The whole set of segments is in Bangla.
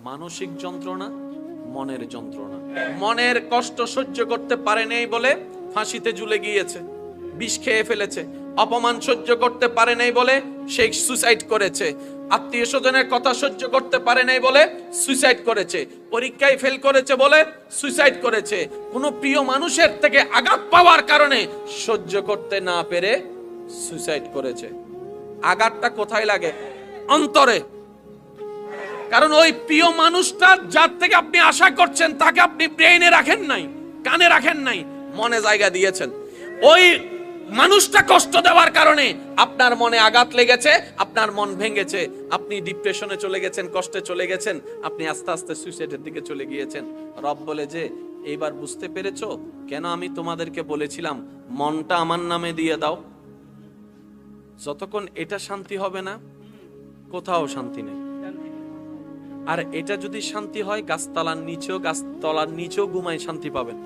মানসিক যন্ত্রণা, মনের যন্ত্রণা। মনের কষ্ট সহ্য করতে পারে নাই বলে ফাঁসিতে ঝুলে গিয়েছে, বিষ খেয়ে ফেলেছে। অপমান সহ্য করতে পারে নাই বলে সে সুসাইড করেছে। আত্মীয় স্বজনের কথা সহ্য করতে পারে নাই বলে সুইসাইড করেছে। পরীক্ষায় ফেল করেছে বলে সুইসাইড করেছে। কোন প্রিয় মানুষের থেকে আঘাত পাওয়ার কারণে সহ্য করতে না পেরে সুইসাইড করেছে। আঘাতটা কোথায় লাগে? অন্তরে। কারণ ওই প্রিয় মানুষটা যার থেকে আপনি আশা করছেন তাকে আপনি ব্রেইনে রাখেন নাই, কানে রাখেন নাই, মনে জায়গা দিয়েছেন। ওই মানুষটা কষ্ট দেওয়ার কারণে আপনার মনে আঘাত লেগেছে, আপনার মন ভেঙেছে, আপনি ডিপ্রেশনে চলে গেছেন, কষ্টে চলে গেছেন, আপনি আস্তে আস্তে সুইসাইডের দিকে চলে গিয়েছেন। রব বলে যে এইবার বুঝতে পেরেছো কেন আমি তোমাদেরকে বলেছিলাম মনটা আমার নামে দিয়ে দাও। যতক্ষণ এটা শান্তি হবে না, কোথাও শান্তি নেই। আর এটা যদি শান্তি হয়, গাছতলার নিচেও ঘুমায় শান্তি পাবেন।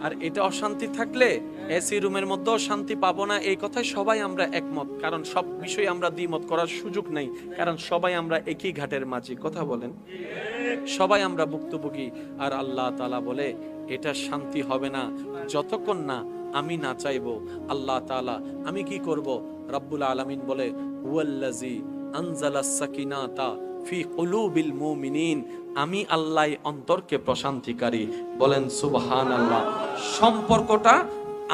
আর এটা অশান্তি থাকলে এসি রুমের মধ্যেও শান্তি পাবো না। এই কথায় সবাই আমরা একমত, কারণ সব বিষয়ে আমরা দ্বিমত করার সুযোগ নেই, কারণ সবাই আমরা একই ঘাটের মাঝি। কথা বলেন, সবাই আমরা ভুক্তভোগী। আর আল্লাহ তাআলা বলে এটা শান্তি হবে না যতক্ষণ না আমি না চাইবো। আল্লাহ তাআলা আমি কি করব? রব্বুল আলামিন বলে হুয়াল্লাযী আনজালাস সাকিনাতা ফি কুলুবিল মুমিনিন, আমি আল্লাহ অন্তরকে প্রশান্তিকারী। বলেন সুবহানাল্লাহ। সম্পর্কটা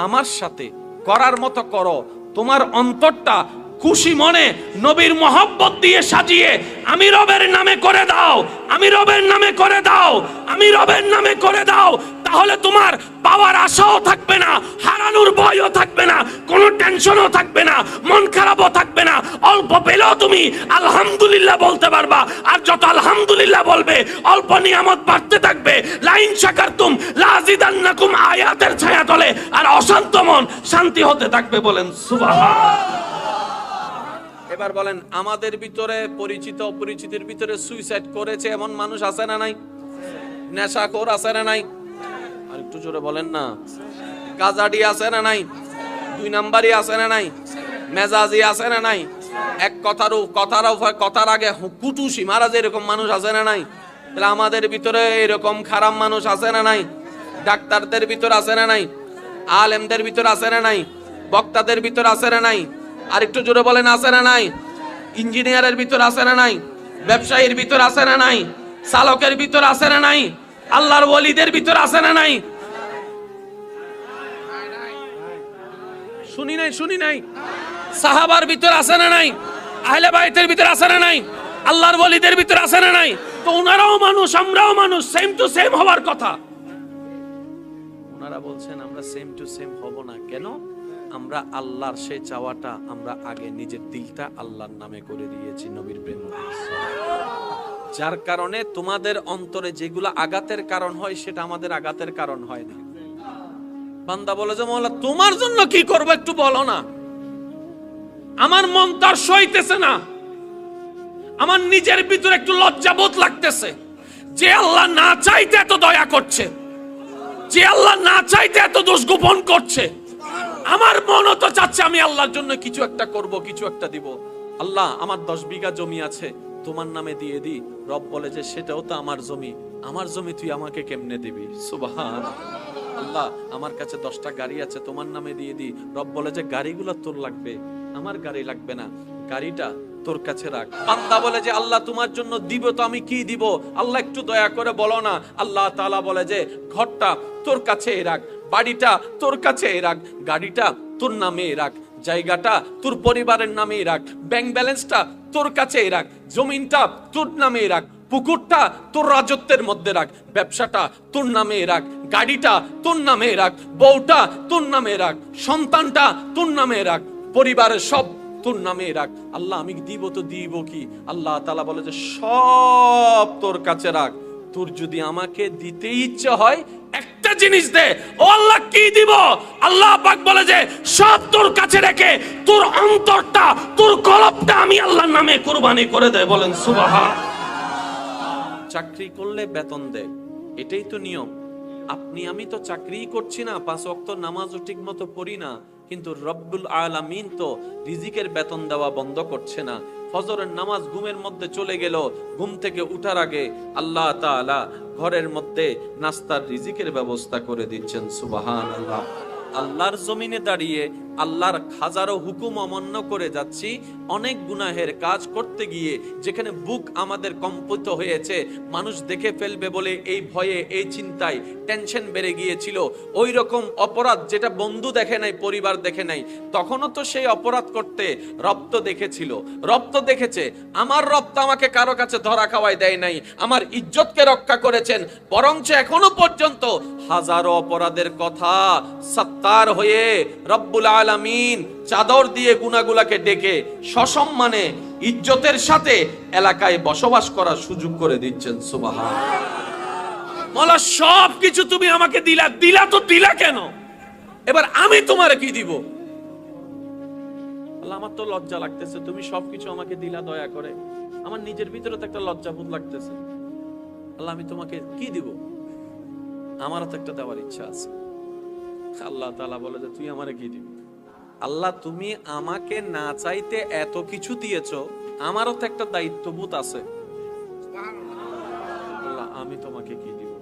আমার সাথে করার মতো করো, তোমার অন্তরটা খুশি মনে নবীর মহব্বত দিয়ে সাজিয়ে আমি রবের নামে করে দাও, আমি রবের নামে করে দাও, আমি রবের নামে করে দাও। তাহলে তোমার পাওয়ার আশাও থাকবে না, হারানোর ভয়ও থাকবে না, কোনো টেনশনও থাকবে না, মন খারাপও থাকবে না। অল্প পেলেও তুমি আলহামদুলিল্লাহ বলতে পারবা। আর যত আলহামদুলিল্লাহ বলবে অল্প নিয়ামত বাড়তে থাকবে। লাইন শাকারতুম লাযিদান্নাকুম আয়াতের ছায়া তলে আর অশান্ত মন শান্তি হতে থাকবে। বলেন সুবহানাল্লাহ। এবার বলেন আমাদের ভিতরে পরিচিত অপরিচিতের ভিতরে সুইসাইড করেছে এমন মানুষ আছে না নাই? নেশাখোর আছে না নাই? আর একটু জোরে বলেন না। গাজাডি আছে না নাই? দুই নাম্বারই আছে না নাই? মেজাজি আছে না নাই? এক কথার আগে কুটুসি মারা যে এরকম মানুষ আছে না নাই? তাহলে আমাদের ভিতরে এরকম খারাপ মানুষ আছে না নাই? ডাক্তারদের ভিতর আছে না নাই? আলেমদের ভিতর আছে না নাই? বক্তাদের ভিতর আছে না নাই? আর একটু জোরে বলেন আছে না নাই? ইঞ্জিনিয়ারের ভিতর আছে না নাই? ব্যবসায়ীর ভিতর আছে না নাই? চালকের ভিতর আছে না নাই? আল্লাহর ওলিদের ভিতর আছে না নাই? শুনি নাই? সাহাবার ভিতর আছে না নাই? আহলে বাইতের ভিতর আছে না নাই? আল্লাহর ওলিদের ভিতর আছে না নাই? তো ওনারাও মানুষ, আমরাও মানুষ, সেম টু সেম হওয়ার কথা। ওনারা বলছেন আমরা সেম টু সেম হব না। কেন? আমরা আল্লাহর সেই চাওয়াটা আমরা আগে নিজের দিলটা আল্লাহর নামে করে দিয়েছি, নবীর প্রেম। যার কারণে তোমাদের অন্তরে যেগুলো আঘাতের কারণ হয় সেটা আমাদের আঘাতের কারণ হয় না। বান্দা বলে যে মওলা তোমার জন্য কি করব একটু বলো না, আমার মন তার সইতেছে না, আমার নিজের ভিতরে একটু লজ্জাবোধ লাগতেছে। যে আল্লাহ না চাইতে এত দয়া করছে, যে আল্লাহ না চাইতে এত দোষ গোপন করছে, আমার মনও তো চাচ্ছে আমি আল্লাহর জন্য কিছু একটা করব, কিছু একটা দিব। আল্লাহ আমার 10 বিঘা জমি আছে তোমার নামে দিয়ে দি। রব বলে যে সেটাও তো আমার জমি, আমার জমি তুই আমাকে কেমনে দিবি? সুবহানাল্লাহ। আল্লাহ আমার কাছে 10টা গাড়ি আছে তোমার নামে দিয়ে দি। রব বলে যে গাড়িগুলো তোর লাগবে, আমার গাড়ি লাগবে না, গাড়িটা তোর কাছে রাখ। বান্দা বলে যে আল্লাহ তোমার জন্য দিব তো আমি কি দিব? আল্লাহ একটু দয়া করে বলো না। আল্লাহ তাআলা বলে যে ঘরটা তোর কাছে রাখ, বাড়িটা তোর কাছে রাখ, গাড়িটা তোর নামে রাখ, জায়গাটা তোর পরিবারের নামে রাখ, ব্যাংক ব্যালেন্সটা তোর কাছে রাখ, জমিনটা তোর নামে রাখ, পুকুরটা তোর রাজত্বের মধ্যে রাখ, ব্যবসাটা তোর নামে রাখ, গাড়িটা তোর নামে রাখ, বউটা তোর নামে রাখ, সন্তানটা তোর নামে রাখ, পরিবারের সব তোর নামে রাখ। আল্লাহ আমি দিব তো দিব কি? আল্লাহ তাআলা বলে যে সব তোর কাছে রাখ, তোর যদি আমাকে দিতে ইচ্ছে হয় একটা জিনিস দে। ও আল্লাহ কি দিব? আল্লাহ পাক বলে যে সব তোর কাছে রেখে তোর অন্তরটা, তোর কলবটা আমি আল্লাহর নামে কুরবানি করে দে। বলেন সুবহানাল্লাহ। চাকরি করলে বেতন দেয়, এটাই তো নিয়ম। আপনি আমি তো চাকরিই করছি না, 5 ওয়াক্ত নামাজও ঠিক মতো পড়ি না, কিন্তু রব্বুল আলামিন তো রিজিকের বেতন দেওয়া বন্ধ করছে না। ফজরের নামাজ ঘুমের মধ্যে চলে গেল, ঘুম থেকে উঠার আগে আল্লাহ তাআলা ঘরের মধ্যে নাস্তার রিজিকের ব্যবস্থা করে দিচ্ছেন। সুবহানাল্লাহ। আল্লাহর জমিনে দাঁড়িয়ে আল্লাহর হাজারো হুকুম অমান্য করে যাচ্ছি, অনেক গুনাহের কাজ করতে গিয়ে যেখানে বুক আমাদের কম্পিত হয়েছে, মানুষ দেখে ফেলবে বলে এই ভয়ে, এই চিন্তায় টেনশন বেড়ে গিয়েছিল। ওই রকম অপরাধ যেটা বন্ধু দেখে নাই, পরিবার দেখে নাই, তখনও তো সেই অপরাধ করতে রব তো দেখেছিল, রব তো দেখেছে। আমার রব তো আমাকে কারো কাছে ধরা খাওয়াই দেয় নাই, আমার ইজ্জতকে রক্ষা করেছেন। বরঞ্চ এখনো পর্যন্ত হাজারো অপরাধের কথা সত্তার হয়ে রব্বুল আলামিন চাদর দিয়ে গুনাহগুলোকে ডেকে সসম্মানে ইজ্জতের সাথে এলাকায় বসবাস করার সুযোগ করে দিচ্ছেন। সুবহানাল্লাহ। মাওলা সব কিছু তুমি আমাকে দিলা তো দিলা কেন? এবার আমি তোমারে কি দিব? আল্লাহ, আমার তো লজ্জা লাগতেছে, তুমি সবকিছু আমাকে দিলা দয়া করে, আমার নিজের ভিতরে তো একটা লজ্জাবোধ লাগতেছে। আল্লাহ, আমি তোমাকে কি দিব? আমারও তো একটা দেওয়ার ইচ্ছা আছে। আল্লাহ তাআলা বলে যে তুই আমারে কি দিবি? আল্লাহ, তুমি আমাকে না চাইতে এত কিছু দিয়েছো, আমারও তো একটা দায়িত্ববোধ আছে। আল্লাহ, আমি তোমাকে কি দিব?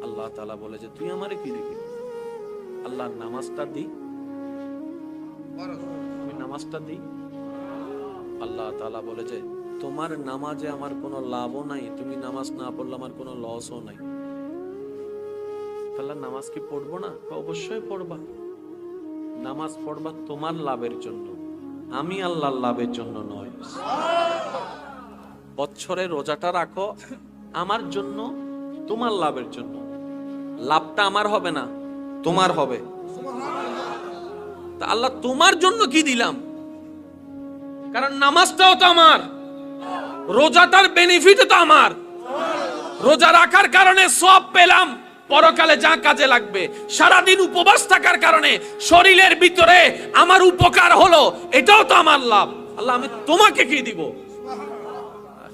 আল্লাহ তাআলা বলে যে তুই আমারে কি দিবি? আল্লাহ, নামাজটা দি, আমি নামাজটা দি। আল্লাহ তাআলা বলে যে তোমার নামাজে আমার কোনো লাভও নাই, তুমি নামাজ না পড়লে আমার কোনো লসও নাই। আল্লাহ, নামাজ কি পড়বো না? অবশ্যই পড়বা। নামাজ পড়বা তোমার লাভের জন্য, আমি আল্লাহর লাভের জন্য নয়। বছরে রোজাটা রাখো আমার জন্য, তোমার লাভের জন্য। লাভটা আমার হবে না, তোমার হবে। তা আল্লাহ, তোমার জন্য কি দিলাম? কারণ নামাজটাও তো আমার, রোজাটার বেনিফিট তো আমার। রোজা রাখার কারণে সব পেলাম, পরকালে যা কাজে লাগবে। সারাদিন উপবাস থাকার কারণে শরীরের ভিতরে আমার উপকার হলো, এটাও তো আমার লাভ। আল্লাহ, আমি তোমাকে কি দিব?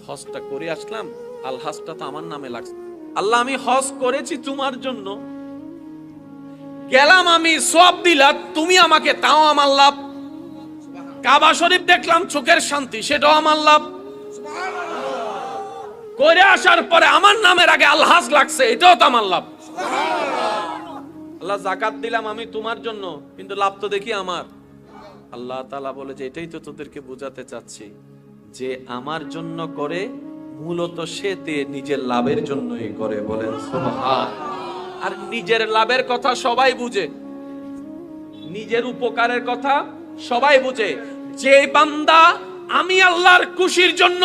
হজটা করে আসলাম, আল হজটা তো আমার নামে লাগছে। আল্লাহ, আমি হজ করেছি তোমার জন্য, গেলাম আমি, সব দিলা তুমি আমাকে, তাও আমার লাভ। কাবা শরীফ দেখলাম, চোখের শান্তি, সেটাও আমার লাভ। করে আসার পরে আমার নামের আগে আল হজ লাগছে, এটাও তো আমার লাভ। আল্লাহ, যাকাত দিলাম আমি তোমার জন্য, কিন্তু লাভ তো দেখি আমার। আল্লাহ তাআলা বলে যে এটাই তো তোদেরকে বোঝাতে চাচ্ছি, যে আমার জন্য করে মূলত সে নিজের লাভের জন্যই করে। বলেন সুবহান। আর নিজের লাভের কথা সবাই বুঝে, নিজের উপকারের কথা সবাই বুঝে। যে বান্দা আমি আল্লাহর খুশির জন্য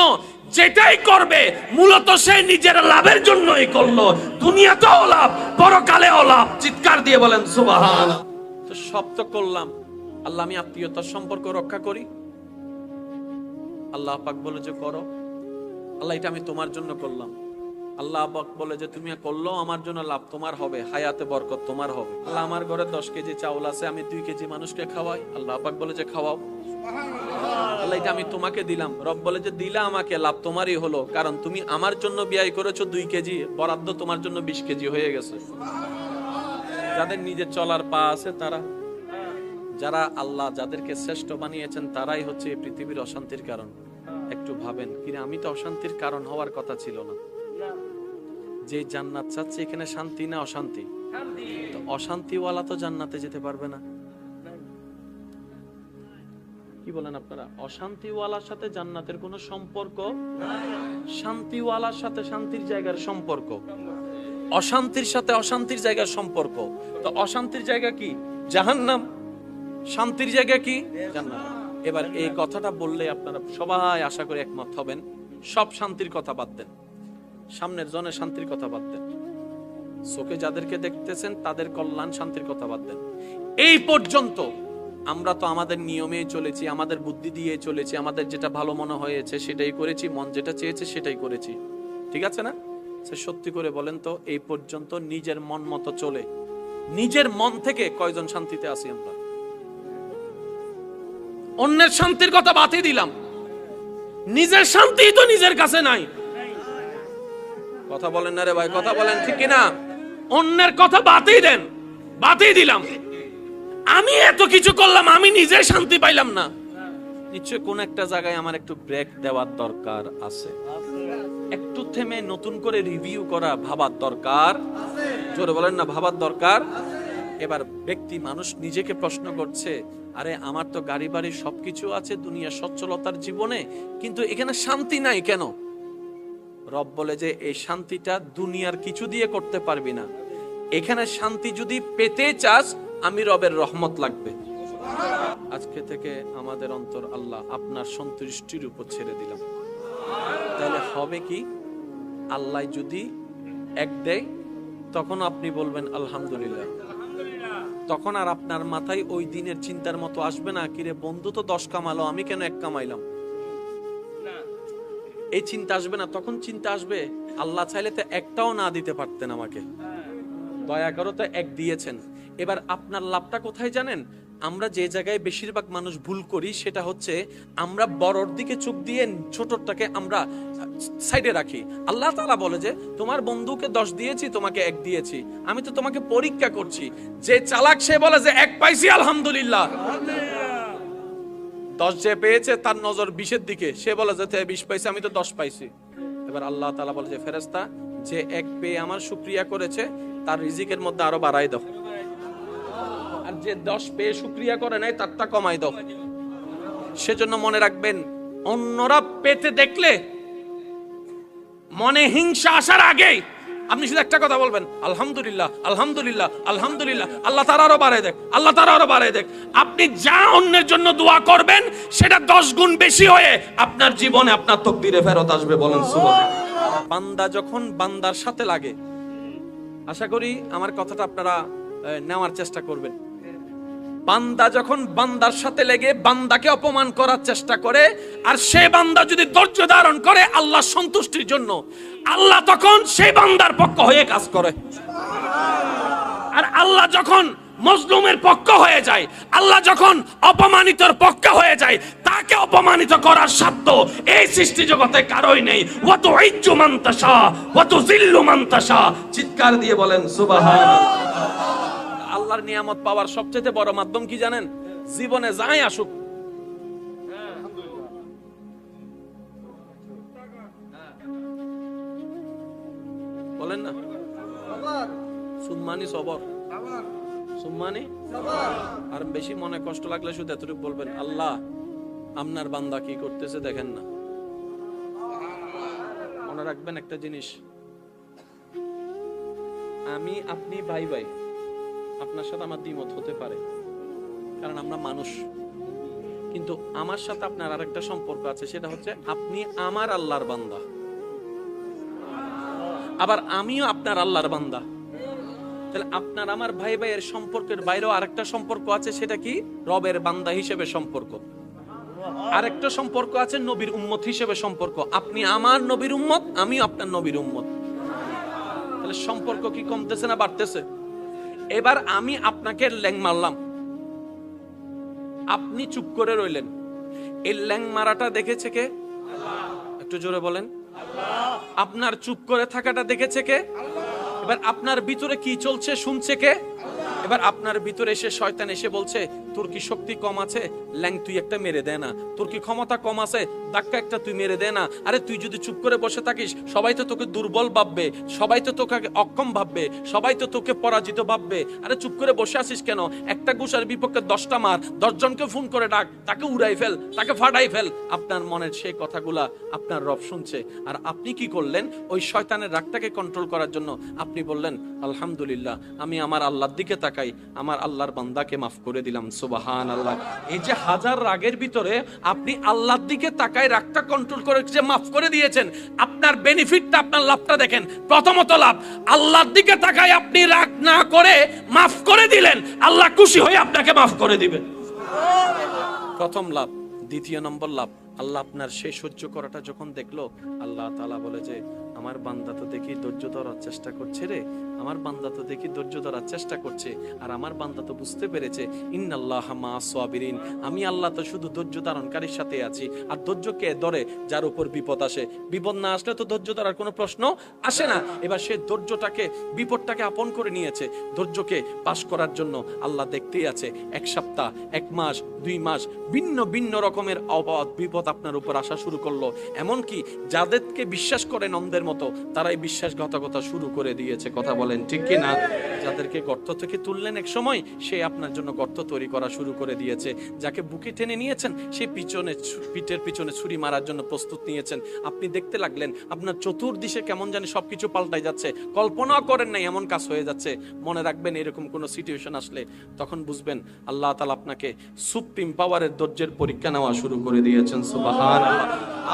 যেটাই করবে, মূলত সে নিজের লাভের জন্যই করলো। দুনিয়াতেও লাভ, পরকালেও লাভ। চিৎকার দিয়ে বলেন সুবহান। তো সব তো করলাম, আল্লাহ, আমি আত্মীয়তার সম্পর্ক রক্ষা করি। আল্লাহ পাক বলে যে করো। আল্লাহ, এটা আমি তোমার জন্য করলাম। আল্লাহ পাক বলে যে তুমি করলো আমার জন্য, লাভ তোমার হবে, হায়াতে বরকত তোমার হবে। আল্লাহ, আমার ঘরে 10 কেজি চাউল আছে, আমি 2 কেজি মানুষকে খাওয়াই। আল্লাহ পাক বলে যে খাওয়াও। আল্লাহ, এটা আমি তোমাকে দিলাম। রব বলে যে দিলা আমাকে, লাভ তোমারই হলো, কারণ তুমি আমার জন্য ব্যয় করেছো 2 কেজি, বরাদ্দ তোমার জন্য 20 কেজি হয়ে গেছে। যাদের নিজের চলার পা আছে, তারা, যারা আল্লাহ যাদেরকে শ্রেষ্ঠ বানিয়েছেন, তারাই হচ্ছে এই পৃথিবীর অশান্তির কারণ। একটু ভাবেন, কিনা আমি তো অশান্তির কারণ হওয়ার কথা ছিল না। যে জান্নাত চাচ্ছে, এখানে শান্তি না অশান্তি? তো অশান্তিওয়ালা তো জান্নাতে যেতে পারবে না। কি বলেন আপনারা? অশান্তিওয়ালার সাথে জান্নাতের কোনো সম্পর্ক, শান্তিওয়ালার সাথে শান্তির জায়গার সম্পর্ক, অশান্তির সাথে অশান্তির জায়গার সম্পর্ক। তো অশান্তির জায়গা কি? জাহান্নাম। শান্তির জায়গা কি? জান্নাত। এবার এই কথাটা বললে আপনারা সবাই আশা করি একমত হবেন। সব শান্তির কথা বাদ দেন, সামনের জনের শান্তির কথা বাদ দেন, চোখে যাদেরকে দেখতেছেন তাদের কল্যাণ শান্তির কথা বাদ দেন। এই পর্যন্ত আমরা তো আমাদের নিয়মে চলেছি, আমাদের বুদ্ধি দিয়ে চলেছি, আমাদের যেটা ভালো মনে হয়েছে সেটাই করেছি, মন যেটা চেয়েছে সেটাই করেছি, ঠিক আছে না? সত্যি করে বলেন তো, এই পর্যন্ত নিজের মন মতো চলে নিজের মন থেকে কয়জন শান্তিতে আছি আমরা? অন্যের শান্তির কথা বাতিল দিলাম, নিজের শান্তি তো নিজের কাছে নাই। কথা বলেন না রে ভাই, কথা বলেন ঠিক কিনা? অন্যের কথা বাতিল দেন, বাতিল দিলাম। আমি এত কিছু করলাম, আমি নিজে শান্তি পাইলাম না। নিশ্চয় কোন একটা জায়গায় আমার একটু ব্রেক দেওয়ার দরকার আছে, একটু থেমে নতুন করে রিভিউ করা, ভাবার দরকার। জোরে বলেন না, ভাবার দরকার। এবার ব্যক্তি মানুষ নিজেকে প্রশ্ন করছে, আরে আমার তো গাড়ি বাড়ি সবকিছু আছে দুনিয়া সচ্ছলতার জীবনে, কিন্তু এখানে শান্তি নাই কেন? রব বলে যে এই শান্তিটা দুনিয়ার কিছু দিয়ে করতে পারবি না, এখানে শান্তি যদি পেতে চাস আমি রবের রহমত লাগবে। আজকে থেকে আমাদের অন্তর আল্লাহ আপনার সন্তুষ্টির উপর ছেড়ে দিলাম। তাহলে হবে কি, আল্লাহ যদি এক দেয় তখন আপনি বলবেন আলহামদুলিল্লাহ। তখন আর আপনার মাথায় ওই দিনের চিন্তার মতো আসবে না, কিরে বন্ধু তো 10 কামালো, আমি কেন 1 কামাইলাম, এই চিন্তা আসবে না। তখন চিন্তা আসবে, আল্লাহ চাইলে তো একটাও না দিতে পারতেন আমাকে, দয়া করো তো 1 দিয়েছেন। এবার আপনার লাভটা কোথায় জানেন? আমরা যে জায়গায় বেশিরভাগ মানুষ ভুল করি সেটা হচ্ছে আমরা বড়র দিকে চোখ দিয়ে ছোটটাকে আমরা সাইডে রাখি। আল্লাহ তাআলা বলে যে তোমার বন্ধুকে 10 দিয়েছি, তোমাকে 1 দিয়েছি, আমি তো তোমাকে পরীক্ষা করছি। যে চালাক সে বলে যে 1 পাইছি আলহামদুলিল্লাহ, 10 যে পেয়েছে তার নজর 20-এর দিকে, সে বলে যে 20 পাইছি, আমি তো 10 পাইছি। এবার আল্লাহ তাআলা বলে যে ফেরেশতা, যে 1 পেয়ে আমার শুকরিয়া করেছে তার রিজিকের মধ্যে আরো বাড়াই দাও, আর যে 10 পেয়ে শুকরিয়া করে নাই তারটা কমাই দাও। সেজন্য মনে রাখবেন, অন্যরা পেতে দেখলে মনে হিংসা আসার আগে আপনি শুধু একটা কথা বলবেন, আলহামদুলিল্লাহ আলহামদুলিল্লাহ আলহামদুলিল্লাহ, আল্লাহ তাআলা আরো বাড়ায় দেখ, আল্লাহ তাআলা আরো বাড়ায় দেখ। আপনি যা অন্যের জন্য দোয়া করবেন সেটা 10 গুণ বেশি হয়ে আপনার জীবনে আপনার তাকদীরে ফেরত আসবে। বলেন সুবহানাল্লাহ। বান্দা যখন বান্দার সাথে লাগে, আশা করি আমার কথাটা আপনারা নেওয়ার চেষ্টা করবেন। বান্দা যখন বান্দার সাথে লেগে বান্দাকে অপমান করার চেষ্টা করে, আর সে বান্দা যদি ধৈর্য ধারণ করে আল্লাহর সন্তুষ্টির জন্য, আল্লাহ তখন সেই বান্দার পক্ষ হয়ে কাজ করে। আর আল্লাহ যখন মজলুমের পক্ষ হয়ে যায়, আল্লাহ যখন অপমানিতর পক্ষ হয়ে যায়, তাকে অপমানিত করার সাধ্য এই সৃষ্টি জগতে কারোই নেই। ওয়া তুইজ্জু মান তাশা ওয়া তুযিল্লু মান তাশা। চিৎকার দিয়ে বলেন সুবহানাল্লাহ। আল্লাহর নিয়ামত পাওয়ার সবচেয়ে বড় মাধ্যম কি জানেন? জীবনে যাই আসুক, বলেন না, সুম্মানি সবর, সুম্মানি সবর। আর বেশি মনে কষ্ট লাগলে শুধু এতটুকু বলবেন, আল্লাহ আপনার বান্দা কি করতেছে দেখেন না। মনে রাখবেন একটা জিনিস, আমি আপনি ভাই ভাই, আপনার সাথে আমার দ্বিমত হতে পারে কারণ আমরা মানুষ, কিন্তু আমার সাথে আপনার আরেকটা সম্পর্ক আছে, সেটা হচ্ছে আপনি আমার আল্লাহর বান্দা, আবার আমিও আপনার আল্লাহর বান্দা। তাহলে আপনার আমার ভাই ভাইয়ের সম্পর্কের বাইরেও আরেকটা সম্পর্ক আছে, সেটা কি? রবের বান্দা হিসেবে সম্পর্ক। আরেকটা সম্পর্ক আছে নবীর উম্মত হিসেবে সম্পর্ক। আপনি আমার নবীর উম্মত, আমিও আপনার নবীর উম্মত। তাহলে সম্পর্ক কি কমতেছে না বাড়তেছে? এবার আমি আপনাকে ল্যাং মারলাম, আপনি চুপ করে রইলেন, এই ল্যাং মারাটা দেখেছে কে? একটু জোরে বলেন। আপনার চুপ করে থাকাটা দেখেছে কে? এবার আপনার ভিতরে কি চলছে শুনছে কে? এবার আপনার ভিতরে এসে শয়তান এসে বলছে, তোর কি শক্তি কম আছে, ল্যাং তুই একটা মেরে দে না, তোর কি ক্ষমতা কম আছে, ধাক্কা একটা তুই মেরে দে না। আরে তুই যদি চুপ করে বসে থাকিস সবাই তো তোকে দুর্বল ভাববে, সবাই তো তোকে অক্ষম ভাববে, সবাই তো তোকে পরাজিত ভাববে। আরে চুপ করে বসে আছিস কেন? একটা গুষার বিপক্ষে 10টা মার, 10 জনকে ফোন করে ডাক, তাকে উড়াই ফেল, তাকে ফাটাই ফেল। আপনার মনের সেই কথাগুলা আপনার রব শুনছে। আর আপনি কি করলেন? ওই শয়তানের রাগটাকে কন্ট্রোল করার জন্য আপনি বললেন, আলহামদুলিল্লাহ, আমি আমার আল্লাহর দিকে তাকাই, আমার আল্লাহর বান্দাকে মাফ করে দিলাম। সুবহানাল্লাহ। এই যে হাজার রাগের ভিতরে আপনি আল্লাহর দিকে তাকাই রাগটা কন্ট্রোল করে যে মাফ করে দিয়েছেন, আপনার বেনিফিটটা, আপনার লাভটা দেখেন। প্রথমত লাভ, আল্লাহর দিকে তাকাই আপনি রাগ না করে মাফ করে দিলেন, আল্লাহ খুশি হয়ে আপনাকে মাফ করে দিবেন। প্রথম লাভ। দ্বিতীয় নম্বর লাভ, আল্লাহ আপনার সেই সহ্য করাটা যখন দেখলো, আল্লাহ তাআলা বলে যে আমার বান্দা তো দেখি ধৈর্য ধরার চেষ্টা করছে রে, আমার বান্দা তো দেখি ধৈর্য ধরার চেষ্টা করছে, আর আমার বান্দা তো বুঝতে পেরেছে ইন্নাল্লাহা মা'আস সাবিরিন, আমি আল্লাহ তো শুধু ধৈর্য ধারণকারীর সাথে আছি। আর ধৈর্য কে ধরে? যার উপর বিপদ আসে। বিপদ না আসলে তো ধৈর্য ধরার কোনো প্রশ্ন আসে না। এবার সে ধৈর্যটাকে, বিপদটাকে আপন করে নিয়েছে। ধৈর্যকে পাশ করার জন্য আল্লাহ দেখতেই আছে, 1 সপ্তাহ, 1 মাস, 2 মাস ভিন্ন ভিন্ন রকমের বিপদ আপনার উপর আসা শুরু করলো। এমনকি যাদেরকে বিশ্বাস করেন অন্ধের মতো, তারাই বিশ্বাসঘাতকতা শুরু করে দিয়েছে। কথা বলেন ঠিক কি না? যাদেরকে গর্ত থেকে তুললেন এক সময়, সে আপনার জন্য গর্ত তৈরি করা শুরু করে দিয়েছে। যাকে বুকে টেনে নিয়েছেন, সে পিঠের পিছনে ছুরি মারার জন্য প্রস্তুত নিয়েছেন। আপনি দেখতে লাগলেন আপনার চতুর্দিশে কেমন জানি সবকিছু পাল্টাই যাচ্ছে, কল্পনা করেন নাই এমন কাজ হয়ে যাচ্ছে। মনে রাখবেন, এরকম কোন সিচুয়েশন আসলে তখন বুঝবেন আল্লাহ তাআলা আপনাকে সুপ্রিম পাওয়ারের ধৈর্যের পরীক্ষা নেওয়া শুরু করে দিয়েছেন। সুবহানাল্লাহ।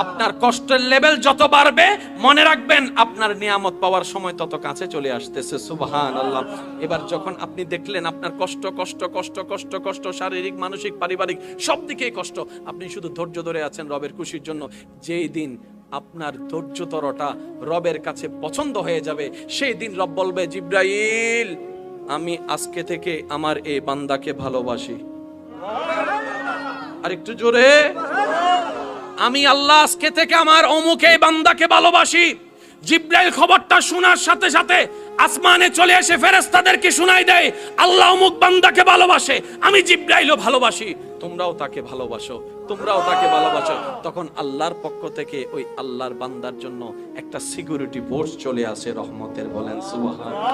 আপনার কষ্টের লেভেল যত বাড়বে, মনে রাখবেন আপনার নিয়ামত পাওয়ার সময় তত কাছে চলে আসতেছে। সুবহানাল্লাহ। এবার যখন আপনি দেখলেন আপনার কষ্ট কষ্ট কষ্ট কষ্ট কষ্ট, শারীরিক, মানসিক, পারিবারিক সব দিকেই কষ্ট, আপনি শুধু ধৈর্য ধরে আছেন রবের খুশির জন্য। যেই দিন আপনার ধৈর্যতরটা রবের কাছে পছন্দ হয়ে যাবে, সেই দিন রব বলবে, জিবরাইল, আমি আজকে থেকে আমার এই বান্দাকে ভালোবাসি। আর একটু জোরে, আমি আল্লাহ আজকে থেকে আমার অমুক এই বান্দাকে ভালোবাসি। জিবরাইল খবরটা শোনার সাথে সাথে আসমানে চলে এসে ফেরেশতাদেরকে শোনাই দেয়, আল্লাহ অমুক বান্দাকে ভালোবাসে, আমি জিবরাইলও ভালোবাসি, তোমরাও তাকে ভালোবাসো, তোমরাও তাকে ভালোবাসো। তখন আল্লাহর পক্ষ থেকে ওই আল্লাহর বান্দার জন্য একটা সিকিউরিটি ফোর্স চলে আসে রহমতের। বলেন সুবহানাল্লাহ।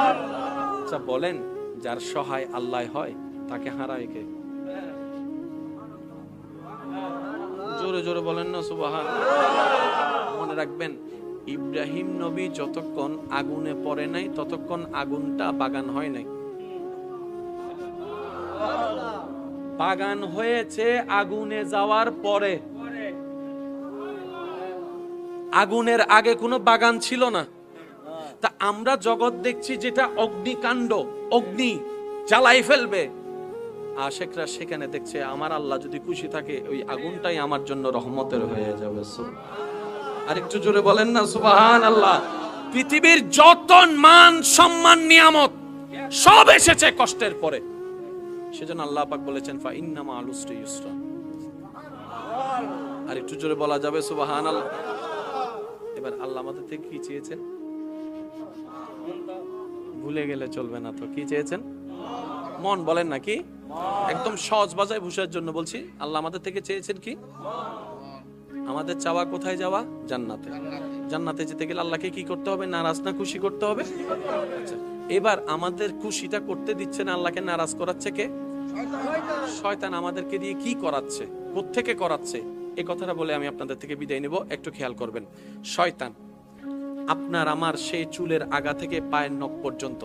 আচ্ছা বলেন, যার সহায় আল্লাহ হয় তাকে হারায় কে? জোরে জোরে বলেন না সুবহানাল্লাহ। মনে রাখবেন, ইব্রাহিম নবী যতক্ষণ আগুনে পড়ে নাই, ততক্ষণ আগুনটা বাগান হয় নাই। বাগান হয়েছে আগুনে যাওয়ার পরে। আগুনের আগে কোনো বাগান ছিল না। তা আমরা জগৎ দেখছি যেটা অগ্নিকাণ্ড, অগ্নি জ্বালাই ফেলবে, আশেকরা সেখানে দেখছে আমার আল্লাহ যদি খুশি থাকে, ওই আগুনটাই আমার জন্য রহমতের হয়ে যাবে। আর একটু জোরে বলেন না সুবহানাল্লাহ। পৃথিবীর যত মান সম্মান নিয়ামত সব এসেছে কষ্টের পরে। সেজন্য আল্লাহ পাক বলেছেন, ফা ইন্না মা'আল উসরি ইউসরা। আর একটু জোরে বলা যাবে সুবহানাল্লাহ। এবার আল্লাহ আমাদের থেকে কি চেয়েছেন? ভুলে গেলে চলবে না তো। কি চেয়েছেন? মন। বলেন নাকি? একদম সহজ ভাষায় বুঝার জন্য বলছি, আল্লাহ আমাদের থেকে চেয়েছেন কি? আমাদের চাওয়া কোথায় যাওয়া? জান্নাতে। জান্নাতে যেতে গেলে আল্লাহকে কি করতে হবে? নারাজ না খুশি করতে হবে? আচ্ছা, এবার আমাদের খুশিটা করতে দিচ্ছে না, আল্লাহকে নারাজ করাচ্ছে কে? শয়তান আমাদেরকে দিয়ে কি করাচ্ছে, কোত্থেকে করাচ্ছে? এই কথাটা বলে আমি আপনাদের থেকে বিদায় নেব। একটু খেয়াল করবেন, শয়তান আপনার আমার সেই চুলের আগা থেকে পায়ের নখ পর্যন্ত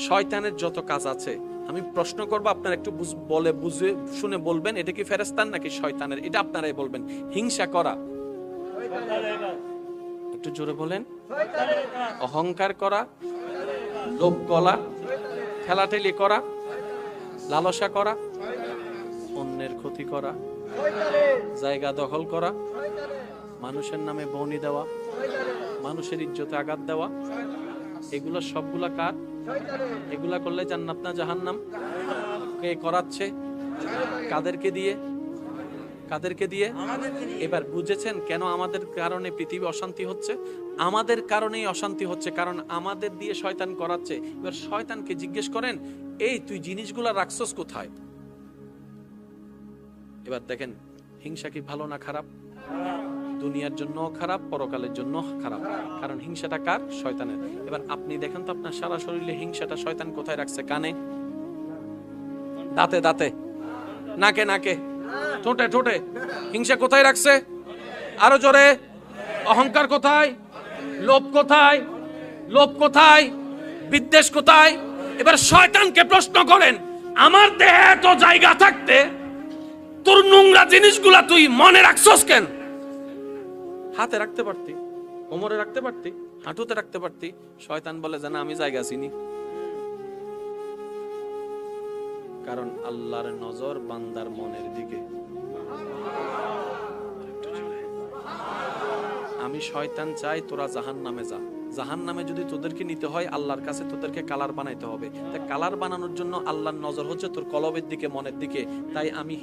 শয়তানের যত কাজ আছে, আমি প্রশ্ন করব, আপনারা একটু বলে বুঝে শুনে বলবেন, এটা কি ফেরেশতার নাকি শয়তানের? এটা আপনারাই বলবেন। হিংসা করা, একটু জোরে বলেন। অহংকার করা, লোভ করা, ঠেলাঠেলি করা, লালসা করা, অন্যের ক্ষতি করা, জায়গা দখল করা, মানুষের নামে বনি দেওয়া, মানুষের ইজ্জতে আঘাত দেওয়া, এগুলো সবগুলা কার? এগুলা করলে জান্নাত না জাহান্নাম? কে করাচ্ছে? কাদেরকে দিয়ে? কাদেরকে দিয়ে? এবার বুঝেছেন কেন আমাদের কারণে পৃথিবী অশান্তি হচ্ছে? আমাদের কারণেই অশান্তি হচ্ছে, কারণ আমাদের দিয়ে শয়তান করাচ্ছে। এবার শয়তানকে জিজ্ঞেস করেন, এই তুই জিনিসগুলা রাখছস কোথায়? এবার দেখেন, হিংসা কি ভালো না খারাপ? দুনিয়ার জন্য খারাপ, পরকালের জন্য খারাপ। কারণ হিংসাটা কার? শয়তানের। এবার আপনি দেখেন তো আপনার সারা শরীরে হিংসাটা শয়তান কোথায় রাখছে? কানে, দাঁতে দাঁতে, নাকে নাকে, ঠোঁটে ঠোঁটে। হিংসা কোথায় রাখছে? আরো জোরে। অহংকার কোথায়? লোভ কোথায়? লোভ কোথায়? বিদ্বেষ কোথায়? এবার শয়তানকে প্রশ্ন করেন, আমার দেহে এত জায়গা থাকতে তোর নোংরা জিনিসগুলা তুই মনে রাখছস কেন? হাতে রাখতে পারতি, কোমরে রাখতে পারতি, হাঁটুতে রাখতে পারতি। শয়তান বলে যে না, আমি জায়গা চিনি। কারণ আল্লাহর নজর বান্দার মনের দিকে। আমি শয়তান চাই তোরা জাহান্নামে যা। জাহান্নামে যদি তোদেরকে নিতে হয় আল্লাহর কাছে তোদেরকে কালার বানাইতে হবে। তাই কালার বানানোর জন্য আল্লাহর নজর হচ্ছে তোর কলবের দিকে, মনের দিকে। তাই আমি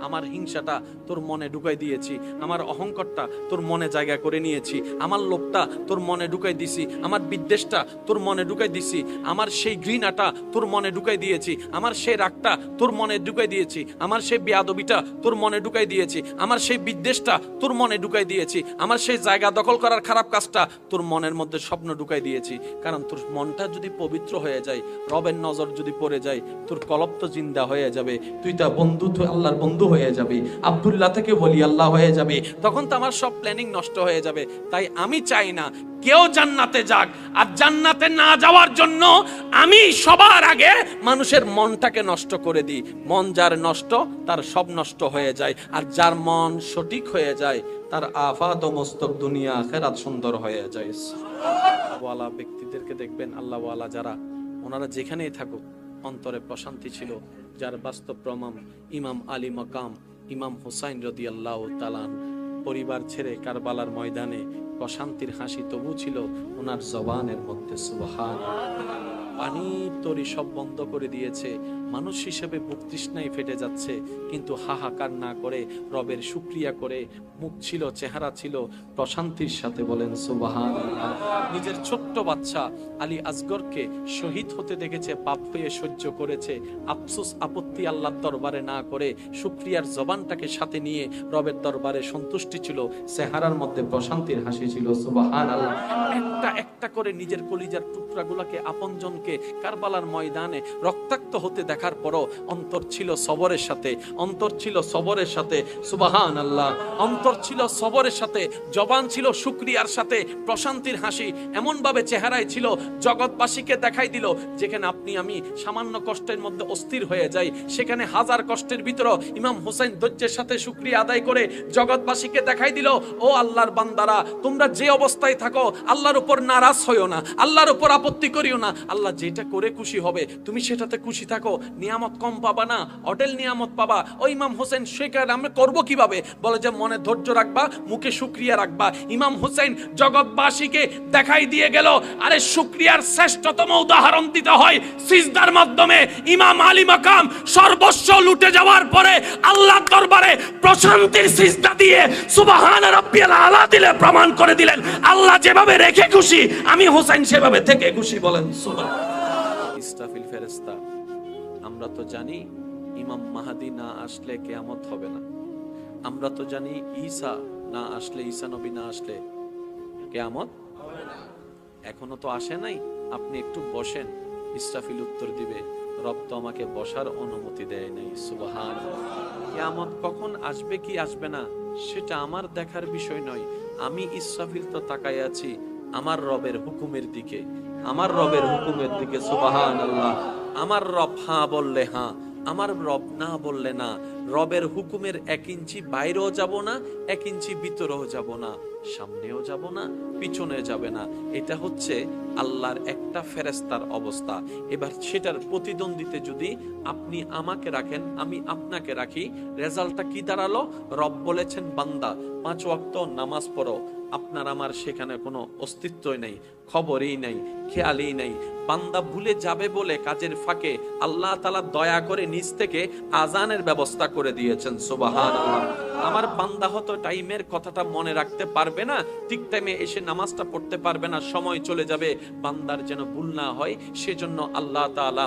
আমার হিংসাটা তোর মনে ঢুকাই দিয়েছি, আমার অহংকারটা তোর মনে জায়গা করে নিয়েছি, আমার লোভটা তোর মনে ঢুকাই দিছি, আমার বিদ্বেষটা তোর মনে ঢুকাই দিছি, আমার সেই ঘৃণাটা তোর মনে ঢুকাই দিয়েছি, আমার সেই রাগটা তোর মনে ঢুকাই দিয়েছি, আমার সেই বেয়াদবিটা তোর মনে ঢুকাই দিয়েছি, আমার সেই বিদ্বেষটা তোর মনে ঢুকাই দিয়েছি, আমার সেই জায়গা দখল করার খারাপ কাজটা তোর মনের মধ্যে স্বপ্ন ঢুকাই দিয়েছি। কারণ তোর মনটা যদি পবিত্র হয়ে যায়, রবের নজর যদি পড়ে যায়, তোর কলব তো জিন্দা হয়ে যাবে, তুই তা বন্ধু, তুই আল্লাহর বন্ধু হয়ে যাবে, আব্দুল্লাহ থেকে বলি আল্লাহ হয়ে যাবে। তখন তো আমার সব প্ল্যানিং নষ্ট হয়ে যাবে। তাই আমি চাই না কেউ জান্নাতে যাক, আর জান্নাতে না যাওয়ার জন্য আমি সবার আগে মানুষের মনটাকে নষ্ট করে দিই। মন যার নষ্ট তার সব নষ্ট হয়ে যায়, আর যার মন সঠিক হয়ে যায় তার আফাত ও মস্তক দুনিয়া আখিরাত সুন্দর হয়ে যায়। ওয়ালা ব্যক্তিদেরকে দেখবেন, আল্লাহ ওয়ালা যারা, ওনারা যেখানেই থাকুক অন্তরে প্রশান্তি ছিল। যার বাস্তব প্রমাণ ইমাম আলী মাকাম ইমাম হুসাইন রাদিয়াল্লাহু তাআলা পরিবার ছেড়ে কারবালার ময়দানে প্রশান্তির হাসি তবু ছিল ওনার জবানের মধ্যে। সুবহানাল্লাহ। পানির তরি সব বন্ধ করে দিয়েছে, মানুষ হিসেবে বুক তৃষ্ণায় ফেটে যাচ্ছে, কিন্তু হাহাকার না করে রবের শুকরিয়া করে মুখ ছিল, চেহারা ছিল প্রশান্তির সাথে। বলেন সুবহানাল্লাহ। নিজের ছোট্ট বাচ্চা আলী আসগরকে শহীদ হতে দেখেছে, পাপ হয়ে সহ্য করেছে, আফসোস আপত্তি আল্লাহর দরবারে না করে শুকরিয়ার জবানটাকে সাথে নিয়ে রবের দরবারে সন্তুষ্টি ছিল, চেহারার মধ্যে প্রশান্তির হাসি ছিল। সুবহানাল্লাহ। একটা একটা করে নিজের কলিজার টুকরাগুলোকে, আপনজনকে কারবালার ময়দানে রক্তাক্ত হতে দেখার পরও অন্তর ছিল সবরের সাথে, অন্তর ছিল সবরের সাথে। সুবহানাল্লাহ। অন্তর ছিল সবরের সাথে, জবান ছিল শুকরিয়ার সাথে, প্রশান্তির হাসি এমন ভাবে চেহারায় ছিল জগৎবাসীকে দেখাই দিল, যেখানে আপনি আমি সামান্য কষ্টের মধ্যে অস্থির হয়ে যাই, সেখানে হাজার কষ্টের ভিতর ইমাম হুসাইন ধৈর্যের সাথে শুকরিয়া আদায় করে জগৎবাসীকে দেখাই দিল, ও আল্লাহর বান্দারা, তোমরা যে অবস্থায় থাকো আল্লাহর উপর নারাজ হইও না, আল্লাহর উপর আপত্তি করিও না। আল্লাহ যেটা করে খুশি হবে তুমি সেটাতে খুশি থাকো, নিয়ামত কম পাবা না, অটেল নিয়ামত পাবা। ও ইমাম হোসেন শেখার আমরা করবো কিভাবে? বলে যে মনে ধৈর্য রাখবা, মুখে শুকরিয়া রাখবা। ইমাম হোসেন জগৎবাসীকে দেখাই দিয়ে গেল, আরে শুকরিয়ার শ্রেষ্ঠতম উদাহরণ দিতে হয় সিজদার মাধ্যমে। ইমাম আলী মাকাম সর্বস্ব লুটে যাওয়ার পরে আল্লাহর দরবারে প্রশান্তির সিজদা দিয়ে সুবহান রাব্বিয়াল আলা দিলে প্রমাণ করে দিলেন, আল্লাহ যেভাবে রেখে খুশি আমি হোসেন সেভাবে থেকে খুশি। বলেন সুবহানাল্লাহ। ইসরাফিল ফেরেশতা, আমরা তো জানি ইমাম মাহদি না আসলে কিয়ামত হবে না, আমরা তো জানি ঈসা না আসলে, ঈসা নবী না আসলে কিয়ামত হবে না। এখনো তো আসে নাই, আপনি একটু বসেন। ইসরাফিল উত্তর দিবে, রব তো আমাকে বসার অনুমতি দেয় নাই। সুবহানাল্লাহ। কিয়ামত কখন আসবে কি আসবে না সেটা আমার দেখার বিষয় নয়, আমি ইসরাফিল তো তাকায় আছি আমার রবের হুকুমের দিকে, আমার রবের হুকুমের দিকে। সুবহানাল্লাহ। আমার রব হ্যাঁ বললে হ্যাঁ, আমার রব না বললে না। রবের হুকুমের 1 ইঞ্চি বাইরেও যাব না, 1 ইঞ্চি ভিতরেও যাব না, সামনেও যাব না, পিছনে যাবে না। এটা হচ্ছে আল্লাহর একটা ফেরেশতার অবস্থা। এবার সেটার প্রতিদ্বন্দ্বিতে যদি আপনি আমাকে রাখেন, আমি আপনাকে রাখি, রেজাল্টটা কি দাঁড়ালো? রব বলেছেন বান্দা 5 ওয়াক্ত নামাজ পড়ো, আপনার আমার সেখানে কোনো অস্তিত্বই নেই, খবরই নাই, খেয়ালই নাই। বান্দা ভুলে যাবে বলে কাজের ফাঁকে আল্লাহ তাআলা দয়া করে নিজ থেকে আজানের ব্যবস্থা করে দিয়েছেন। সুবহানাল্লাহ। আমার বান্দা হয়তো টাইমের কথাটা মনে রাখতে পারবে না, ঠিক টাইমে এসে নামাজটা পড়তে পারবে না, সময় চলে যাবে। বান্দার যেন ভুল না হয় সেজন্য আল্লাহ তাআলা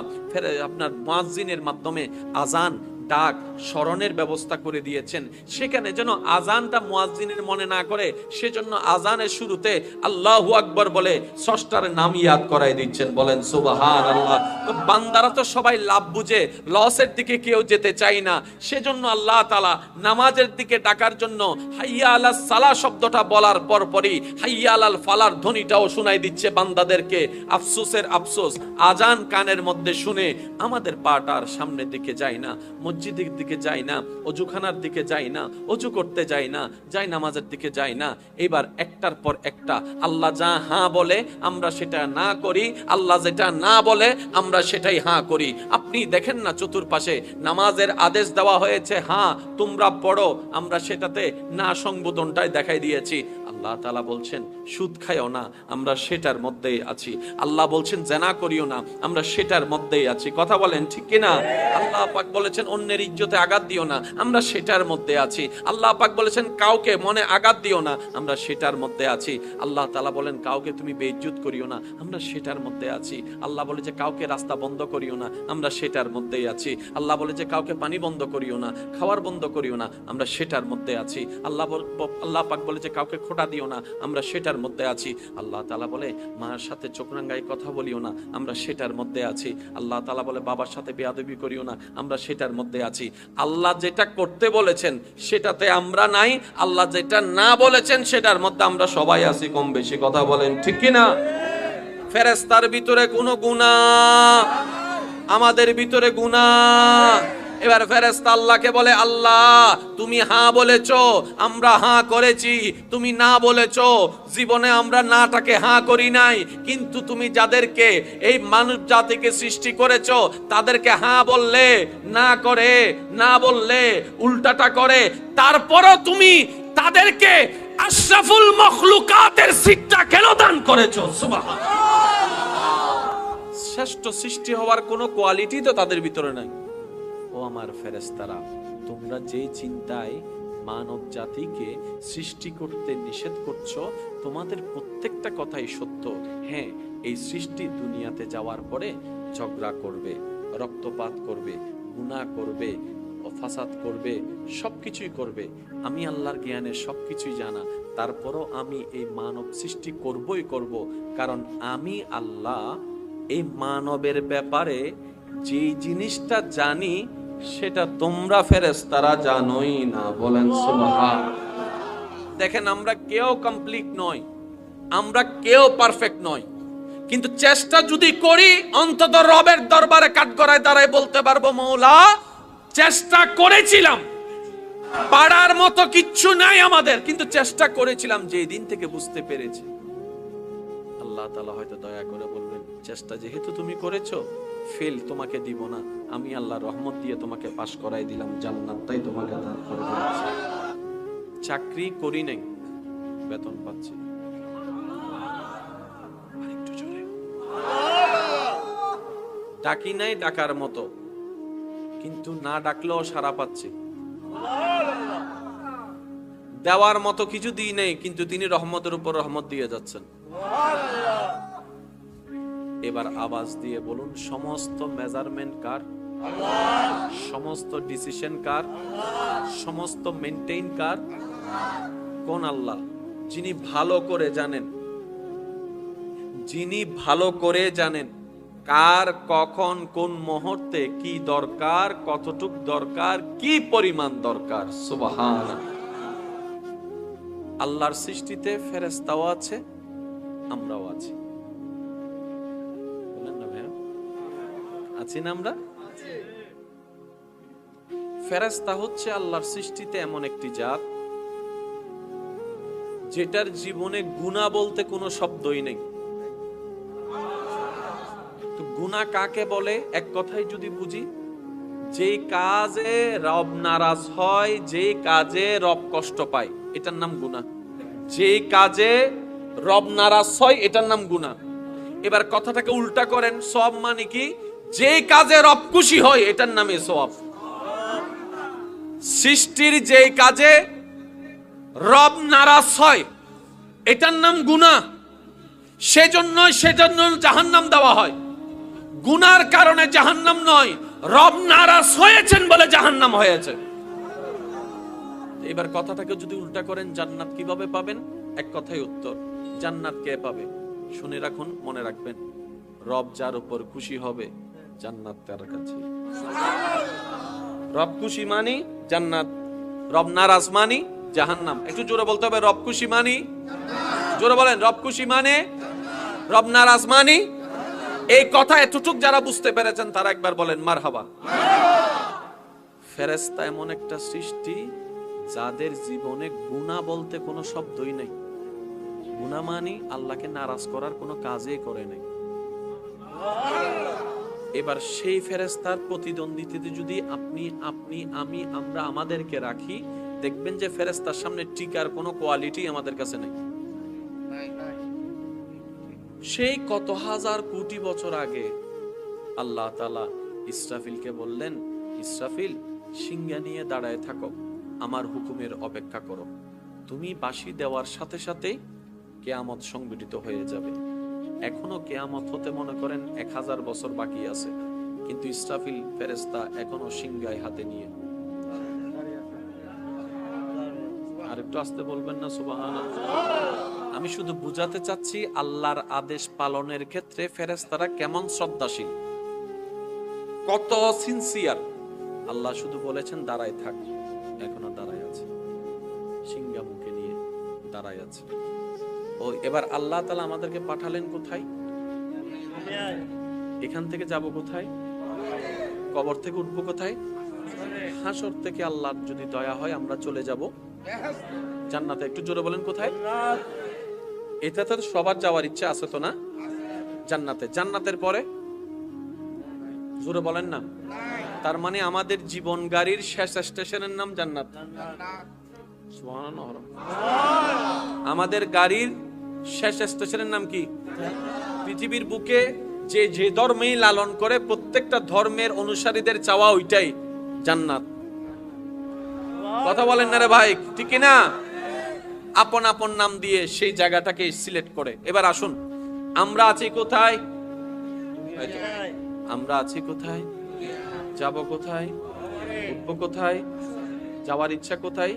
আপনার মুয়াজ্জিনের মাধ্যমে আজান, ডাক, স্মরণের ব্যবস্থা করে দিয়েছেন। সেখানে যেন আজানটা মুয়াজ্জিনের মনে না করে, সেজন্য আজানের শুরুতে আল্লাহু আকবার বলে স্রষ্টার নাম ইয়াদ করাই দিচ্ছেন। বলেন সুবহানাল্লাহ। তো বান্দারা তো সবাই লাভ বুঝে, লসের দিকে কেউ যেতে চায় না, সেজন্য আল্লাহ তাআলা নামাজের দিকে ডাকার জন্য হাইয়া আলাস সালাহ শব্দটা বলার পরপরই হাইয়া আলাল ফালার ধ্বনিটাও শোনাই দিচ্ছে বান্দাদেরকে। আফসোসের আফসোস, আজান কানের মধ্যে শুনে আমাদের পাটা আর সামনের দিকে যায় না, মসজিদের দিকে যাই না, অজুখানার দিকে যাই না, অজু করতে যাই না, যাই নামাজের দিকে যাই না। এবার একটার পর একটা আল্লাহ যা হ্যাঁ বলে আমরা সেটা না করি, আল্লাহ যেটা না বলে আমরা সেটাই হ্যাঁ করি। আপনি দেখেন না চতুর্পাশে নামাজের আদেশ দেওয়া হয়েছে, হ্যাঁ তোমরা পড়ো, আমরা সেটাতে না সংবোধনটাই দেখাই দিয়েছি। আল্লাহ তাআলা বলছেন সুদ খাইও না, আমরা সেটার মধ্যেই আছি। আল্লাহ বলছেন জেনা করিও না, আমরা সেটার মধ্যেই আছি। কথা বলেন ঠিক কিনা? আল্লাহ পাক বলেছেন অন্যের ইজ্জতে আঘাত দিও না, আমরা সেটার মধ্যে আছি। আল্লাহ পাক বলেছেন কাউকে মনে আঘাত দিও না, আমরা সেটার মধ্যে আছি। আল্লাহ তাআলা বলেন কাউকে তুমি বেইজ্জত করিও না, আমরা সেটার মধ্যে আছি। আল্লাহ বলে যে কাউকে রাস্তা বন্ধ করিও না, আমরা সেটার মধ্যেই আছি। আল্লাহ বলে যে কাউকে পানি বন্ধ করিও না, খাওয়ার বন্ধ করিও না, আমরা সেটার মধ্যে আছি। আল্লাহ পাক বলে যে কাউকে খোটা দিও না, আমরা সেটার মধ্যে আছি। আল্লাহ তাআলা বলে মার সাথে চোখ রাঙায় কথা বলিও না, আমরা সেটার মধ্যে আছি। আল্লাহ তাআলা বলে বাবার সাথে বেয়াদবি করিও না, আমরা সেটার মধ্যে আছি। আল্লাহ যেটা করতে বলেছেন সেটাতে আমরা নাই, আল্লাহ যেটা না বলেছেন সেটার মধ্যে আমরা সবাই আছি কম বেশি। কথা বলেন ঠিক কিনা? ফেরেশতার ভিতরে কোনো গুনাহ, আমাদের ভিতরে গুনাহ। এবার ফেরেশতা আল্লাহকে বলে আল্লাহ তুমি হ্যাঁ বলেছো, আমরা হ্যাঁ করেছি, তুমি না বলেছো, জীবনে আমরা নাটাকে হ্যাঁ করি নাই, কিন্তু তুমি যাদেরকে এই মানব জাতিকে সৃষ্টি করেছো তাদেরকে হ্যাঁ বললে না করে, না বললে উল্টাটা করে, তারপরও তুমি তাদেরকে আশরাফুল মখলুকাতের সিটটা কেন দান করেছো? সুবহানাল্লাহ। শ্রেষ্ঠ সৃষ্টি হওয়ার কোনো কোয়ালিটি তো তাদের ভিতরে নাই। ও আমার ফেরেশতারা, তোমরা যেই চিন্তায় মানব জাতিকে সৃষ্টি করতে নিষেধ করছো, তোমাদের প্রত্যেকটা কথাই সত্য। হ্যাঁ, এই সৃষ্টি দুনিয়াতে যাওয়ার পরে ঝগড়া করবে, রক্তপাত করবে, গুনাহ করবে, ফাসাদ করবে, সবকিছুই করবে। আমি আল্লাহর জ্ঞানে সবকিছুই জানা, তারপরও আমি এই মানব সৃষ্টি করবই করব, কারণ আমি আল্লাহ এই মানবের ব্যাপারে যে জিনিসটা জানি সেটা তোমরা ফেরেশতারা জানোই না। বলেন সুবহান। দেখেন আমরা কেউ কমপ্লিট নই, আমরা কেউ পারফেক্ট নই, কিন্তু চেষ্টা যদি করি অন্তত রবের দরবারে কাঠগড়ায় দাঁড়ায় বলতে পারবো মওলা চেষ্টা করেছিলাম, পারার মতো কিচ্ছু নাই আমাদের, কিন্তু চেষ্টা করেছিলাম। যেই দিন থেকে বুঝতে পেরেছি, আল্লাহ তাআলা হয়তো দয়া করে বলবেন চেষ্টা যেহেতু তুমি করেছো, ফেল তোমাকে দিব না, আমি আল্লাহর রহমত দিয়ে তোমাকে পাশ করাই দিলাম, জান্নাতটাই তোমাকে দান করে দিয়েছি। চাকরি করি নাই, বেতন পাচ্ছি। আরেকটু জোরে। ডাকি নাই ডাকার মতো, কিন্তু না ডাকলেও সাড়া পাচ্ছি। দেওয়ার মতো কিছু দিই নাই, কিন্তু তিনি রহমতের উপর রহমত দিয়ে যাচ্ছেন। এবার আওয়াজ দিয়ে বলুন, সমস্ত মেজারমেন্ট কার? সমস্ত ডিসিশন কার? সমস্ত মেইনটেইন কার? কোন আল্লাহ? যিনি ভালো করে জানেন, যিনি ভালো করে জানেন কার কখন কোন মুহূর্তে কি দরকার, কতটুক দরকার, কি পরিমাণ দরকার। সুবহানাল্লাহ। আল্লাহর সৃষ্টিতে ফেরেশতাও আছে, আমরাও আছি। বলেন না ভাই, আছি না আমরা? ফেরেশতা হচ্ছে আল্লাহর সৃষ্টিতে এমন একটি জাত যেটার জীবনে গুনাহ বলতে কোনো শব্দই নেই। তো গুনাহ কাকে বলে? এক কথায় যদি বুঝি, যেই কাজে রব নারাজ হয়, যেই কাজে রব কষ্ট পায়, এটার নাম গুনাহ। যেই কাজে রব নারাজ হয় এটার নাম গুনাহ। এবার কথাটাকে উল্টা করেন, সওয়াব মানে কি? যেই কাজে রব খুশি হয় এটার নামে সওয়াব। সৃষ্টির যেই কাজে রব নারাজ হয় এটার নাম গুনাহ। সেজন্য জাহান্নাম দেওয়া হয়। গুনার কারণে জাহান্নাম নয়, রব নারাজ হয়েছেন বলে জাহান্নাম হয়েছে। এবার কথাটাকে যদি উল্টা করেন, জান্নাত কিভাবে পাবেন? এক কথাই উত্তর, জান্নাত কে পাবে? শুনে রাখুন, মনে রাখবেন, রব যার উপর খুশি হবে জান্নাত তার কাছে। রব খুশি মানি জান্নাত, রব নারাজ মানি জাহান্নাম। একটু জোরে বলতে হবে, রব খুশি মানি, জোরে বলেন, রব খুশি মানে, রব নারাজ মানি। এই কথা এতটুক যারা বুঝতে পেরেছেন তারা একবার বলেন মারহাবা। ফেরেশতা এমন একটা সৃষ্টি যাদের জীবনে গুনাহ বলতে কোনো শব্দই নেই। গুনাহ মানি আল্লাহকে নারাজ করার কোনো কাজই করে নাই। এবার সেই ফেরেশতার প্রতিদ্বন্দ্বিতাতে যদি আপনি, আমরা আমাদেরকে রাখি, দেখবেন যে ফেরেশতার সামনে টিকার কোনো কোয়ালিটি আমাদের কাছে নেই। সেই কত হাজার কোটি বছর আগে আল্লাহ তাআলা ইসরাফিলকে বললেন, ইসরাফিল সিংহা নিয়ে দাঁড়ায় থাকো, আমার হুকুমের অপেক্ষা করো। তুমি বাঁশি দেওয়ার সাথে সাথেই কিয়ামত সংঘটিত হয়ে যাবে। এখনো কিয়ামত হতে মনে করেন 1000 বছর বাকি আছে, কিন্তু ইসরাফিল ফেরেশতা এখনো সিংহায় হাতে নিয়ে। আর একটু আস্তে বলবেন না সুবহানাল্লাহ? আমি শুধু বুঝাতে চাচ্ছি আল্লাহর আদেশ পালনের ক্ষেত্রে ফেরেশতারা কেমন শ্রদ্ধাশীল, কত সিনসিয়ার। আল্লাহ শুধু বলেছেন দাঁড়ায় থাক, এখনো দাঁড়ায় আছে, সিংহা মুখে নিয়ে দাঁড়ায় আছে। ও এবার আল্লাহ তাআলা আমাদেরকে পাঠালেন কোথায়? এখান থেকে যাব কোথায়? কবর থেকে উঠবো কোথায়? হাসর থেকে আল্লাহর যদি দয়া হয় আমরা চলে যাব জান্নাতে। একটু জোরে বলেন কোথায়? এটা তো সবার যাওয়ার ইচ্ছা আছে তো না? জান্নাতে। জান্নাতের পরে জোরে বলেন না। তার মানে আমাদের জীবন গাড়ির শেষ স্টেশনের নাম জান্নাত। সুবহানাল্লাহ। আমাদের গাড়ির শেষ স্টেশনের নাম কি? পৃথিবীর বুকে যে যে ধর্মেই লালন করে প্রত্যেকটা ধর্মের অনুসারীদের চাওয়া ওইটাই জান্নাত। কথা বলেন না রে ভাই, ঠিক না? আপন আপন নাম দিয়ে সেই জায়গাটাকে সিলেক্ট করে। এবার আসুন, আমরা আছি কোথায়? আমরা আছি কোথায়? যাব কোথায়? উঠবো কোথায়? যাওয়ার ইচ্ছা কোথায়?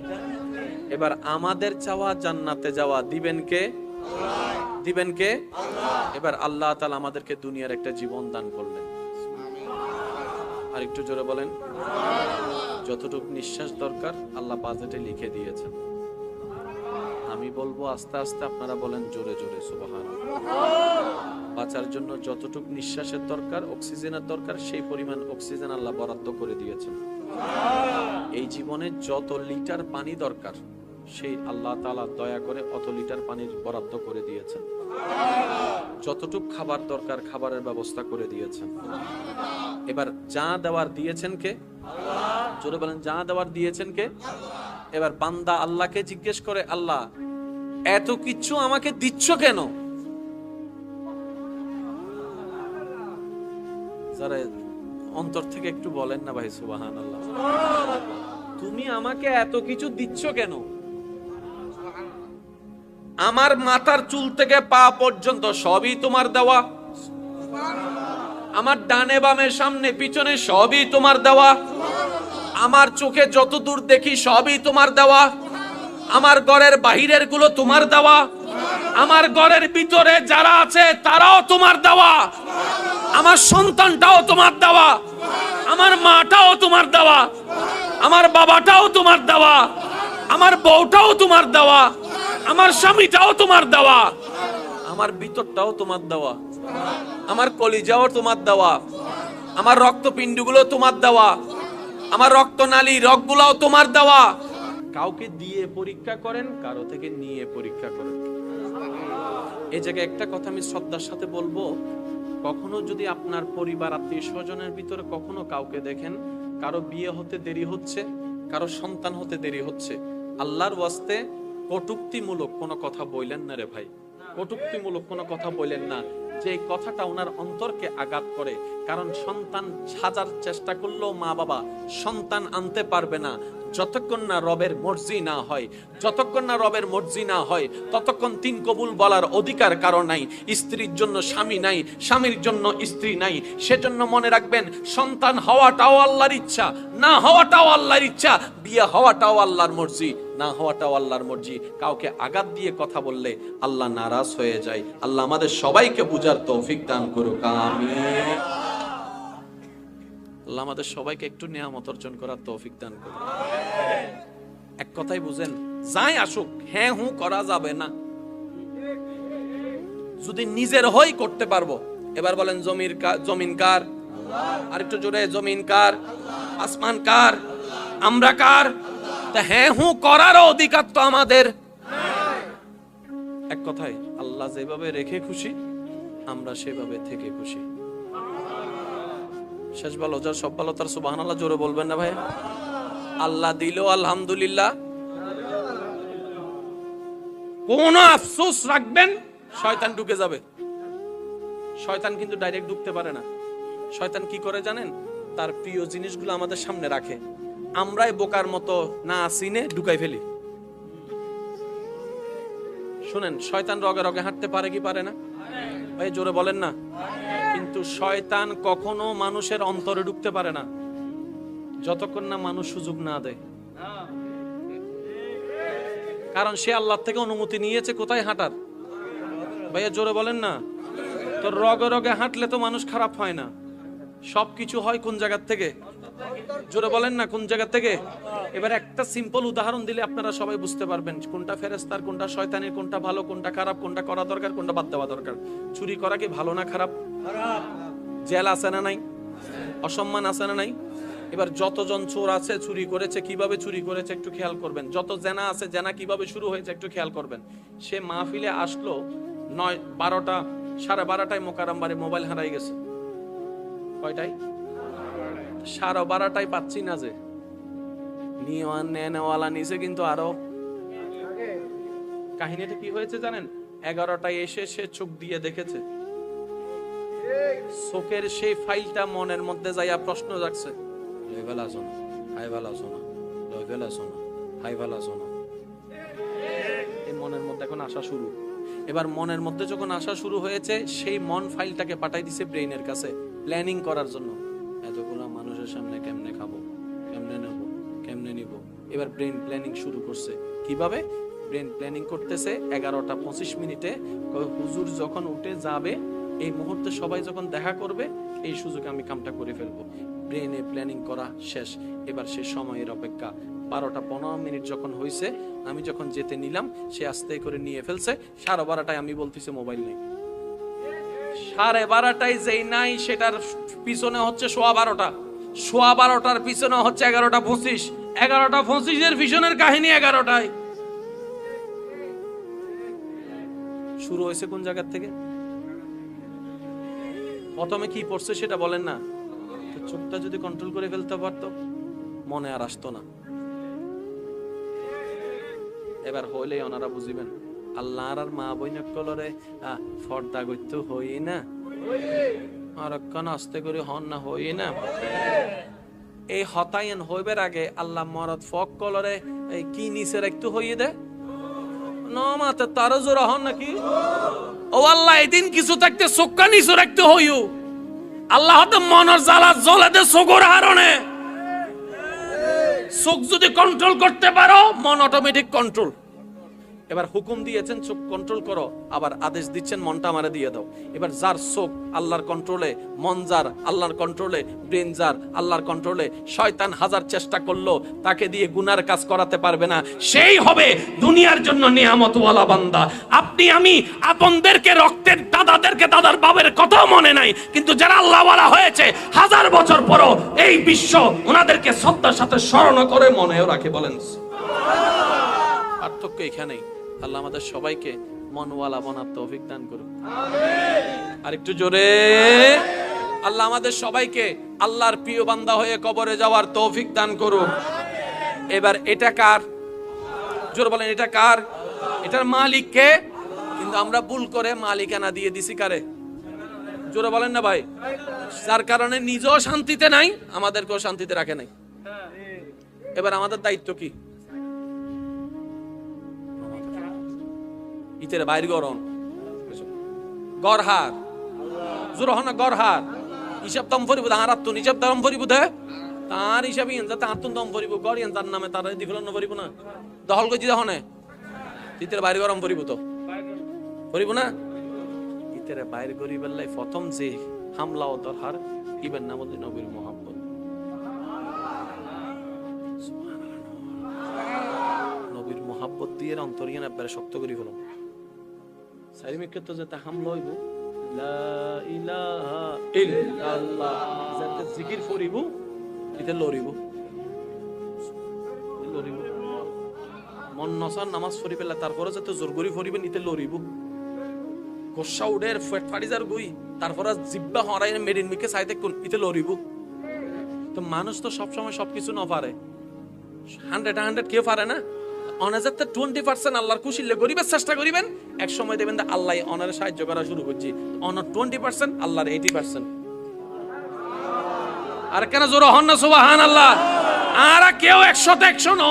এবার আমাদের চাওয়া জান্নাতে যাওয়া দিবেন কে? দিবেন কে? এবার আল্লাহ তাআলা আমাদেরকে দুনিয়ার একটা জীবন দান করলেন। আর একটু জোরে বলেন। যতটুকু নিঃশ্বাস দরকার আল্লাহ বাজেটে লিখে দিয়েছেন। আমি বলবো আস্তে আস্তে, আপনারা বলেন জোরে জোরে সুবহানাল্লাহ। বাঁচার জন্য যতটুকু নিঃশ্বাসের দরকার, অক্সিজেনের দরকার, সেই পরিমাণ অক্সিজেন আল্লাহ বরাদ্দ করে দিয়েছেন। এই জীবনে যত লিটার পানি দরকার সেই আল্লাহ তাআলা দয়া করে অত লিটার পানির বরাদ্দ করে দিয়েছেন। যতটুকু খাবার দরকার খাবারের ব্যবস্থা করে দিয়েছেন। এবার যা দেওয়ার দিয়েছেন কে? জোরে বলেন, যা দেওয়ার দিয়েছেন কে? এবার বান্দা আল্লাহকে জিজ্ঞেস করে, আল্লাহ এত কিছু আমাকে দিচ্ছ কেন? যারা অন্তর থেকে একটু বলেন না ভাই সুবহানাল্লাহ। তুমি আমাকে এত কিছু দিচ্ছ কেন? আমার মাথার চুল থেকে পা পর্যন্ত সবই তোমার দেওয়া। আমার ডানে বামে সামনে পিছনে সবই তোমার দেওয়া। আমার চোখে যত দূর দেখি সবই তোমার দেওয়া। আমার ঘরের বাহিরের গুলো তোমার দেওয়া। আমার ঘরের ভিতরে যারা আছে তারাও তোমার দেওয়া। আমার সন্তানটাও তোমার দেওয়া। আমার মাটাও তোমার দেওয়া। আমার বাবাটাও তোমার দেওয়া। আমার বউটাও তোমার দেওয়া। আমার স্বামীটাও তোমার দেওয়া। আমার ভিতরটাও তোমার দেওয়া। আমার কলিজাও তোমার দেওয়া। আমার রক্তপিণ্ডগুলো তোমার দেওয়া। আমার রক্তনালী রগগুলোও তোমার দেওয়া। কাউকে দিয়ে পরীক্ষা করেন, কারো থেকে নিয়ে পরীক্ষা করেন। এই জায়গায় একটা কথা আমি শ্রদ্ধার সাথে বলবো, কখনো যদি আপনার পরিবার আত্মীয় স্বজনের ভিতরে কখনো কাউকে দেখেন কারো বিয়ে হতে দেরি হচ্ছে, কারো সন্তান হতে দেরি হচ্ছে, আল্লাহর ওয়াস্তে কটূক্তিমূলক কোনো কথা বললেন না রে ভাই। কটূক্তিমূলক কোনো কথা বললেন না, যে কথাটা ওনার অন্তরকে আঘাত করে। কারণ সন্তান হাজার চেষ্টা করলেও মা বাবা সন্তান আনতে পারবে না যতক্ষণ না রবের মর্জি না হয়। যতক্ষণ না রবের মর্জি না হয় ততক্ষণ তিন কবুল বলার অধিকার কারো নাই। স্ত্রীর জন্য স্বামী নাই, স্বামীর জন্য স্ত্রী নাই। সেজন্য মনে রাখবেন, সন্তান হওয়াটাও আল্লাহর ইচ্ছা, না হওয়াটাও আল্লাহর ইচ্ছা। বিয়ে হওয়াটাও আল্লাহর মর্জি, না হওয়াটাও আল্লাহর মর্জি। কাউকে আঘাত দিয়ে কথা বললে আল্লাহ নারাজ হয়ে যায়। আল্লাহ আমাদের সবাইকে বুঝার তৌফিক দান করুক, আমিন। আল্লাহ আমাদের সবাইকে একটু নিয়ামত অর্জন করার তৌফিক দান করুক। এক কথাই বুঝেন, যাই আসুক হ্যাঁ হুঁ করা যাবে না। যদি নিজের হই করতে পারবো। এবার বলেন জমিন কার? আর একটু জোরে, জমিন কার? আসমান কার? আমরা কার? তা হ্যাঁ হুঁ করার অধিকার তো আমাদের। এক কথায় আল্লাহ যেভাবে রেখে খুশি আমরা সেভাবে থেকে খুশি। শেষ ভালো যার সব ভালো তার সুবহানাল্লাহ জোরে বলবেন না ভাই? আল্লাহ দিল আলহামদুলিল্লাহ। কোন আফসোস রাখবেন, শয়তান ঢুকে যাবে। শয়তান কিন্তু ডাইরেক্ট ঢুকতে পারে না। শয়তান কি করে জানেন? তার প্রিয় জিনিসগুলো আমাদের সামনে রাখে, আমরাই বোকার মতো না চিনে ঢুকাই ফেলি। শুনেন, শয়তান রগে রগে হাঁটতে পারে কি পারে না? ভাই জোরে বলেন না। কিন্তু শয়তান কখনো মানুষের অন্তরে ঢুকতে পারে না যতক্ষণ না মানুষ সুযোগ না দেয়। কারণ সে আল্লাহ থেকে অনুমতি নিয়েছে কোথায় হাঁটার। ভাইয়া জোরে বলেন না। তো রগে রগে হাঁটলে তো মানুষ খারাপ হয় না, সবকিছু হয় কোন জায়গা থেকে? জোরে বলেন না, কোন জায়গা থেকে? এবার একটা সিম্পল উদাহরণ দিলে আপনারা সবাই বুঝতে পারবেন কোনটা ফেরেশতার, কোনটা শয়তানের, কোনটা ভালো, কোনটা খারাপ, কোনটা করা দরকার, কোনটা বাদ দেওয়া দরকার। চুরি করা কি ভালো না খারাপ? জেল আছে না নাই? অসম্মান আছে না নাই? এবার যতজন চোর আছে, চুরি করেছে, কিভাবে চুরি করেছে একটু খেয়াল করবেন। যত জেনা আছে, জেনা কিভাবে শুরু হয়েছে একটু খেয়াল করবেন। সে মাহফিলে আসলো 9-12টা, 12:30টায় মোকাররম বাড়ি মোবাইল হারাই গেছে। কয়টায়? 12:30টায় পাচ্ছি না যে নেওয়ালা নিচে, কিন্তু আরো কাহিনীটা কি হয়েছে জানেন? 11টায় এসে সে চোখ দিয়ে দেখেছে, চোখের সেই ফাইলটা মনের মধ্যে যাইয়া প্রশ্ন জাগছে, এই মনের মধ্যে এখন আসা শুরু। এবার মনের মধ্যে যখন আসা শুরু হয়েছে, সেই মন ফাইলটাকে পাঠাই দিছে ব্রেইনের কাছে প্ল্যানিং করার জন্য। এতগুলো মানুষের সামনে কেমনে খাবো, কেমনে নেব, কেমনে নিব। এবার ব্রেন প্ল্যানিং শুরু করছে। কিভাবে ব্রেন প্ল্যানিং করতেছে? 11:25 হুজুর যখন উঠে যাবে, এই মুহূর্তে সবাই যখন দেখা করবে, এই সুযোগে আমি কামটা করে ফেলবো। ব্রেনে প্ল্যানিং করা শেষ। এবার সে সময়ের অপেক্ষা। 12:15 যখন হয়েছে, আমি যখন যেতে নিলাম, সে আস্তে করে নিয়ে ফেলছে। 12:30টায় আমি বলতেছি মোবাইল নেই। 12:30টায় যেই নাই, সেটার পিছনে হচ্ছে 12:15। 12:15টার পিছনে হচ্ছে 11:25। 11:25 পিছনের কাহিনী 11টায় শুরু হয়েছে। কোন জায়গা থেকে? প্রথমে কি পড়ছে সেটা বলেন না। চোখটা যদি কন্ট্রোল করে ফেলতে পারতো, মনে আর আসতো না। এবার হইলে ওনারা বুঝিবেন, আল্লাহর আর মা বইন কলরে ফর্দা করতে হই না, আর একখান আস্তে করে হন না হই না। এই হতায়ন হইবার আগে আল্লাহ মরদ ফক কলরে কি নিচে রাখতে হইয়ে দে নমাতে তারও জোড়া হন নাকি? ও আল্লাহ, এদিন কিছু থাকতে চোখটা নিচে রাখতে হইও। আল্লাহ তো মনের জ্বালা জ্বলে দে চোখের হারণে। চোখ যদি কন্ট্রোল করতে পারো, মন অটোমেটিক কন্ট্রোল। এবার হুকুম দিয়েছেন চোখ কন্ট্রোল করো, আবার আদেশ দিচ্ছেন মনটা আমারে দিয়ে দাও। এবার যার চোখ আল্লাহর কন্ট্রোলে, মন যার আল্লাহর কন্ট্রোলে, ব্রেন যার আল্লাহর কন্ট্রোলে, শয়তান হাজার চেষ্টা করলো তাকে দিয়ে গুনার কাজ করাতে পারবে না। সেই হবে দুনিয়ার জন্য নিয়ামতওয়ালা বান্দা। আপনি আমি আপনদেরকে, রক্তের দাদাদেরকে, দাদার বাবার কথাও মনে নাই, কিন্তু যারা আল্লাহওয়ালা হয়েছে, 1000 বছর পরও এই বিশ্ব ওনাদেরকে শ্রদ্ধার সাথে স্মরণ করে মনেও রাখে। বলেন পার্থক্য এখানেই। আল্লাহ আমাদের সবাইকে মনওয়ালা বানার তৌফিক দান করুন। আর একটু জোরে, আল্লাহ আমাদের সবাইকে আল্লাহর প্রিয় বান্দা হয়ে কবরে যাওয়ার তৌফিক দান করুন। এবার এটা কার? জোরে বলেন, এটা কার? এটার মালিক কে? কিন্তু আমরা ভুল করে মালিকানা দিয়ে দিছি কারে? জোরে বলেন না ভাই। যার কারণে নিজেও শান্তিতে নাই, আমাদেরকেও শান্তিতে রাখে নাই। এবার আমাদের দায়িত্ব কি? ইতের বাইর গরম গড়হার জোর হন গড়হার হিসাব দম ফরিব আরাত্তুন হিসাব দম ফরিব দে তার হিসাবে যাতে আত্মন দম ফরিব গড়িয়ান তার নামে তার দিফলন ফরিব না দহল কই দিদা হনে ইতের বাইর গরম ফরিব তো ফরিব না। ইতের বাইর গরিবের লাই প্রথম যে হামলা ও দরহার ইবেন নাম হচ্ছে নবীর মুহাম্মদ। নবীর মুহাব্বত দিয়ে অন্তরিয়ান একবারে শক্ত করে ফেলাম। সারিমিকে তো যাতে হামলা হইব, লা ইলাহা ইল্লাল্লাহ যাতে জিকির করিব, এতে লড়িব লড়িব। মন নসার নামাজ পড়ি পেলা, তারপরে যাতে জোর করি পড়িবেন, এতে লড়িব। গোসা উডের ফেট ফাড়ি যার গুই, তারপরে জিব্বা হরাই মেরিন মিকে চাইতে কোন, এতে লড়িব। তো মানুষ তো সবসময় সবকিছু না পারে। 100 কেউ পারে না। অনাজাতে 20% আল্লাহর খুশিলে গরিবের চেষ্টা করিবেন, এক সময় দেখবেন আল্লাহ অনার সাহায্য করা শুরু করছি, অনার 20%, আল্লাহর 80%। আর কেন জোর হন না সুবহানাল্লাহ? আরা কেউ 100-100 ন,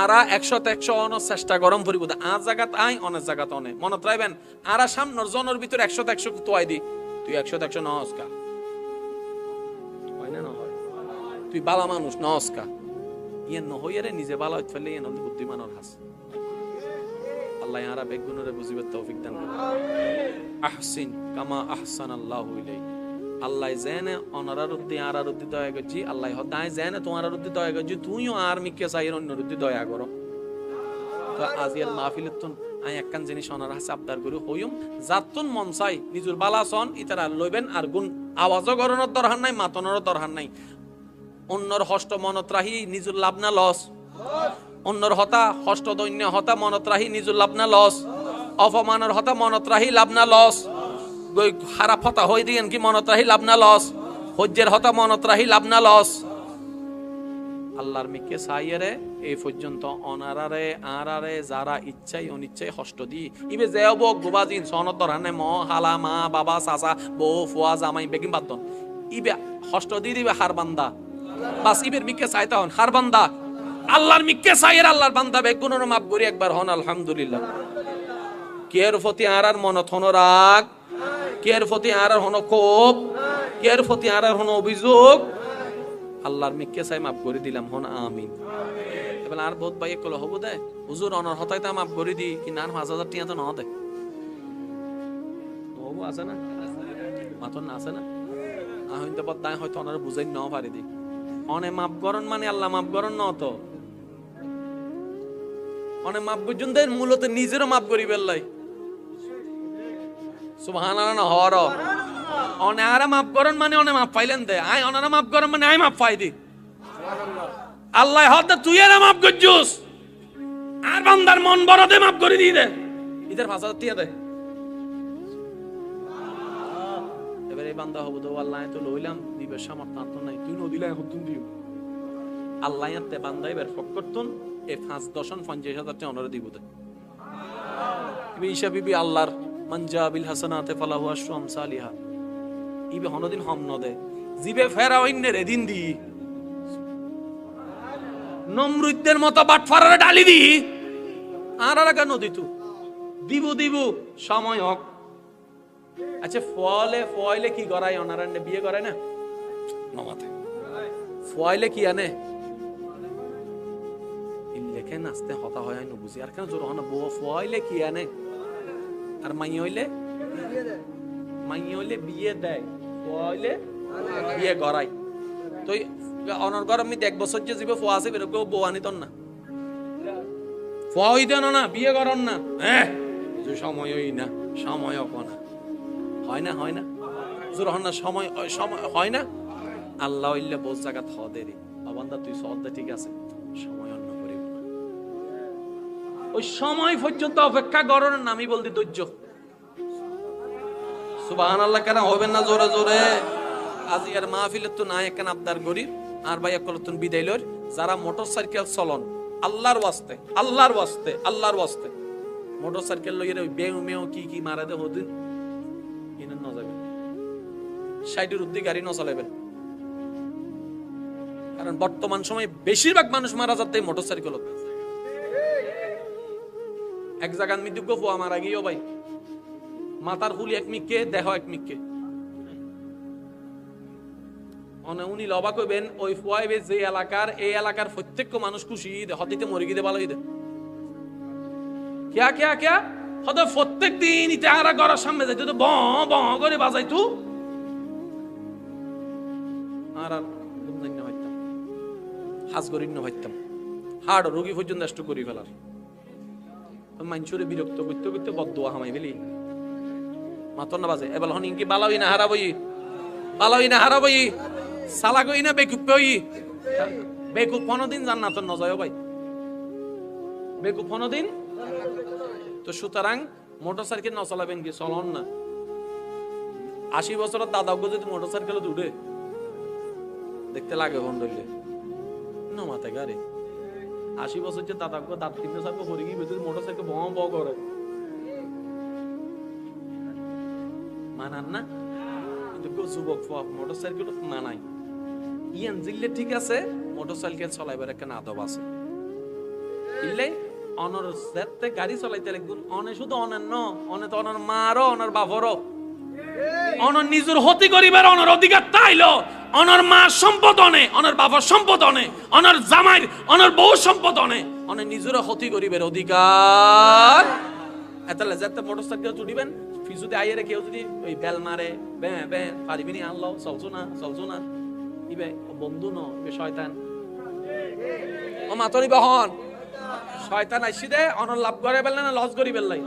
আরা 100-100 অনার চেষ্টা গরম পরিব, আর জায়গাত আই অনেক জায়গাত অনে মনত রাখবেন। আরা সামনের জনের ভিতর 100-100 তোয়াই দি, তুই 100-100 নস্কা হয় না, না হয় তুই বালা মানুষ নস্কা ইয়ে নহইয়ারে নিজে বালা হইতে ফেললে ইয়ে নদী বুদ্ধিমানের হাস। আল্লাহ আরা বেগুনরে বুঝিবার তৌফিক দান করুন। আহসিন কামা আহসানাল্লাহু ইলাইক। আল্লাহ জেনে অনারার উদ্দি আরার উদ্দি দয়া করছি, আল্লাহ হদায় জেনে তোমার উদ্দি দয়া করছি, তুইও আর মিকে চাইর অন্য উদ্দি দয়া করো। তো আজিয়ার মাহফিলের আই একখান জিনিস অনার হাসে আবদার করি হইম, যাতুন মন চাই নিজের বালা সন ইতারা লইবেন, আর গুণ আওয়াজও গরনের দরকার নাই, মাতনের দরকার নাই। অন্যর হষ্ট মনত রাহি নিজের লাভ না লস, অন্যর হতা হষ্ট দৈন্য হতা মনত রাহি নিজের লাভ না লস, অপমানের হতা মনত রাহি লাভ না লস, খারাপ হতা হই দিয়েন কি মনত রাহি লাভ না লস, হজ্জের হতা মনত রাহি লাভ না লস। আল্লাহর মিকে সাইয়ারে এই পর্যন্ত অনারারে আরারে যারা ইচ্ছাই অনিচ্ছাই হষ্ট দি ইবে যেব গোবাজিন সনত দরহানে ম হালা মা বাবা চাচা বউ ফুয়া জামাই বেগিম বাদন ইবে হষ্ট দি দিবে হার বান্দা, বাস ইবের মিকে চাইতা হন হার বান্দা। আল্লাহর মিকে চাইয়ের আল্লাহর বান্দা বেগুনের মাপ করি একবার হন আলহামদুলিল্লাহ। কের ফতি আরার মনত হন রাগ, কের ফতি আরার হন ক্ষোভ, কের ফতি আরার হন অভিযোগ, আল্লাহর মিকে চাই মাফ করে দিলাম হন আমিন। এবার আর বহুত ভাই কল হবো দে হুজুর অনর হতাইতা মাফ করে দি কি না 5,000 টিয়া তো ন দে হবো আছে না মাতন না আছে না আহইতে পর তাই হয়তো অনার বুঝাই ন পারি দি অনে মাফ করন মানে আল্লাহ মাফ করন ন তো অনে মাফ পর্যন্ত মূলত নিজেরও মাফ করি বেল্লাই সুবহানাল্লাহ না হর অনে আরা মাফ করন মানে অনে মাফ পাইলেন দে আই অনারা মাফ করন মানে আই মাফ পাই দি আল্লাহ হদ তুই এরা মাফ করছুস আর বান্দার মন বড় দে মাফ করে দি দে ইদার ভাষা তিয়া দে এবারে এই বান্দা হবো তো আল্লাহ তো লইলাম দিবে সামর্থ্য তো নাই তুই নদিলা এখন তুমি দিও আল্লাহ এতে বান্দা এবার ফকরতুন এই 5,50,000 টাকা অনারে দিব দে ইবে ঈশা বিবি আল্লাহর মানজা বিল হাসানাতে ফালাহু আশরু আমসালিহা ইবে হনদিন হম নদে জিবে ফেরাউনের এদিন দি নমরুদদের মতো বাটফারারে ডালি দি আর আরাকা নদী তু দিব দিব সময় হোক। আচ্ছা ফলে কি করায় অনারান্নে বিয়ে করে না নমাতে ফলে কি আনে লেখে নাচতে হতা হয় না বুঝি আর কেন জোর হনা বউ ফলে কি আনে আর মাই হইলে বিয়ে দেয় ফলে বিয়ে করাই তো অনর গরম মি 1 বছর যে জীবে ফোয়া আছে বেরো বউ আনিত না ফোয়া হইতে না বিয়ে করন না হ্যাঁ সময় হই না সময় না হয় না হয় না জোর হন না সময় হয় না আল্লাহ হইলে বোঝ জায়গা থ দেরি বাবান্দা তুই সদ্দা ঠিক আছে সময় অন্য করিব না ওই সময় পর্যন্ত অপেক্ষা করার নামই বলতে ধৈর্য। সুবহানাল্লাহ কেন হবেন না জোরে জোরে আজি আর মাহফিলের তো নাই একখান আবদার করি আর ভাই একলতুন বিদায় লর যারা মোটরসাইকেল চলন আল্লাহর ওয়াস্তে আল্লাহর ওয়াস্তে আল্লাহর ওয়াস্তে মোটরসাইকেল লইয়ে ওই বেউ মেউ কি মারা দে হদিন কিনেন না যাবেন সাইডের উদ্দি গাড়ি না চালাবেন কারণ বর্তমান সময়ে বেশিরভাগ মানুষ মারা যাচ্ছে মোটরসাইকেল এক জায়গার মৃত্যু ফুয়া মারা গিয়েও ভাই মাথার হুলি 1 মিকে দেহ 1 মিকে উনি লবা কইবেন ওই ফুয়াইবে যে এলাকার এই এলাকার প্রত্যেক মানুষ খুশি হতিতে মরে গিয়ে ভালো হইতে ক্যা হতে প্রত্যেক দিন ইতে আরা ঘরের সামনে যাইতে তো ব করে বাজাই তু আর গুমজাইন না হইতাম হাজ গরিন না হইতাম হাড় রোগী পর্যন্ত নষ্ট করি ফেলার মানুষরে বিরক্ত করতে করতে বদদোয়া হামাই ফেলি মাতর না বাজে এবার হন ইনকি বালাওই না হারাবই সালা কই না বেকুপ হই বেকুপ কোনদিন জান্নাতের ন যায় ভাই বেকুপ কোনদিন তো সুতরাং মোটরসাইকেল না চালাবেন কি চলন না 80 বছরের দাদা যদি মোটরসাইকেলে উঠে দেখতে লাগে বন্ধুলে না মাথায় গাড়ি 80 বছর যে দাদা দাঁত কিনতে সারবো করে গিয়ে মোটরসাইকেল ব করে মানান না, কিন্তু যুবক মোটরসাইকেল মানাই ইয়ান জিল্লে ঠিক আছে, মোটরসাইকেল চলাইবার একটা আদব আছে। ইল্লে অনর যেতে গাড়ি চলাইতে লাগবে অনে শুধু অনেন ন, অনে তো অনর মারও অনর বাপরও অনর নিজের হতি করিবার অনর অধিকার তাইলো, অনর মা সম্পদ অনে, অনর বাবার সম্পদ অনে, অনর জামাই অনর বউ সম্পদ অনে, অনে নিজের হতি করিবার অধিকার। এতলে যেতে মোটরসাইকেল চুড়িবেন ফিসুতে আইরে কেউ যদি ওই বেল মারে বে বে পারিবিনি আনলো চলছো না ইবে বন্ধু ন ইবে শয়তান ও মাতরি বহন শয়তান আইসি দে অনর লাভ করে বেলনা না লস করি বেললাই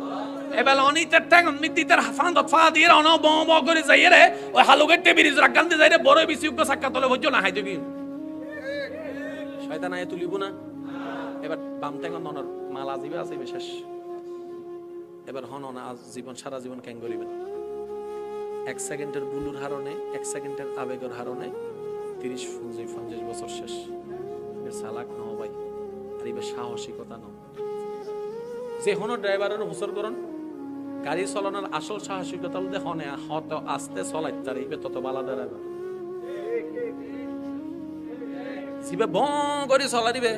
এবেল অনিতের ট্যাং মিতিতের ফান্দ ফা দিয়ে অন ব ব করে যাই রে ওই হালুগের টেবিরিজ রাগান্তে যাই রে বড় বেশি উগ্র সাক্কা তলে হইছো না হাই দিবি শয়তান আয় তুলিব না। এবার বাম ট্যাং অনর মালা দিবে আছে বিশেষ। এবার হন না আজ জীবন সারা জীবন ক্যাং করিবেন। 1 সেকেন্ডের বুলুর হারণে 1 সেকেন্ডের আবেগের হারণে 30-50 বছর শেষ। এর চালাক ন ভাই, আর এবার সাহসিকতা ন। যে হন ড্রাইভারের হুসর করুন গাড়ি চালানোর আসল সাহসিকতা বলতে হনে হত আস্তে চলাই তার এইবে তত বালা ড্রাইভার জিবে ব করে চলা দিবে,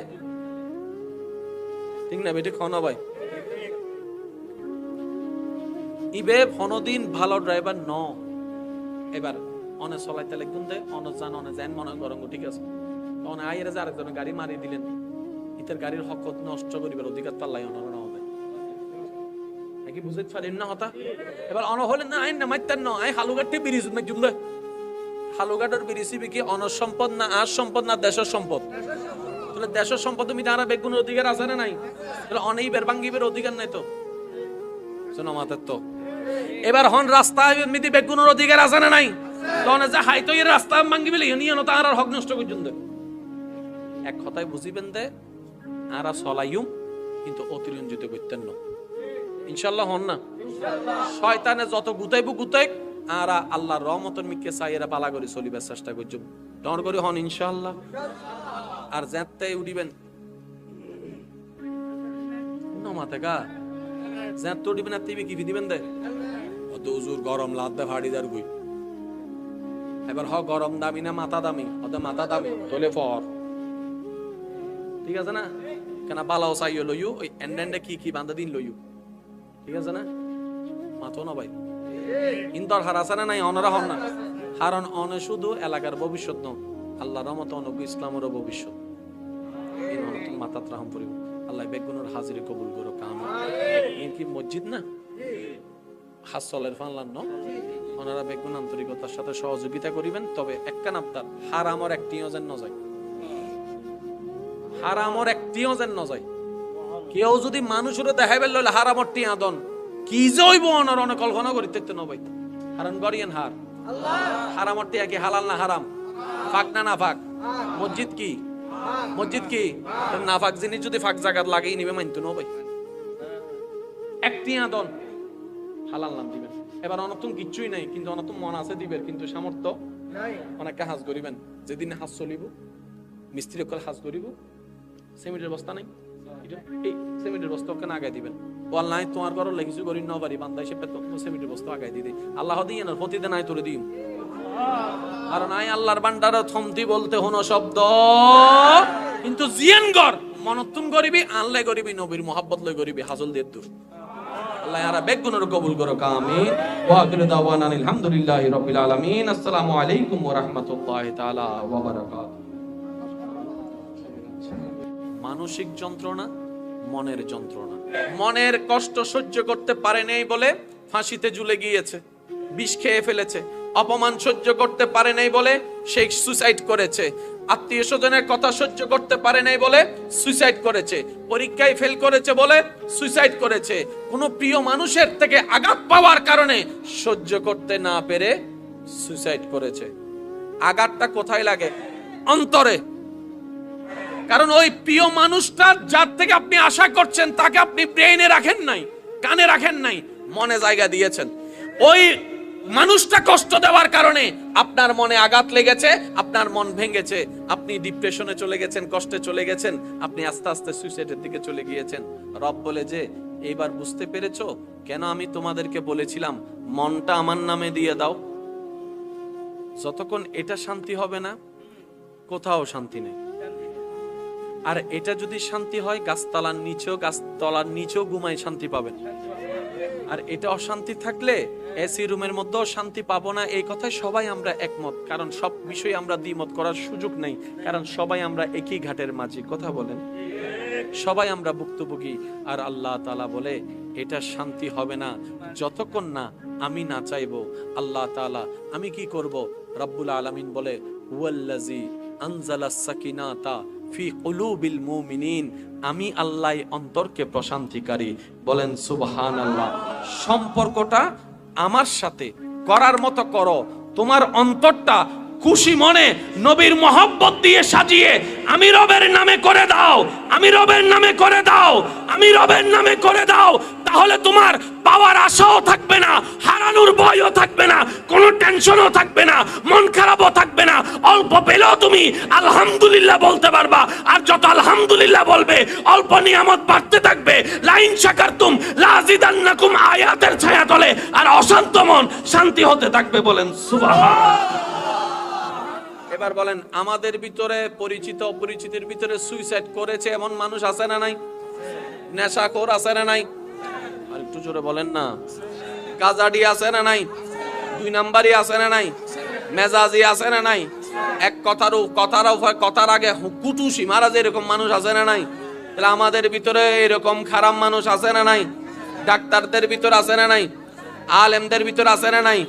ঠিক না বেটি খন ভাই। ইবে ফনদিন ভালো ড্রাইভার ন। এবার অনে চলাইতে লাগুন দে অনজান অনে যান মনে গরম ঠিক আছে, তখন আইরে যে আরেকজন গাড়ি মারি দিলেন ইতার গাড়ির হক নষ্ট করিবার অধিকার পাল্লাই অনর না হবে নাকি বুঝতে পারেন না হতা। এবার অন হলে না আইন না মাইতেন না আই হালুগাটে বিরিজ না জুম দে হালুগাটের বিরিসি কি অনর সম্পদ না আর সম্পদ না দেশের সম্পদ? তাহলে দেশের সম্পদ তুমি তারা বেগুনের অধিকার আছে না নাই? তাহলে অনেই বের ভাঙ্গিবের অধিকার নাই তো শোনো মাতের তো। এবার হন রাস্তায় মিতি বেগুনের অধিকার আছে না নাই? তখন যে হাইতো এর রাস্তা ভাঙ্গি বেলে নিয়ন তার আর হক নষ্ট করছেন দে। এক কথায় বুঝিবেন দে আরা চলাইম কিন্তু অতিরঞ্জিত করতেন না ইনশাআল্লাহ হন না। শয়তানে যত গুতাইবু গুতাইক আরা আল্লাহর রহমতের মিকে চাইরা পালা করে চলিবার চেষ্টা করছুম ডর করে হন ইনশাআল্লাহ। আর যেতে উঠিবেন নমাতে গা যেত উঠিবেন আর টিভি কি দিবেন দে অত উজুর গরম লাদ্দা ফাড়ি দার গুই। এবার হ গরম দামি না মাথা দামি? অত মাথা দামি তোলে ফর ঠিক আছে না, কেন বালাও চাইও লইও ওই এন্ডেন্ডে কি বান্ধা দিন লইও ঠিক আছে না, মাথো না ভাই ইন্তর হার আছে না নাই? অনরা হন না হারণ অনে শুধু এলাকার ভবিষ্যৎ ন আল্লাহ রহমত অনবী ইসলামেরও ভবিষ্যৎ। এই নতুন মাথাত রাহম করিব আল্লাহ বেগুনের হাজিরে কবুল করো কাম। এই কি মসজিদ না হাসলের ফানলান ন ওনারা বেগুন আন্তরিকতার সাথে সহযোগিতা করিবেন। তবে একখান আপনার হারামর একটিও যেন ন যায়, হারামর একটিও যেন ন যায়। কেউ যদি মানুষের দেখাইবে লইলে হারামর টিয়া দন কি জৈব অনর অনেক কল্পনা করিতে ন ভাই হারান গড়িয়েন হার হারামর টিয়া কি হালাল না হারাম? ফাঁক না ফাঁক? মসজিদ কি মসজিদ কি না ফাঁক জিনিস যদি ফাঁক জায়গাত লাগিয়ে নিবে মানতো ন ভাই একটিয়া দন হালাল নাম দিবেন। এবার অনতুন কিচ্ছুই নাই কিন্তু অনতুন মন আছে দিবেন কিন্তু সামর্থ্য অনেকটা হাজ করিবেন। যেদিন হাজ চলিব মিস্ত্রি কল হাজ করিব সিমেন্টের বস্তা নাই এই সিমেন্টের বস্তা ওকে আগাই দিবেন। বল নাই তোমার ঘর লেগিছু করি ন পারি বান্দা হিসেবে সিমেন্টের বস্তা আগাই দিই আল্লাহ দিয়ে না প্রতিদিন আয় তোরে দিম। আর নাই আল্লাহর বান্দারা থমতি বলতে হনো শব্দ কিন্তু জিয়ান গর মনতুন করিবি আনলে করিবি নবীর মোহাব্বত লই করিবি হাজল দিয়ে দূর আল্লাহ ইয়ারা বেগুনের কবুল করো আমিন। ওয়া আখিরু দাওয়ানা আলহামদুলিল্লাহি রাব্বিল আলামিন। আসসালামু আলাইকুম ওয়া রাহমাতুল্লাহি তাআলা ওয়া বারাকাতুহু। মানসিক যন্ত্রণা মনের যন্ত্রণা, মনের কষ্ট সহ্য করতে পারে নাই বলে ফাঁসিতে ঝুলে গিয়েছে, বিষ খেয়ে ফেলেছে। অপমান সহ্য করতে পারে নাই বলে সে সুইসাইড করেছে। আত্মীয় স্বজনের কথা সহ্য করতে পারে নাই বলে সুইসাইড করেছে। পরীক্ষায় ফেল করেছে বলে সুইসাইড করেছে। কোন প্রিয় মানুষের থেকে আঘাত পাওয়ার কারণে সহ্য করতে না পেরে সুইসাইড করেছে। আঘাতটা কোথায় লাগে? অন্তরে। কারণ ওই প্রিয় মানুষটা যার থেকে আপনি আশা করছেন তাকে আপনি ব্রেইনে রাখেন নাই, কানে রাখেন নাই, মনে জায়গা দিয়েছেন। ওই মানুষটা কষ্ট দেওয়ার কারণে আপনার মনে আঘাত লেগেছে, আপনার মন ভেঙেছে, আপনি ডিপ্রেশনে চলে গেছেন, কষ্টে চলে গেছেন, আপনি আস্তে আস্তে সুইসাইডের দিকে চলে গিয়েছেন। রব বলে যে এইবার বুঝতে পেরেছো কেন আমি তোমাদেরকে বলেছিলাম মনটা আমার নামে দিয়ে দাও? যতক্ষণ এটা শান্তি হবে না, কোথাও শান্তি নেই। আর এটা যদি শান্তি হয়, গাছতলার নিচেও ঘুমায় শান্তি পাবেন। আর এটা অশান্তি থাকলে এসি রুমের মধ্যেও শান্তি পাবো না, এই কথায় সবাই আমরা একমত। কারণ সব বিষয়ে আমরা দ্বিমত করার সুযোগ নেই, কারণ সবাই আমরা একই ঘাটের মাঝি। কথা বলেন, সবাই আমরা ভুক্তভোগী। আর আল্লাহ তাআলা বলে এটা শান্তি হবে না যতক্ষণ না আমি না চাইবো। আল্লাহ তাআলা আমি কি করব? রব্বুল আলামিন বলে ওয়াল্লাযী আনজালাস সাকিনাতা ফি কুলুবিল মুমিনিন, আমি আল্লাহ অন্তরকে প্রশান্তিকারী। বলেন সুবহানাল্লাহ। সম্পর্কটা আমার সাথে করার মতো করো, তোমার অন্তরটা খুশি মনে নবীর মহব্বত দিয়ে সাজিয়ে আমি রবের নামে করে দাও, আমি রবের নামে করে দাও, আমি রবের নামে করে দাও। তাহলে তোমার পাওয়ার আশাও থাকবে না, হারানোর ভয়ও থাকবে না, কোনো টেনশনও থাকবে না, মন খারাপও থাকবে না। অল্প পেলেও তুমি আলহামদুলিল্লাহ বলতে পারবা। আর যত আলহামদুলিল্লাহ বলবে অল্প নিয়ামত বাড়তে থাকবে। লাইন শাকারতুম লাযিদান্নাকুম আয়াতের ছায়া তলে আর অশান্ত মন শান্তি হতে থাকবে। বলেন সুবহানাল্লাহ। এবার বলেন, আমাদের ভিতরে পরিচিত অপরিচিতের ভিতরে সুইসাইড করেছে এমন মানুষ আছে না নাই? নেশাখোর আছে না নাই? আর একটু জোরে বলেন না। গাজাডি আছে না নাই? দুই নাম্বারই আছে না নাই? মেজাজি আছে না নাই? এক কথার আগে কুটুসি মারা যায় এরকম মানুষ আছে না নাই? তাহলে আমাদের ভিতরে এরকম খারাপ মানুষ আছে না নাই? ডাক্তারদের ভিতর আছে না নাই? আলেমদের ভিতর আছে না নাই?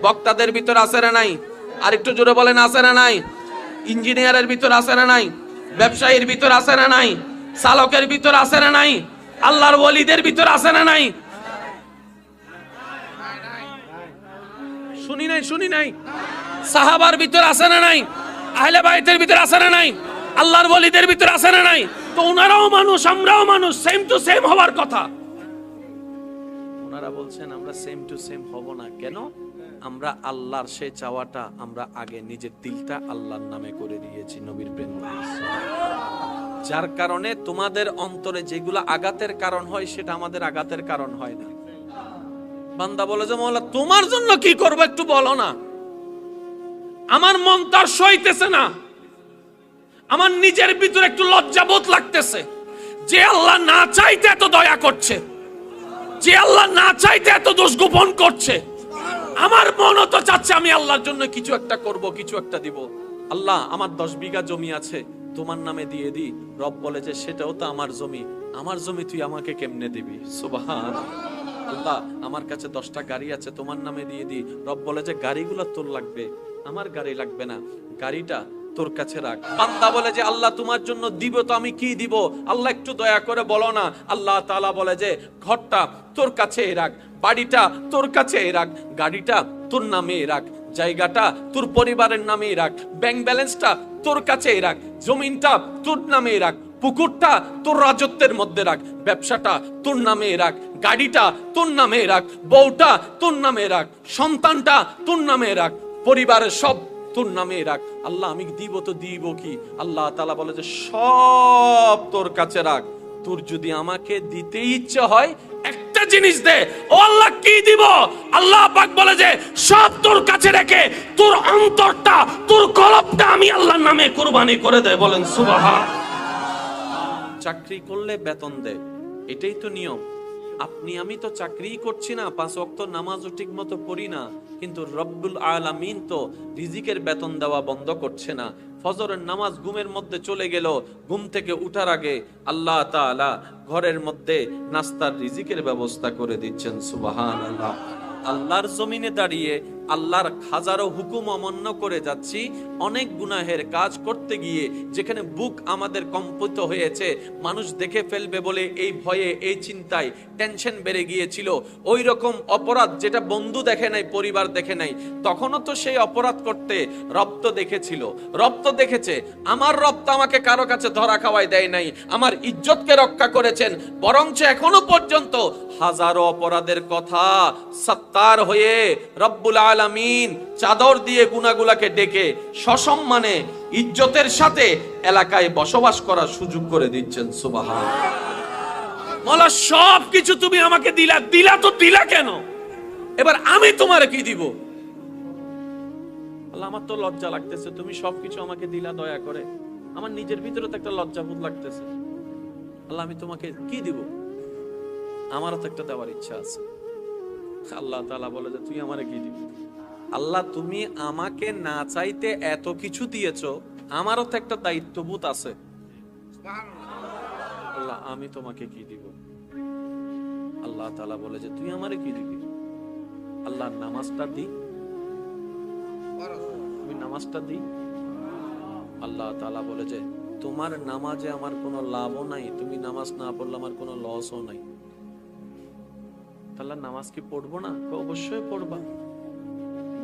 বক্তাদের ভিতর আছে না নাই? আর একটু জোরে বলেন আছে না নাই? ইঞ্জিনিয়ারের ভিতর আছে না নাই? ব্যবসায়ীর ভিতর আছে না নাই? চালকের ভিতর আছে না নাই? আল্লাহর ওলিদের ভিতর আছে না নাই? শুনি নাই? সাহাবার ভিতর আছে না নাই? আহলে বাইতের ভিতর আছে না নাই? আল্লাহর ওলিদের ভিতর আছে না নাই? তো ওনারাও মানুষ, আমরাও মানুষ, সেম টু সেম হওয়ার কথা। ওনারা বলছেন আমরা সেম টু সেম হব না। কেন? আমরা আল্লাহর সেই চাওয়াটা আমরা আগে নিজের দিলটা আল্লাহর নামে করে দিয়েছি, নবীর প্রেম। যার কারণে তোমাদের অন্তরে যেগুলো আঘাতের কারণ হয় সেটা আমাদের আঘাতের কারণ হয় না। বান্দা বলে যে মওলা তোমার জন্য কি করব একটু বলো না, আমার মন তার সইতেছে না, আমার নিজের ভিতরে একটু লজ্জাবোধ লাগতেছে। যে আল্লাহ না চাইতে এত দয়া করছে, যে আল্লাহ না চাইতে এত দোষ গোপন করছে, আমার মনও তো চাচ্ছে আমি আল্লাহর জন্য কিছু একটা করব, কিছু একটা দিব। আল্লাহ আমার 10 বিঘা জমি আছে, তোমার নামে দিয়ে দি। রব বলে যে সেটাও তো আমার জমি, আমার জমি তুই আমাকে কেমনে দিবি? সুবহানাল্লাহ। আল্লাহ আমার কাছে 10টা গাড়ি আছে, তোমার নামে দিয়ে দি। রব বলে যে গাড়িগুলো তোর লাগবে, আমার গাড়ি লাগবে না, গাড়িটা তোর কাছে রাখ। বান্দা বলে যে আল্লাহ তোমার জন্য দিব তো আমি কি দিব? আল্লাহ একটু দয়া করে বলো না। আল্লাহ তাআলা বলে যে ঘরটা তোর কাছে রাখ, বাড়িটা তোর কাছে রাখ, গাড়িটা তোর নামে রাখ, জায়গাটা তোর পরিবারের নামে রাখ, ব্যাংক ব্যালেন্সটা তোর কাছে রাখ, জমিনটা তোর নামে রাখ, পুকুরটা তোর রাজত্বের মধ্যে রাখ, ব্যবসাটা তোর নামে রাখ, গাড়িটা তোর নামে রাখ, বউটা তোর নামে রাখ, সন্তানটা তোর নামে রাখ, পরিবারের সব তোর নামে রাখ। আল্লাহ আমি দিব তো দিব কি? আল্লাহ তাআলা বলে যে সব তোর কাছে রাখ, তোর যদি আমাকে দিতে ইচ্ছে হয় একটা জিনিস দে। ও আল্লাহ কি দিব? আল্লাহ পাক বলে যে সব তোর কাছে রেখে তোর অন্তরটা, তোর কলবটা আমি আল্লাহর নামে কুরবানি করে দে। বলেন সুবহানাল্লাহ। চাকরি করলে বেতন দে, এটাই তো নিয়ম। আপনি আমি তো চাকরি করছি না, 5 ওয়াক্ত নামাজও ঠিক মতো পড়ি না, কিন্তু রব্বুল আলামিন তো রিজিকের বেতন দেওয়া বন্ধ করছে না। ফজরের নামাজ ঘুমের মধ্যে চলে গেল, ঘুম থেকে উঠার আগে আল্লাহ তাআলা ঘরের মধ্যে নাস্তার রিজিকের ব্যবস্থা করে দিচ্ছেন। সুবহানাল্লাহ। আল্লাহর জমিনে দাঁড়িয়ে আল্লাহর হাজারো হুকুম অমান্য করে যাচ্ছি, অনেক গুনাহের কাজ করতে গিয়ে যেখানে বুক আমাদের কম্পিত হয়েছে, মানুষ দেখে ফেলবে বলে এই ভয়ে, এই চিন্তায় টেনশন বেড়ে গিয়েছিল। ওই রকম অপরাধ যেটা বন্ধু দেখে নাই, পরিবার দেখে নাই, তখনও তো সেই অপরাধ করতে রব তো দেখেছিল, রব তো দেখেছে। আমার রব তো আমাকে কারো কাছে ধরা খাওয়াই দেয় নাই, আমার ইজ্জতকে রক্ষা করেছেন। বরঞ্চ এখনো পর্যন্ত হাজারো অপরাধের কথা সত্তার হয়ে রব্বুল আলামিন চাদর দিয়ে গুনাহগুলোকে ডেকে সসম্মানে ইজ্জতের সাথে এলাকায় বসবাস করার সুযোগ করে দিচ্ছেন। সুবহানাল্লাহ। মাওলা সব কিছু তুমি আমাকে দিলা তো দিলা কেন, এবার আমি তোমার কি দিব? আল্লাহ আমার তো লজ্জা লাগতেছে, তুমি সবকিছু আমাকে দিলা দয়া করে, আমার নিজের ভিতরে তো একটা লজ্জাবোধ লাগতেছে। আল্লাহ আমি তোমাকে কি দিব? আমারও তো একটা দেওয়ার ইচ্ছা আছে। আল্লাহ তাআলা বলে যে তুই আমারে কি দিবি? আল্লাহ তুমি আমাকে না চাইতে এত কিছু দিয়েছো, আমারও তো একটা দায়িত্ববোধ আছে। আল্লাহ আমি তোমাকে কি দিব? আল্লাহ তাআলা বলে যে তুই আমারে কি দিবি? আল্লাহ নামাজটা দি, তুমি নামাজটা দি। আল্লাহ তাআলা বলে যে তোমার নামাজে আমার কোনো লাভও নাই, তুমি নামাজ না পড়লে আমার কোনো লসও নাই। তাহলে নামাজ কি পড়বো না? অবশ্যই পড়বা।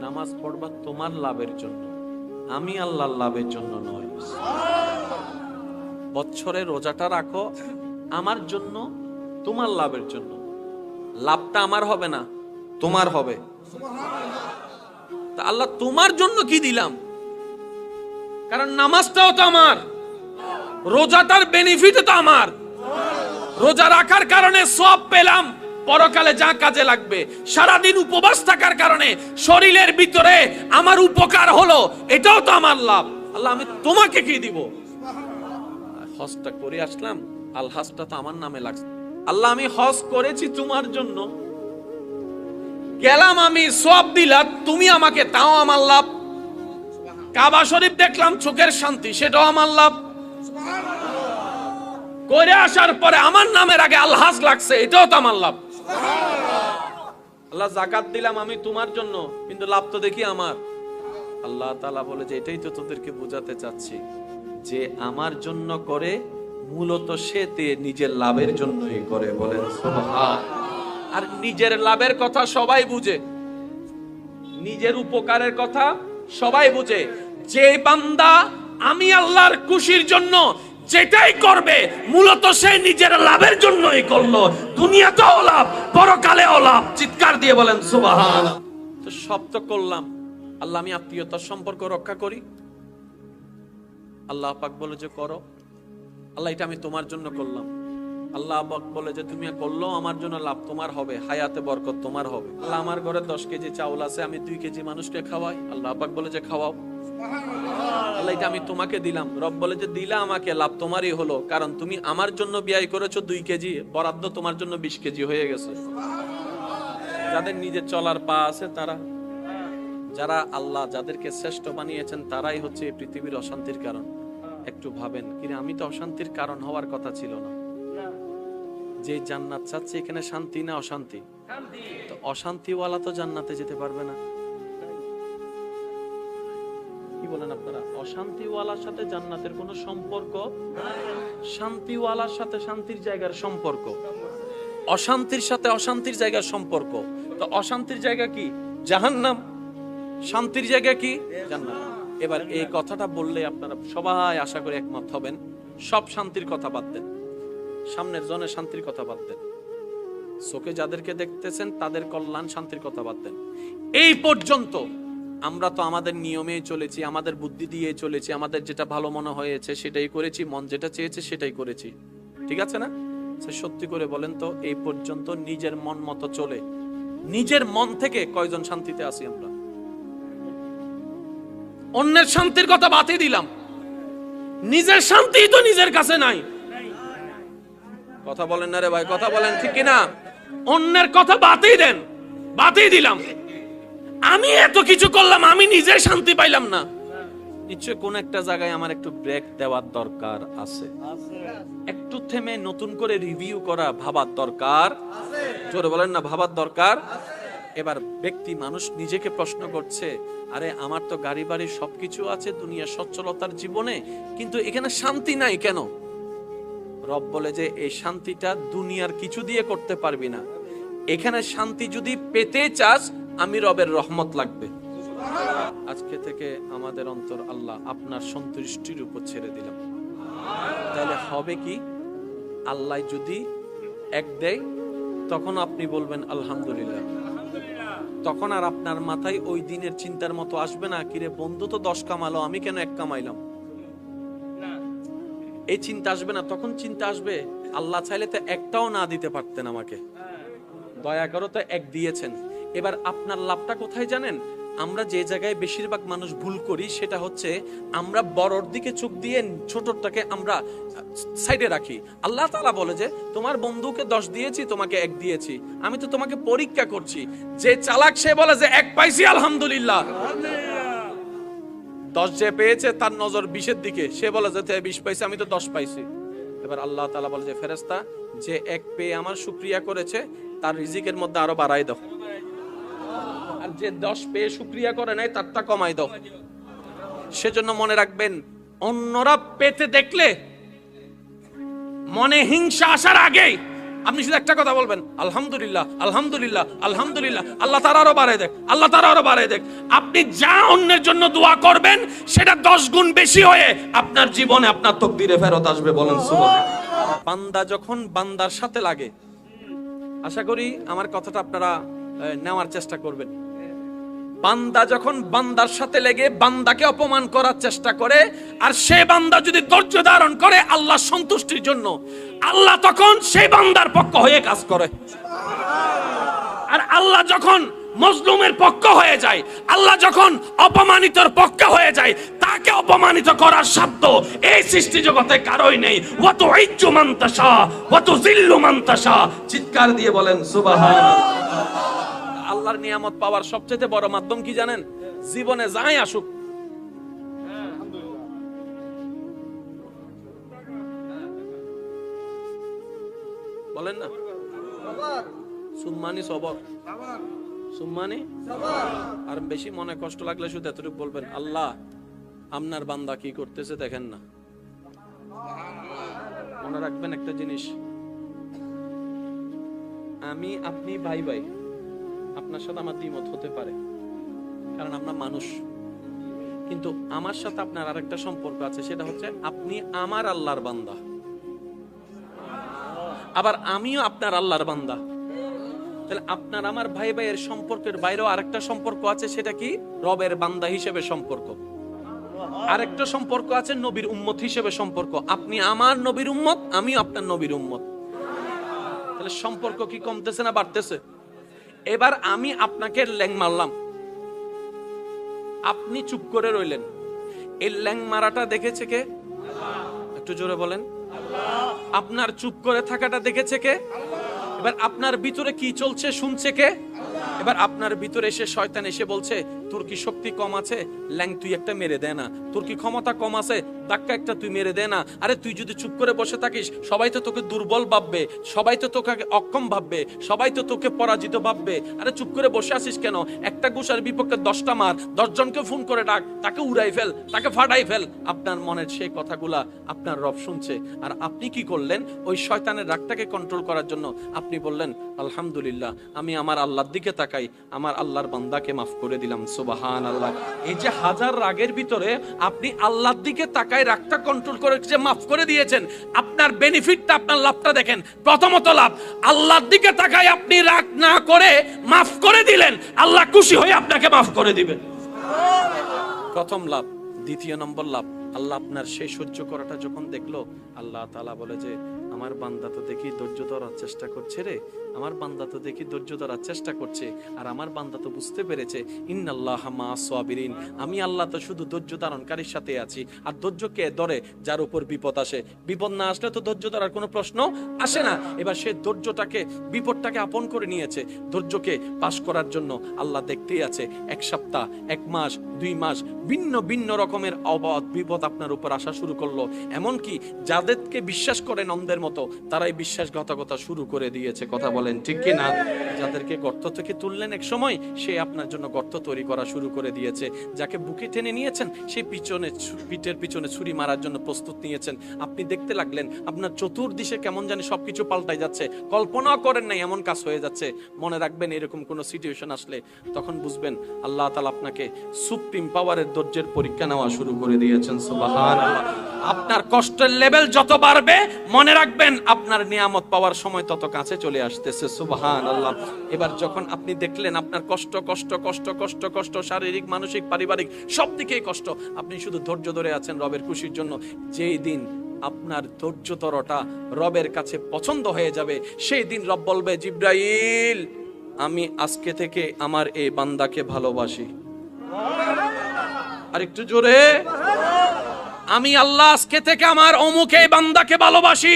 নামাজ পড়বা তোমার লাভের জন্য, আমি আল্লাহর লাভের জন্য নয়। বছরে রোজাটা রাখো আমার জন্য, তোমার লাভের জন্য। লাভটা আমার হবে না, তোমার হবে। তা আল্লাহ তোমার জন্য কি দিলাম? কারণ নামাজটাও তো আমার, রোজাটার বেনিফিট তো আমার। রোজা রাখার কারণে সব পেলাম, পরকালে যা কাজে লাগবে। সারাদিন উপবাস থাকার কারণে শরীরের ভিতরে আমার উপকার হলো, এটাও তো আমার লাভ। আল্লাহ আমি তোমাকে কি দিব? হজটা করে আসলাম, আল হজটা তো আমার নামে লাগছে। আল্লাহ আমি হজ করেছি তোমার জন্য, গেলাম আমি, সব দিলা তুমি আমাকে, তাও আমার লাভ। কাবা শরীফ দেখলাম, চোখের শান্তি, সেটাও আমার লাভ। করে আসার পরে আমার নামের আগে আল হজ লাগছে, এটাও তো আমার লাভ। আল্লাহ যাকাত দিলাম আমি তোমার জন্য, কিন্তু লাভ তো দেখি আমার। আল্লাহ তাআলা বলে যে এটাই তো তোদেরকে বোঝাতে চাচ্ছি, যে আমার জন্য করে মূলত সে নিজের লাভের জন্যই করে। বলেন সুবহান। আর নিজের লাভের কথা সবাই বুঝে, নিজের উপকারের কথা সবাই বুঝে। যে বান্দা আমি আল্লাহর খুশির জন্য যেটাই করবে, মূলত সে নিজের লাভের জন্যই করলো। দুনিয়াতেও লাভ, পরকালেও লাভ। চিৎকার দিয়ে বলেন সুবহান। তো সব তো করলাম, আল্লাহ আমি আত্মীয়তার সম্পর্ক রক্ষা করি, আল্লাহ পাক বলে যে করো। আল্লাহ এটা আমি তোমার জন্য করলাম। আল্লাহ পাক বলে যে তুমি করলো আমার জন্য, লাভ তোমার হবে, হায়াতে বরকত তোমার হবে। আল্লাহ আমার ঘরে 10 কেজি চাউল আছে, আমি 2 কেজি মানুষকে খাওয়াই, আল্লাহ পাক বলে যে খাওয়াও। আল্লাহ এটা আমি তোমাকে দিলাম। রব বলে যে দিলা আমাকে, লাভ তোমারই হলো, কারণ তুমি আমার জন্য ব্যয় করেছো 2 কেজি, বরাদ্দ তোমার জন্য 20 কেজি হয়ে গেছে। যাদের নিজের চলার পা আছে, তারা, যারা আল্লাহ যাদেরকে শ্রেষ্ঠ বানিয়েছেন, তারাই হচ্ছে এই পৃথিবীর অশান্তির কারণ। একটু ভাবেন, কিরে আমি তো অশান্তির কারণ হওয়ার কথা ছিল না। যে জান্নাত চাচ্ছে, এখানে শান্তি না অশান্তি? তো অশান্তিওয়ালা তো জান্নাতে যেতে পারবে না। কি বলেন আপনারা? অশান্তিওয়ালার সাথে জান্নাতের কোনো সম্পর্ক, শান্তিওয়ালার সাথে শান্তির জায়গার সম্পর্ক, অশান্তির সাথে অশান্তির জায়গার সম্পর্ক। তো অশান্তির জায়গা কি? জাহান্নাম। শান্তির জায়গা কি? জান্নাত। এবার এই কথাটা বললে আপনারা সবাই আশা করে একমত হবেন। সব শান্তির কথা বাদ দেন, সামনের জনের শান্তির কথা বাদ দেন, চোখে যাদেরকে দেখতেছেন তাদের কল্যাণ শান্তির কথা বাদ দেন। এই পর্যন্ত আমরা তো আমাদের নিয়মেই চলেছি, আমাদের বুদ্ধি দিয়ে চলেছি, আমাদের যেটা ভালো মনে হয়েছে সেটাই করেছি, মন যেটা চেয়েছে সেটাই করেছি, ঠিক আছে না? সত্যি করে বলেন তো, এই পর্যন্ত নিজের মন মতো চলে নিজের মন থেকে কয়জন শান্তিতে আছি আমরা? অন্যের শান্তির কথা বাতিল দিলাম, নিজের শান্তি তো নিজের কাছে নাই। কথা বলেন না রে ভাই, কথা বলেন ঠিক কিনা? অন্যের কথা বাতিল দেন, বাতিল দিলাম। আমি এত কিছু করলাম, আমি নিজের শান্তি পাইলাম না। নিশ্চয় কোন একটা জায়গায় আমার একটু ব্রেক দেওয়ার দরকার আছে, একটু থেমে নতুন করে রিভিউ করা, ভাবার দরকার। জোরে বলেন না, ভাবার দরকার। এবার ব্যক্তি মানুষ নিজেকে প্রশ্ন করছে, আরে আমার তো গাড়ি বাড়ি সবকিছু আছে দুনিয়া সচ্ছলতার জীবনে, কিন্তু এখানে শান্তি নাই কেন? রব বলে যে এই শান্তিটা দুনিয়ার কিছু দিয়ে করতে পারবি না। এখানে শান্তি যদি পেতে চাস, আমি রবের রহমত লাগবে। আজকে থেকে আমাদের অন্তর আল্লাহ আপনার সন্তুষ্টির উপর ছেড়ে দিলাম। তাহলে হবে কি? আল্লাহ যদি এক দেয়, তখন আপনি বলবেন আলহামদুলিল্লাহ। তখন আর আপনার মাথায় ওই দিনের চিন্তার মতো আসবে না, কিরে বন্ধু তো 10 কামালো, আমি কেন 1 কামাইলাম, এই চিন্তা আসবে না। তখন চিন্তা আসবে, আল্লাহ চাইলে তো একটাও না দিতে পারতেন আমাকে, দয়া করো তো এক দিয়েছেন। এবার আপনার লাভটা কোথায় জানেন? আমরা যে জায়গায় বেশিরভাগ মানুষ ভুল করি সেটা হচ্ছে আমরা বড়র দিকে চোখ দিয়ে ছোটটাকে আমরা সাইডে রাখি। আল্লাহ তাআলা বলে যে তোমার বন্ধুকে 10 দিয়েছি, তোমাকে 1 দিয়েছি, আমি তো তোমাকে পরীক্ষা করছি। যে চালাক সে বলে যে 1 পাইছি আলহামদুলিল্লাহ, 10 যে পেয়েছে তার নজর 20-এর দিকে, সে বলে যে 20 পাইছি, আমি তো 10 পাইছি। এবার আল্লাহ তাআলা বলে যে ফেরেশতা, যে 1 পেয়ে আমার শুকরিয়া করেছে তার রিজিকের মধ্যে আরো বাড়াই দাও, আর যে 10 পেয়ে শুকরিয়া করে নাই তারটা কমাই দাও। সেজন্য মনে রাখবেন, অন্যরা পেতে দেখলে মনে হিংসা আসার আগেই আপনি শুধু একটা কথা বলবেন, আলহামদুলিল্লাহ আলহামদুলিল্লাহ আলহামদুলিল্লাহ, আল্লাহ তাআলা আরো বাড়ায় দেখ, আল্লাহ তাআলা আরো বাড়ায় দেখ। আপনি যা অন্যের জন্য দোয়া করবেন সেটা 10 গুণ বেশি হয়ে আপনার জীবনে আপনার তাকদীরে ফেরত আসবে। বলেন সুবহানাল্লাহ। বান্দা যখন বান্দার সাথে লাগে, আশা করি আমার কথাটা আপনারা নেওয়ার চেষ্টা করবেন। বান্দা যখন বান্দার সাথে লেগে বান্দাকে অপমান করার চেষ্টা করে, আর সে বান্দা যদি ধৈর্য ধারণ করে আল্লাহর সন্তুষ্টির জন্য, আল্লাহ তখন সেই বান্দার পক্ষ হয়ে কাজ করে। আর আল্লাহ যখন মজলুমের পক্ষ হয়ে যায়, আল্লাহ যখন অপমানিতর পক্ষ হয়ে যায়, তাকে অপমানিত করার সাধ্য এই সৃষ্টি জগতে কারোই নেই। ওয়া তুইজ্জু মান তাশা ওয়া তুযিল্লু মান তাশা। চিৎকার দিয়ে বলেন সুবহানাল্লাহ। আল্লাহর নিয়ামত পাওয়ার সবচেয়ে বড় মাধ্যম কি জানেন? জীবনে যাই আসুক, বলেন না সুম্মানি সবর, সুম্মানি আর বেশি মনে কষ্ট লাগলে শুধু এতটুকু বলবেন, আল্লাহ আপনার বান্দা কি করতেছে দেখেন না। মনে রাখবেন একটা জিনিস, আমি আপনি ভাই ভাই, আপনার সাথে আমার দ্বিমত হতে পারে কারণ আমরা মানুষ, কিন্তু আমার সাথে আপনার আরেকটা সম্পর্ক আছে, সেটা হচ্ছে আপনি আমার আল্লাহর বান্দা, আবার আমিও আপনার আল্লাহর বান্দা। তাহলে আপনার আমার ভাই ভাইয়ের সম্পর্কের বাইরেও আরেকটা সম্পর্ক আছে, সেটা কি? রবের বান্দা হিসেবে সম্পর্ক। আরেকটা সম্পর্ক আছে নবীর উম্মত হিসেবে সম্পর্ক। আপনি আমার নবীর উম্মত, আমিও আপনার নবীর উম্মত। তাহলে সম্পর্ক কি কমতেছে না বাড়তেছে? এবার আমি আপনাকে ল্যাং মারলাম, আপনি চুপ করে রইলেন, এই ল্যাং মারাটা দেখেছে কে? একটু জোরে বলেন। আপনার চুপ করে থাকাটা দেখেছে কে? এবার আপনার ভিতরে কি চলছে শুনছে কে? এবার আপনার ভিতরে এসে শয়তান এসে বলছে, তোর কি শক্তি কম আছে, ল্যাং তুই একটা মেরে দে না, তোর কি ক্ষমতা কম আছে, ধাক্কা একটা তুই মেরে দে না। আরে তুই যদি চুপ করে বসে থাকিস সবাই তো তোকে দুর্বল ভাববে, সবাই তো তোকে অক্ষম ভাববে, সবাই তো তোকে পরাজিত ভাববে। আরে চুপ করে বসে আছিস কেন? একটা গুষার বিপক্ষে 10টা মার, 10 জনকে ফোন করে ডাক, তাকে উড়াই ফেল, তাকে ফাটাই ফেল। আপনার মনের সেই কথাগুলা আপনার রব শুনছে, আর আপনি কি করলেন? ওই শয়তানের রাগটাকে কন্ট্রোল করার জন্য আপনি বললেন, আলহামদুলিল্লাহ আমি আমার আল্লাহর দিকে তাকাই, আমার আল্লাহর বান্দাকে মাফ করে দিলাম। সুবহানাল্লাহ। এই যে হাজার রাগের ভিতরে আপনি আল্লাহর দিকে তাকায় রাগটা কন্ট্রোল করে যে মাফ করে দিয়েছেন, আপনার বেনিফিটটা, আপনার লাভটা দেখেন। প্রথমত লাভ, আল্লাহর দিকে তাকায় আপনি রাগ না করে মাফ করে দিলেন, আল্লাহ খুশি হয়ে আপনাকে মাফ করে দিবেন। প্রথম লাভ। দ্বিতীয় নম্বর লাভ, আল্লাহ আপনার সেই সহ্য করাটা যখন দেখলো, আল্লাহ তাআলা বলে যে আমার বান্দা তো দেখি ধৈর্য ধরার চেষ্টা করছে রে, আমার বান্দা তো দেখি ধৈর্য ধরার চেষ্টা করছে, আর আমার বান্দা তো বুঝতে পেরেছে ইন্নাল্লাহা মা'আস সাবিরিন, আমি আল্লাহ তো শুধু ধৈর্য ধারণকারীর সাথে আছি। আর ধৈর্য কে ধরে? যার উপর বিপদ আসে। বিপদ না আসলে তো ধৈর্য ধরার কোনো প্রশ্ন আসে না। এবার সে ধৈর্যটাকে, বিপদটাকে আপন করে নিয়েছে। ধৈর্যকে পাশ করার জন্য আল্লাহ দেখতেই আছে, 1 সপ্তাহ, 1 মাস, 2 মাস, ভিন্ন ভিন্ন রকমের বিপদ আপনার উপর আসা শুরু করলো। এমনকি যাদেরকে বিশ্বাস করেন অন্ধের মতো, তারাই বিশ্বাসঘাতকতা শুরু করে দিয়েছে। কথা বলেন ঠিক কি না? যাদেরকে গর্ত থেকে তুললেন এক সময়, সে আপনার জন্য গর্ত তৈরি করা শুরু করে দিয়েছে। যাকে বুকে টেনে নিয়েছেন, সে পিঠের পিছনে ছুরি মারার জন্য প্রস্তুত নিয়েছেন। আপনি দেখতে লাগলেন আপনার চতুর্দিশে কেমন জানি সবকিছু পাল্টাই যাচ্ছে, কল্পনা করেন নাই এমন কাজ হয়ে যাচ্ছে। মনে রাখবেন, এরকম কোন সিচুয়েশন আসলে তখন বুঝবেন আল্লাহ তাআলা আপনাকে সুপ্রিম পাওয়ারের ধৈর্যের পরীক্ষা নেওয়া শুরু করে দিয়েছেন। সুবহানাল্লাহ। আপনার কষ্টের লেভেল যত বাড়বে, মনে রাখবেন আপনার নিয়ামত পাওয়ার সময় তত কাছে চলে আসতেছে। সুবহানাল্লাহ। এবার যখন আপনি দেখলেন আপনার কষ্ট কষ্ট কষ্ট কষ্ট কষ্ট, শারীরিক, মানসিক, পারিবারিক সব দিকেই কষ্ট, আপনি শুধু ধৈর্য ধরে আছেন রবের খুশির জন্য। যেই দিন আপনার ধৈর্যতরটা রবের কাছে পছন্দ হয়ে যাবে। সেই দিন রব বলবে, জিব্রাইল আমি আজকে থেকে আমার এই বান্দাকে ভালোবাসি। আর একটু জোরে, আমি আল্লাহ আজকে থেকে আমার অমুক এই বান্দাকে ভালোবাসি।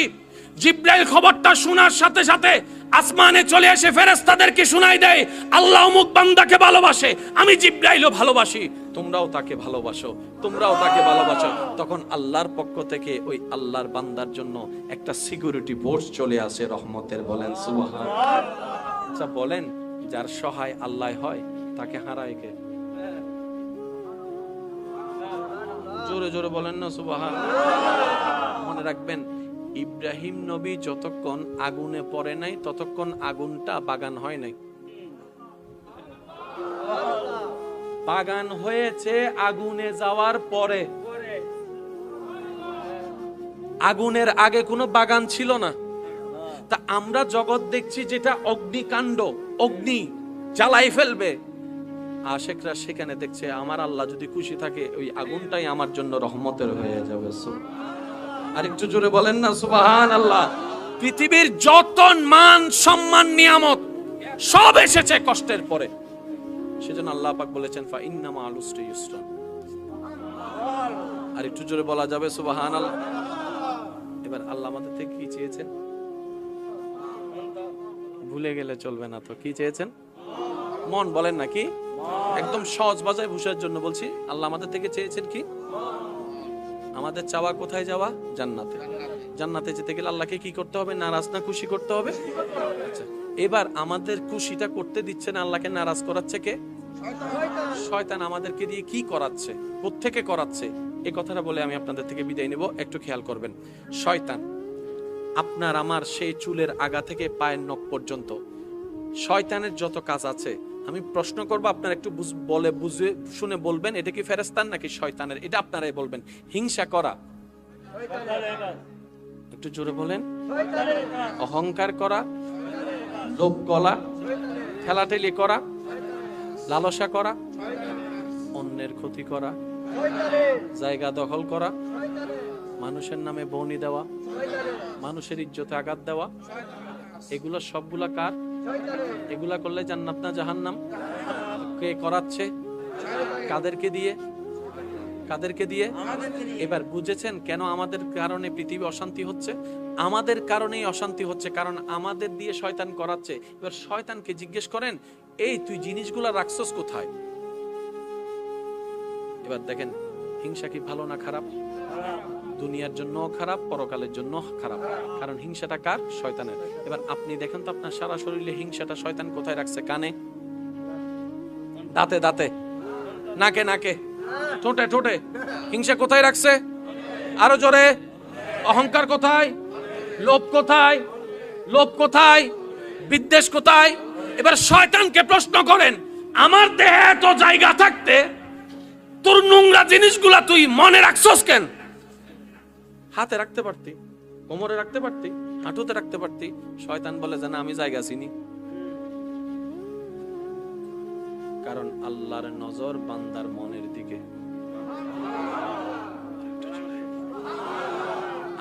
জিব্রাইল খবরটা শোনার সাথে সাথে আসমানে চলে এসে ফেরেশতাদেরকে শোনাই দেয়, আল্লাহ অমুক বান্দাকে ভালোবাসে, আমি জিব্রাইলও ভালোবাসি, তোমরাও তাকে ভালোবাসো, তোমরাও তাকে ভালোবাসো। তখন আল্লাহর পক্ষ থেকে ওই আল্লাহর বান্দার জন্য একটা সিকিউরিটি ফোর্স চলে আসে রহমতের। বলেন সুবহানাল্লাহ। আচ্ছা বলেন, যার সহায় আল্লাহ হয় তাকে হারায় কে? জোরে জোরে বলেন না সুবহানাল্লাহ। মনে রাখবেন, ইব্রাহিম নবী যতক্ষণ আগুনে পড়ে নাই ততক্ষণ আগুনটা বাগান হয় নাই। বাগান হয়েছে আগুনে যাওয়ার পরে, আগুনের আগে কোনো বাগান ছিল না। তা আমরা জগৎ দেখছি যেটা অগ্নিকাণ্ড, অগ্নি জ্বালাই ফেলবে, আশেকরা সেখানে দেখছে আমার আল্লাহ যদি খুশি থাকে ওই আগুনটাই আমার জন্য রহমতের হয়ে যাবে। আর একটু জোরে বলেন না সুবহানাল্লাহ। পৃথিবীর যত মান সম্মান নিয়ামত সব এসেছে কষ্টের পরে। সেজন্য আল্লাহ পাক বলেছেন ফা ইন্না মা'আল উসরি ইউসরা। আর একটু জোরে বলা যাবে সুবহানাল্লাহ। এবার আল্লাহ আমাদের থেকে কি চেয়েছেন ভুলে গেলে চলবে না তো। কি চেয়েছেন? মন বলেন নাকি? একদম সহজ ভাষায় বুঝার জন্য বলছি, আল্লাহ আমাদের থেকে চেয়েছেন কি? আমাদের চাওয়া কোথায় যাওয়া? জান্নাতে। জান্নাতে যেতে গেলে আল্লাহকে কি করতে হবে? নারাজ না খুশি করতে হবে। আচ্ছা, এবার আমাদের খুশিটা করতে দিচ্ছে না, আল্লাহকে নারাজ করাচ্ছে কে? শয়তান আমাদেরকে দিয়ে কি করাচ্ছে, কোত্থেকে করাচ্ছে? এই কথাটা বলে আমি আপনাদের থেকে বিদায় নেব। একটু খেয়াল করবেন, শয়তান আপনার আমার সেই চুলের আগা থেকে পায়ের নখ পর্যন্ত শয়তানের যত কাজ আছে, আমি প্রশ্ন করব, আপনারা একটু বলে বুঝে শুনে বলবেন এটা কি ফেরেশতার নাকি শয়তানের, এটা আপনারাই বলবেন। হিংসা করা, একটু জোরে বলেন। অহংকার করা, লোভ গলা, ঠেলাঠেলি করা, লালসা করা, অন্যের ক্ষতি করা, জায়গা দখল করা, মানুষের নামে বনি দেওয়া, মানুষের ইজ্জতে আঘাত দেওয়া, এগুলো সবগুলা কার? এগুলা করলে জান্নাত না জাহান্নাম? কে করাচ্ছে? কাদেরকে দিয়ে? কাদেরকে দিয়ে? এবার বুঝেছেন কেন আমাদের কারণে পৃথিবী অশান্তি হচ্ছে? আমাদের কারণেই অশান্তি হচ্ছে, কারণ আমাদের দিয়ে শয়তান করাচ্ছে। এবার শয়তানকে জিজ্ঞেস করেন, এই তুই জিনিসগুলা রাখছস কোথায়? এবার দেখেন, হিংসা কি ভালো না খারাপ? দুনিয়ার জন্য খারাপ, পরকালের জন্য খারাপ। কারণ হিংসাটা কার? শয়তানের। এবার আপনি দেখেন তো আপনার সারা শরীরে হিংসাটা শয়তান কোথায় রাখছে? কানে, দাঁতে দাঁতে, নাকে নাকে, ঠোঁটে ঠোঁটে। হিংসা কোথায় রাখছে? আরো জোরে। অহংকার কোথায়? লোভ কোথায়? লোভ কোথায়? বিদ্বেষ কোথায়? এবার শয়তানকে প্রশ্ন করেন, আমার দেহে এত জায়গা থাকতে তোর নোংরা জিনিসগুলা তুই মনে রাখছস কেন? হাতে রাখতে পারতি, কোমরে রাখতে পারতি, হাঁটুতে রাখতে পারতি। শয়তান বলে যে না, আমি জায়গা চিনি। কারণ আল্লাহর নজর বান্দার মনের দিকে।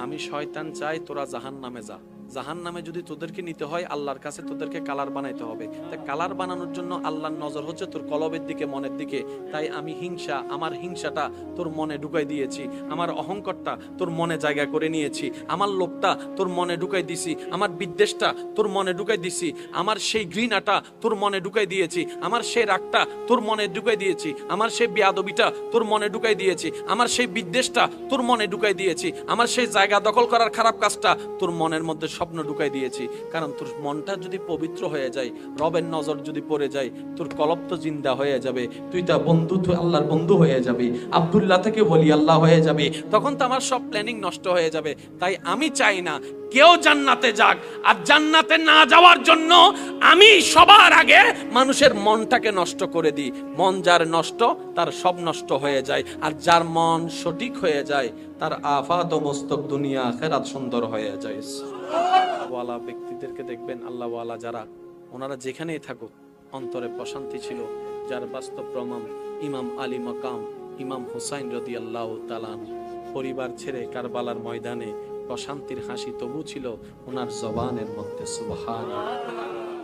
আমি শয়তান চাই তোরা জাহান্নামে যা। জাহান্নামে যদি তোদেরকে নিতে হয়, আল্লাহর কাছে তোদেরকে কালার বানাইতে হবে। তাই কালার বানানোর জন্য আল্লাহর নজর হচ্ছে তোর কলবের দিকে, মনের দিকে। তাই আমি হিংসা, আমার হিংসাটা তোর মনে ঢুকাই দিয়েছি। আমার অহংকারটা তোর মনে জায়গা করে নিয়েছি। আমার লোভটা তোর মনে ঢুকাই দিছি। আমার বিদ্বেষটা তোর মনে ঢুকাই দিছি। আমার সেই ঘৃণাটা তোর মনে ঢুকাই দিয়েছি। আমার সেই রাগটা তোর মনে ঢুকাই দিয়েছি। আমার সেই বেয়াদবিটা তোর মনে ঢুকাই দিয়েছি। আমার সেই বিদ্বেষটা তোর মনে ঢুকাই দিয়েছি। আমার সেই জায়গা দখল করার খারাপ কাজটা তোর মনের মধ্যে স্বপ্ন ঢুকাই দিয়েছি। কারণ তোর মনটা যদি পবিত্র হয়ে যায়, রবের নজর যদি পড়ে যায়, তোর কলব তো জিন্দা হয়ে যাবে। তুই তা বন্ধু, তুই আল্লাহর বন্ধু হয়ে যাবি। আব্দুল্লাহ থেকে বলি আল্লাহ হয়ে যাবে। তখন তো আমার সব প্ল্যানিং নষ্ট হয়ে যাবে। তাই আমি চাই না কেউ জান্নাতে যাক। আর জান্নাতে না যাওয়ার জন্য আমি সবার আগে মানুষের মনটাকে নষ্ট করে দিই। মন যার নষ্ট, তার সব নষ্ট হয়ে যায়। আর যার মন সঠিক হয়ে যায়, তার আফাত ও মস্তক দুনিয়া আখিরাত সুন্দর হয়ে যায়। ওয়ালা ব্যক্তিদেরকে দেখবেন, আল্লাহ ওয়ালা যারা, ওনারা যেখানেই থাকুক অন্তরে প্রশান্তি ছিল। যার বাস্তব প্রমাণ ইমাম আলী মাকাম ইমাম হুসাইন রাদিয়াল্লাহু তাআলা। পরিবার ছেড়ে কারবালার ময়দানে প্রশান্তির হাসি তবু ছিল ওনার জবানের মধ্যে। সুবহানাল্লাহ।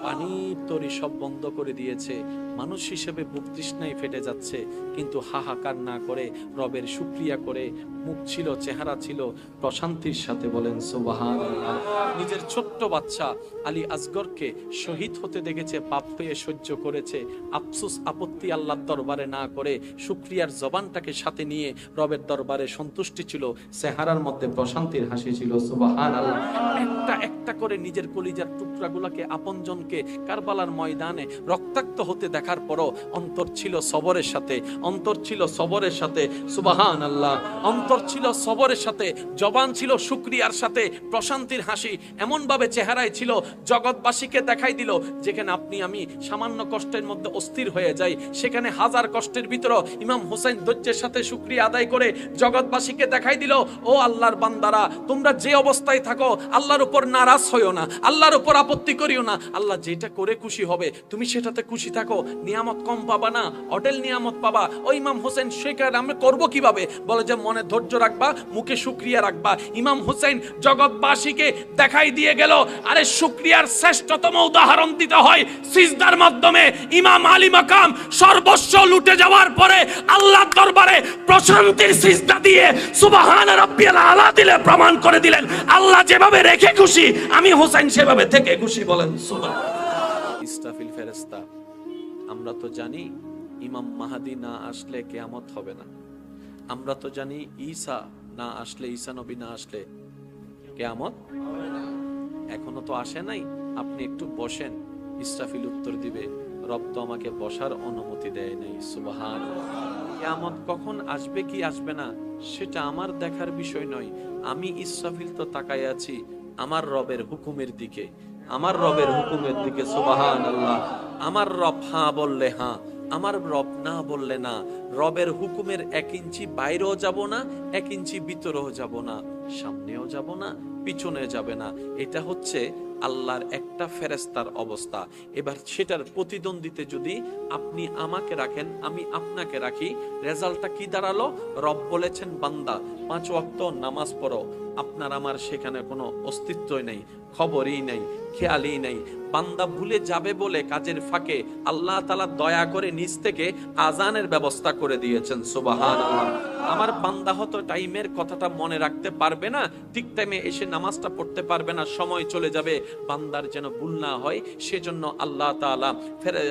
পানির তরি সব বন্ধ করে দিয়েছে, মানুষ হিসেবে বুক তৃষ্ণায় ফেটে যাচ্ছে, কিন্তু হাহাকার না করে রবের শুকরিয়া করে মুখ ছিল, চেহারা ছিল প্রশান্তির সাথে। বলেন সুবহানাল্লাহ। নিজের ছোট্ট বাচ্চা আলী আসগরকে শহীদ হতে দেখেছে, পাপ পেয়ে সহ্য করেছে, আফসোস আপত্তি আল্লাহর দরবারে না করে শুকরিয়ার জবানটাকে সাথে নিয়ে রবের দরবারে সন্তুষ্টি ছিল, চেহারার মধ্যে প্রশান্তির হাসি ছিল। সুবহানাল্লাহ। একটা একটা করে নিজের কলিজার টুকরাগুলোকে, আপনজনকে কারবালার ময়দানে রক্তাক্ত হতে দেখার পরও অন্তর ছিল সবরের সাথে, অন্তর ছিল সবরের সাথে। সুবহানাল্লাহ। অন্তর ছিল সবরের সাথে, জবান ছিল শুকরিয়ার সাথে, প্রশান্তির হাসি এমন ভাবে চেহারায় ছিল জগৎবাসীকে দেখাই দিল, যেখানে আপনি আমি সামান্য কষ্টের মধ্যে অস্থির হয়ে যাই, সেখানে হাজার কষ্টের ভিতর ইমাম হোসেন ধৈর্যের সাথে শুকরিয়া আদায় করে জগৎবাসীকে দেখাই দিল, ও আল্লাহর বান্দারা, তোমরা যে অবস্থায় থাকো আল্লাহর উপর নারাজ হইও না, আল্লাহর উপর আপত্তি করিও না, আল্লাহ যেটা করে খুশি হবে তুমি সেটাতে খুশি থাকো, নিয়ামত কম পাবা না, অটেল নিয়ামত পাবা। ওই ইমাম হোসেন শেখার আমরা করবো কিভাবে? বলে যে মনে ধৈর্য রাখবা, মুখে শুকরিয়া রাখবা। ইমাম হোসেন জগৎবাসীকে দেখাই দিয়ে গেল, আরে শুকরিয়ার শ্রেষ্ঠতম উদাহরণ দিতে হয় সিজদার মাধ্যমে। ইমাম আলী মাকাম সর্বস্ব লুটে যাওয়ার পরে আল্লাহর দরবারে প্রশান্তির সিজদা দিয়ে সুবহান রাব্বিয়াল আলা দিলে প্রমাণ করে দিলেন, আল্লাহ যেভাবে রেখে খুশি আমি হোসেন সেভাবে থেকে খুশি। বলেন সুবহানাল্লাহ। ইসরাফিল ফেরেশতা, আমরা তো জানি ইমাম মাহদি না আসলে কিয়ামত হবে না, আমরা তো জানি ঈসা না আসলে, ঈসা নবী না আসলে কিয়ামত এখনো তো আসে নাই, আপনি একটু বসেন। ইসরাফিল উত্তর দিবে, রব তো আমাকে বসার অনুমতি দেয় নাই। সুবহানাল্লাহ। কিয়ামত কখন আসবে কি আসবে না সেটা আমার দেখার বিষয় নয়, আমি ইসরাফিল তো তাকায় আছি আমার রবের হুকুমের দিকে, আমার রবের হুকুমের দিকে। সুবহানাল্লাহ। আমার রব হ্যাঁ বললে হ্যাঁ, আমার রব না বললে না। রবের হুকুমের 1 ইঞ্চি বাইরেও যাব না, 1 ইঞ্চি ভিতরেও যাব না, সামনেও যাব না, পিছনে যাবে না। এটা হচ্ছে আল্লাহর একটা ফেরেশতার অবস্থা। এবার সেটার প্রতিদ্বন্দ্বিতে যদি আপনি আমাকে রাখেন, আমি আপনাকে রাখি, রেজাল্টটা কি দাঁড়ালো? রব বলেছেন বান্দা 5 ওয়াক্ত নামাজ পড়ো, আপনার আমার সেখানে কোনো অস্তিত্বই নেই, খবরই নেই, খেয়ালই নেই। বান্দা ভুলে যাবে বলে কাজের ফাঁকে আল্লাহ তাআলা দয়া করে নিজ থেকে আজানের ব্যবস্থা করে দিয়েছেন। সুবহানাল্লাহ। আমার বান্দা হয়তো টাইমের কথাটা মনে রাখতে পারবে না, ঠিক টাইমে এসে নামাজটা পড়তে পারবে না, সময় চলে যাবে। বান্দার যেন ভুল না হয় সেজন্য আল্লাহ তাআলা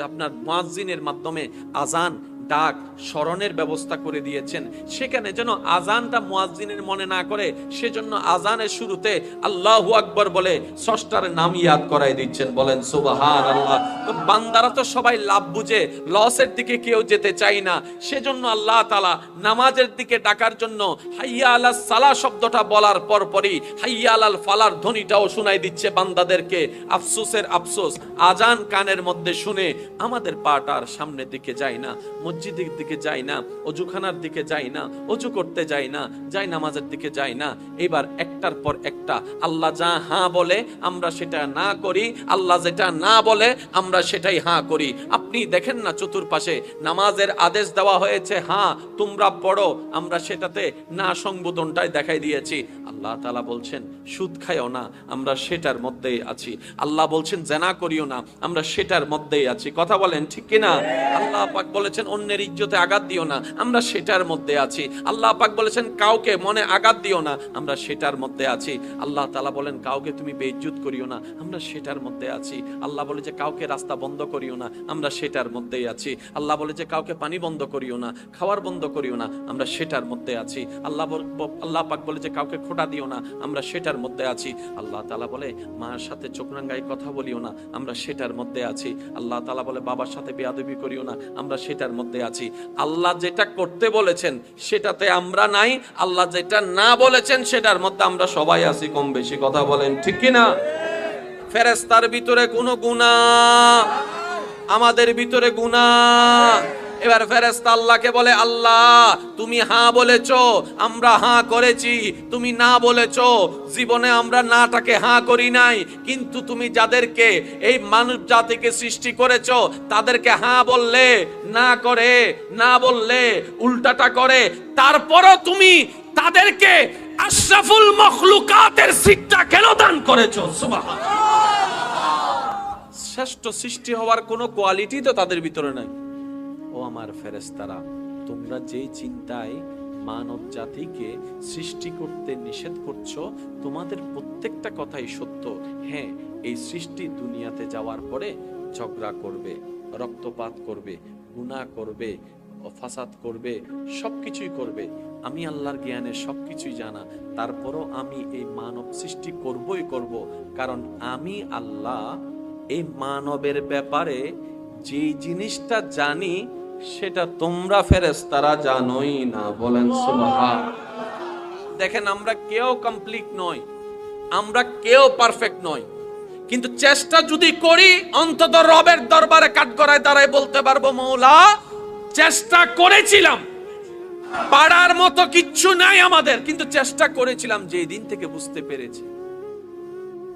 আপনার মুয়াজ্জিনের মাধ্যমে আজান, ডাক, স্মরণের ব্যবস্থা করে দিয়েছেন। সেখানে যেন আজানটা মুয়াজ্জিনের মনে না করে, সেজন্য আজানের শুরুতে আল্লাহু আকবার বলে স্রষ্টার নাম ইয়াদ করাই দিচ্ছেন। বলেন সুবহানাল্লাহ। তো বান্দারা তো সবাই লাভ বুঝে, লসের দিকে কেউ যেতে চায় না, সেজন্য আল্লাহ তাআলা নামাজের দিকে ডাকার জন্য হাইয়া আলাস সালাহ শব্দটা বলার পরপরই হাইয়া আলাল ফালার ধ্বনিটাও শোনাই দিচ্ছে বান্দাদেরকে। আফসোসের আফসোস, আজান কানের মধ্যে শুনে আমাদের পাটা আর সামনের দিকে যায় না, মসজিদের দিকে যাই না, অজুখানার দিকে যাই না, অজু করতে যাই না, যাই নামাজের দিকে যাই না। এবার একটার পর একটা আল্লাহ যা হ্যাঁ বলে আমরা সেটা না করি, আল্লাহ যেটা না বলে আমরা সেটাই হ্যাঁ করি। আপনি দেখেন না চতুর্পাশে নামাজের আদেশ দেওয়া হয়েছে, হ্যাঁ তোমরা পড়ো, আমরা সেটাতে না সংবোধনটাই দেখাই দিয়েছি। আল্লাহ তাআলা বলছেন সুদ খাইও না, আমরা সেটার মধ্যেই আছি। আল্লাহ বলছেন জেনা করিও না, আমরা সেটার মধ্যেই আছি। কথা বলেন ঠিক কিনা? আল্লাহ পাক বলেছেন অন্যের ইজ্জতে আঘাত দিও না, আমরা সেটার মধ্যে আছি। আল্লাহ পাক বলেছেন কাউকে মনে আঘাত দিও না, আমরা সেটার মধ্যে আছি। আল্লাহ তাআলা বলেন কাউকে তুমি বেইজ্জত করিও না, আমরা সেটার মধ্যে আছি। আল্লাহ বলে যে কাউকে রাস্তা বন্ধ করিও না, আমরা সেটার মধ্যেই আছি। আল্লাহ বলে যে কাউকে পানি বন্ধ করিও না, খাওয়ার বন্ধ করিও না, আমরা সেটার মধ্যে আছি। আল্লাহ পাক বলে যে কাউকে খোঁটা দিও না, আমরা সেটার মধ্যে আছি। আল্লাহ তাআলা বলে মার সাথে চোখ রাঙায় কথা বলিও না, আমরা সেটার মধ্যে আছি। আল্লাহ তাআলা বলে বাবার সাথে বেয়াদবি করিও না, আমরা সেটার মধ্যে আছি। আল্লাহ যেটা করতে বলেছেন সেটাতে আমরা নাই, আল্লাহ যেটা না বলেছেন সেটার মধ্যে আমরা সবাই আছি কম বেশি। কথা বলেন ঠিক কিনা? ফেরেশতার ভিতরে কোনো গুনাহ, আমাদের ভিতরে গুনাহ। এবার ফেরেশতা আল্লাহকে বলে আল্লাহ তুমি হ্যাঁ বলেছো, আমরা হ্যাঁ করেছি, তুমি না বলেছো, জীবনে আমরা নাটাকে হ্যাঁ করি নাই, কিন্তু তুমি যাদেরকে এই মানব জাতিকে সৃষ্টি করেছো তাদেরকে হ্যাঁ বললে না করে, না বললে উল্টাটা করে, তারপরও তুমি তাদেরকে আশরাফুল মখলুকাতের সিটটা কেন দান করেছো? সুবহানাল্লাহ। শ্রেষ্ঠ সৃষ্টি হওয়ার কোনো কোয়ালিটি তো তাদের ভিতরে নাই। ও আমার ফেরেশতারা, তোমরা যেই চিন্তায় মানব জাতিকে সৃষ্টি করতে নিষেধ করছো, তোমাদের প্রত্যেকটা কথাই সত্য। হ্যাঁ, এই সৃষ্টি দুনিয়াতে যাওয়ার পরে ঝগড়া করবে, রক্তপাত করবে, গুনাহ করবে, ফাসাদ করবে, সবকিছুই করবে। আমি আল্লাহর জ্ঞানে সবকিছুই জানা, তারপরও আমি এই মানব সৃষ্টি করবই করব, কারণ আমি আল্লাহ এই মানবের ব্যাপারে যে জিনিসটা জানি সেটা তোমরা ফেরেশতারা জানোই না। বলেন সুবহান। দেখেন, আমরা কেউ কমপ্লিট নই, আমরা কেউ পারফেক্ট নই, কিন্তু চেষ্টা যদি করি অন্তত রবের দরবারে কাঠগড়ায় দাঁড়ায় বলতে পারবো, মওলা চেষ্টা করেছিলাম, পারার মতো কিচ্ছু নাই আমাদের, কিন্তু চেষ্টা করেছিলাম। যে দিন থেকে বুঝতে পেরেছি,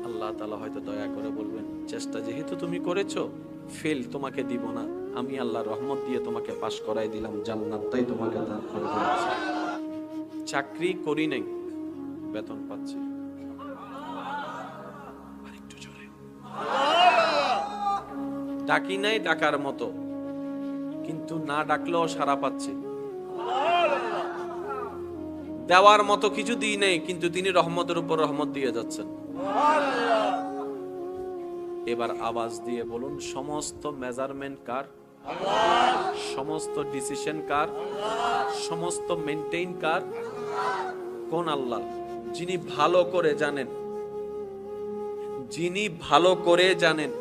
আল্লাহ তাআলা হয়তো দয়া করে বলবেন, চেষ্টা যেহেতু তুমি করেছো, ফেল তোমাকে দিব না, আমি আল্লাহর রহমত দিয়ে তোমাকে পাশ করাই দিলাম, জান্নাতটাই তোমাকে দান করে দিয়েছি। চাকরি করি নাই, বেতন পাচ্ছি। আরেকটু জোরে। ডাকি নাই ডাকার মতো, কিন্তু না ডাকলেও সাড়া পাচ্ছি। দেওয়ার মতো কিছু দিই নেই, কিন্তু তিনি রহমতের উপর রহমত দিয়ে যাচ্ছেন। এবার আওয়াজ দিয়ে বলুন, সমস্ত মেজারমেন্ট কার? সমস্ত ডিসিশন কার? সমস্ত মেইনটেইন কার? কোন আল্লাহ? যিনি ভালো করে জানেন, যিনি ভালো করে জানেন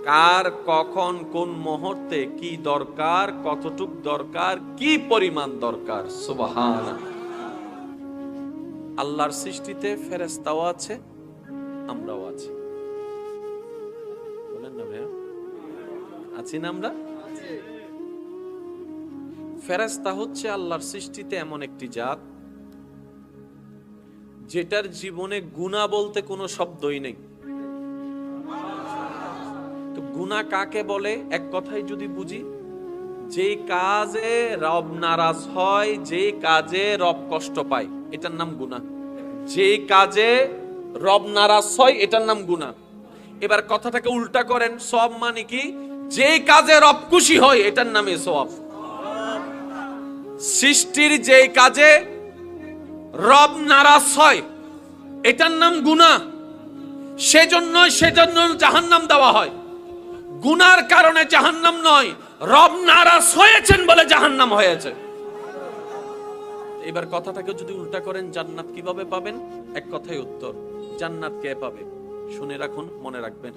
কার কখন কোন মুহূর্তে কি দরকার, কতটুক দরকার, কি পরিমাণ দরকার। সুবহানাল্লাহ। আল্লাহর সৃষ্টিতে ফেরেশতাও আছে, আমরাও আছি। বলেন না ভাইয়া, আছি না আমরা? ফেরেশতা হচ্ছে আল্লাহর সৃষ্টিতে এমন একটি জাত যেটার জীবনে গুনাহ বলতে কোনো শব্দই নেই। তো গুনাহ কাকে বলে? এক কথায় যদি বুঝি, যেই কাজে রব নারাজ হয়, যেই কাজে রব কষ্ট পায়, এটার নাম গুনাহ। যেই কাজে রব নারাজ হয়, এটার নাম গুনাহ। এবার কথাটাকে উল্টা করেন, সওয়াব মানে কি? যেই কাজে রব খুশি হয়, এটার নামে সওয়াব। সৃষ্টির যেই কাজে রব নারাজ হয়, এটার নাম গুনাহ। সেজন্য জাহান্নাম দেওয়া হয়। গুনার কারণে জাহান্নাম নয়, রব নারাজ হয়েছেন বলে জাহান্নাম হয়েছে। এবার কথাটাকে যদি উল্টা করেন, জান্নাত কিভাবে পাবেন? এক কথায় উত্তর, জান্নাত কে পাবে? শুনে রাখুন, মনে রাখবেন,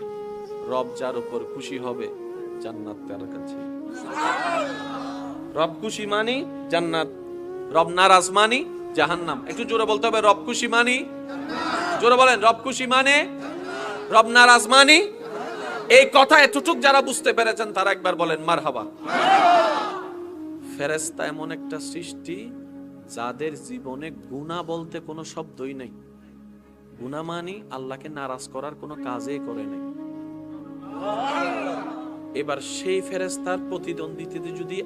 রব যার উপর খুশি হবে, জান্নাত তার কাছে। রব খুশি মানি জান্নাত, রব নারাজ মানি জাহান্নাম। একটু জোরে বলতে হবে, রব খুশি মানি, জোরে বলেন, রব খুশি মানে, রব নারাজ মানি। এই কথা এতটুক যারা বুঝতে পেরেছেন তারা একবার বলেন মারহাবা। ফেরেশতা এমন একটা সৃষ্টি যাদের জীবনে গুনাহ বলতে কোনো শব্দই নেই। গুনাহ মানি আল্লাহকে নারাজ করার কোনো কাজই করে নাই। এবার সেই ফেরেশতার প্রতিদ্বন্দ্বিতাতে যদি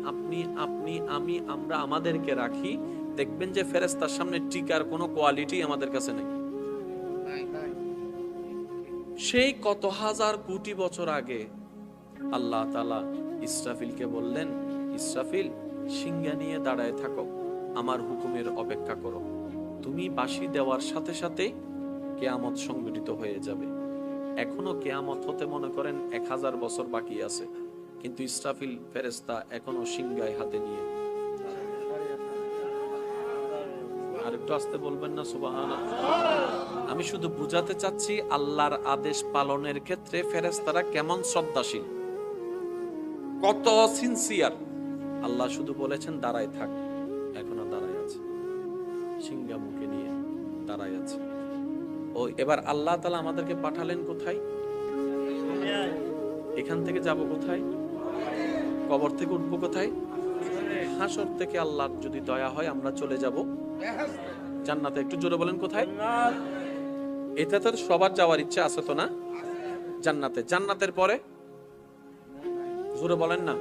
আমরা আমাদেরকে রাখি, দেখবেন যে ফেরেশতার সামনে টিকার কোনো কোয়ালিটি আমাদের কাছে নেই। সেই কত হাজার কোটি বছর আগে আল্লাহ তাআলা ইসরাফিলকে বললেন, ইসরাফিল সিংহা নিয়ে দাঁড়ায় থাকো, আমার হুকুমের অপেক্ষা করো। তুমি বাঁশি দেওয়ার সাথে সাথে কিয়ামত সংঘটিত হয়ে যাবে। এখনো কিয়ামত হতে মনে করেন 1000 বছর বাকি আছে, কিন্তু ইসরাফিল ফেরেশতা এখনো সিংহায় হাতে নিয়ে। আরেকটু আস্তে বলবেন না সুবহানাল্লাহ? আমি শুধু বুঝাতে চাচ্ছি আল্লাহর আদেশ পালনের ক্ষেত্রে ফেরেশতারা কেমন শ্রদ্ধাশীল, কত সিনসিয়ার। আল্লাহ শুধু বলেছেন দাঁড়ায় থাক, এখনো দাঁড়ায় আছে, সিংহা মুখে নিয়ে দাঁড়ায় আছে। ও এবার আল্লাহ তাআলা আমাদেরকে পাঠালেন কোথায়? এখান থেকে যাব কোথায়? কবর থেকে উঠবো কোথায়? হাসর থেকে আল্লাহর যদি দয়া হয় আমরা চলে যাব জান্নাতে। একটু জোরে বলেন কোথায়? এটা তো সবার যাওয়ার ইচ্ছা আছে তো না? জান্নাতে। জান্নাতের পরে জোরে বলেন না।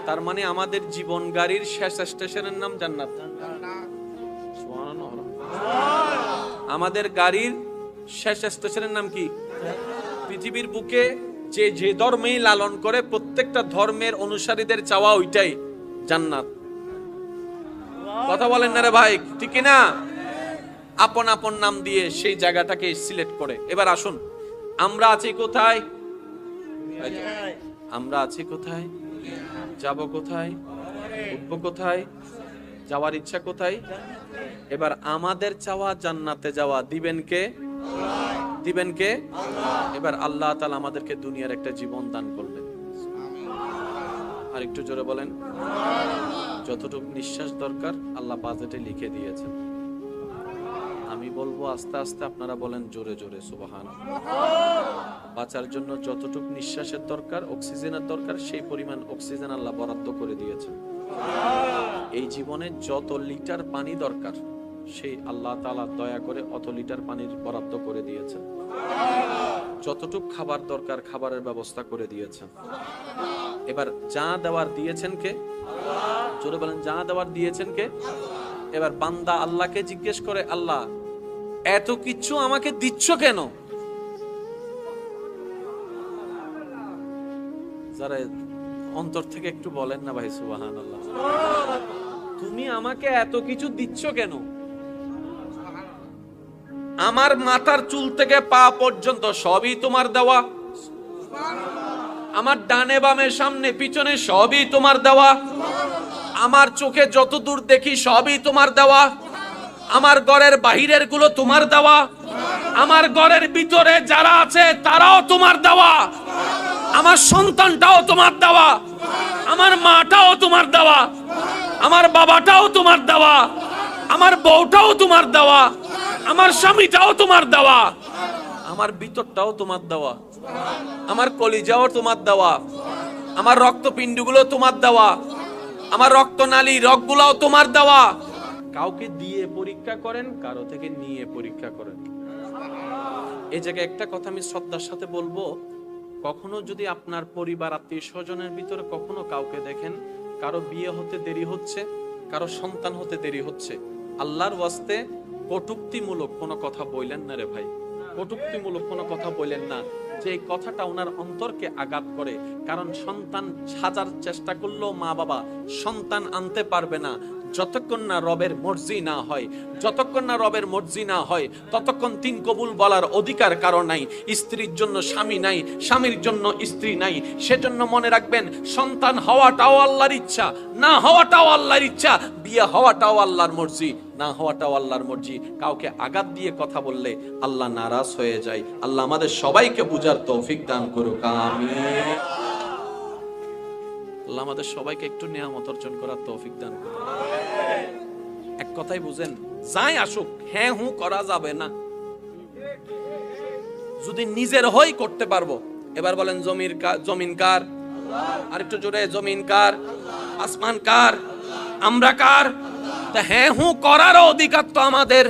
তার মানে আমাদের জীবন গাড়ির শেষ স্টেশনের নাম জান্নাত। সুবহানাল্লাহ। আমাদের গাড়ির শেষ স্টেশনের নাম কি? পৃথিবীর বুকে যে যে ধর্মেই লালন করে প্রত্যেকটা ধর্মের অনুসারীদের চাওয়া ওইটাই জান্নাত। কথা বলেন না রে ভাই, ঠিক কি না? আপন আপন নাম দিয়ে সেই জায়গাটাকে সিলেক্ট করে। এবার আসুন, আমরা আছি কোথায়? আমরা আছি কোথায়? যাব কোথায়? উঠবো কোথায়? যাওয়ার ইচ্ছা কোথায়? এবার আমাদের চাওয়া জান্নাতে যাওয়া দিবেন কে? দিবেন কে? এবার আল্লাহ তাআলা আমাদেরকে দুনিয়ার একটা জীবন দান করলেন। আর একটু জোরে বলেন। যতটুকু নিঃশ্বাস দরকার আল্লাহ বাজেটে লিখে দিয়েছেন। আমি বলবো আস্তে আস্তে, আপনারা বলেন জোরে জোরে সুবহানাল্লাহ। বাঁচার জন্য যতটুকু নিঃশ্বাসের দরকার, অক্সিজেনের দরকার, সেই পরিমাণ অক্সিজেন আল্লাহ বরাদ্দ করে দিয়েছেন। এই জীবনে যত লিটার পানি দরকার, সেই আল্লাহ তাআলা দয়া করে অত লিটার পানির বরাদ্দ করে দিয়েছেন। যতটুক খাবার দরকার খাবারের ব্যবস্থা করে দিয়েছেন। এবার যা দেওয়ার দিয়েছেন কে? জোরে বলেন, যা দেওয়ার দিয়েছেন কে? এবার বান্দা আল্লাহকে জিজ্ঞেস করে, আল্লাহ এত কিছু আমাকে দিচ্ছ কেন? যারা অন্তর থেকে একটু বলেন না ভাই সুবহানাল্লাহ। তুমি আমাকে এত কিছু দিচ্ছ কেন? আমার মাথার চুল থেকে পা পর্যন্ত সবই তোমার দেওয়া। আমার ডানে বামে সামনে পিছনে সবই তোমার দেওয়া। আমার চোখে যত দূর দেখি সবই তোমার দেওয়া। আমার ঘরের বাহিরের গুলো তোমার দেওয়া। আমার ঘরের ভিতরে যারা আছে তারাও তোমার দেওয়া। আমার সন্তানটাও তোমার দেওয়া। আমার মাটাও তোমার দেওয়া। আমার বাবাটাও তোমার দেওয়া। আমার বউটাও তোমার দেওয়া। আমার স্বামীটাও তোমার দেওয়া। আমার ভিতরটাও তোমার দেওয়া। আমার কলিজাও তোমার দেওয়া। আমার রক্তপিণ্ডগুলো তোমার দেওয়া। আমার রক্তনালী রগগুলোও তোমার দেওয়া। কাউকে দিয়ে পরীক্ষা করেন, কারো থেকে নিয়ে পরীক্ষা করেন। এই জায়গায় একটা কথা আমি শ্রদ্ধার সাথে বলবো, কখনো যদি আপনার পরিবার আত্মীয় স্বজনের ভিতরে কখনো কাউকে দেখেন কারো বিয়ে হতে দেরি হচ্ছে, কারো সন্তান হতে দেরি হচ্ছে, আল্লাহর ওয়াস্তে কটূক্তিমূলক কোনো কথা বললেন না রে ভাই। কটূক্তিমূলক কোনো কথা বললেন না, যে কথাটা ওনার অন্তরকে আঘাত করে। কারণ সন্তান হাজার চেষ্টা করলেও মা বাবা সন্তান আনতে পারবে না যতক্ষণ না রবের মর্জি না হয়। যতক্ষণ না রবের মর্জি না হয় ততক্ষণ তিন কবুল বলার অধিকার কারো নাই। স্ত্রীর জন্য স্বামী নাই, স্বামীর জন্য স্ত্রী নাই। সেজন্য মনে রাখবেন, সন্তান হওয়াটাও আল্লাহর ইচ্ছা, না হওয়াটাও আল্লাহর ইচ্ছা। বিয়ে হওয়াটাও আল্লাহর মর্জি, না হওয়াটাও আল্লাহর মর্জি। কাউকে আঘাত দিয়ে কথা বললে আল্লাহ নারাজ হয়ে যায়। আল্লাহ আমাদের সবাইকে বুঝার তৌফিক দান করুক, আমিন। আল্লাহ আমাদের সবাইকে একটু নিয়ামত অর্জন করার তৌফিক দান করুন। এক কথাই বুঝেন, যাই আসুক হ্যাঁ হুঁ করা যাবে না। যদি নিজের হই করতে পারবো। এবার বলেন, জমিন কার? আর একটু জোরে, জমিন কার? আসমান কার? আমরা কার? তা হ্যাঁ হুঁ করার অধিকার তো আমাদের।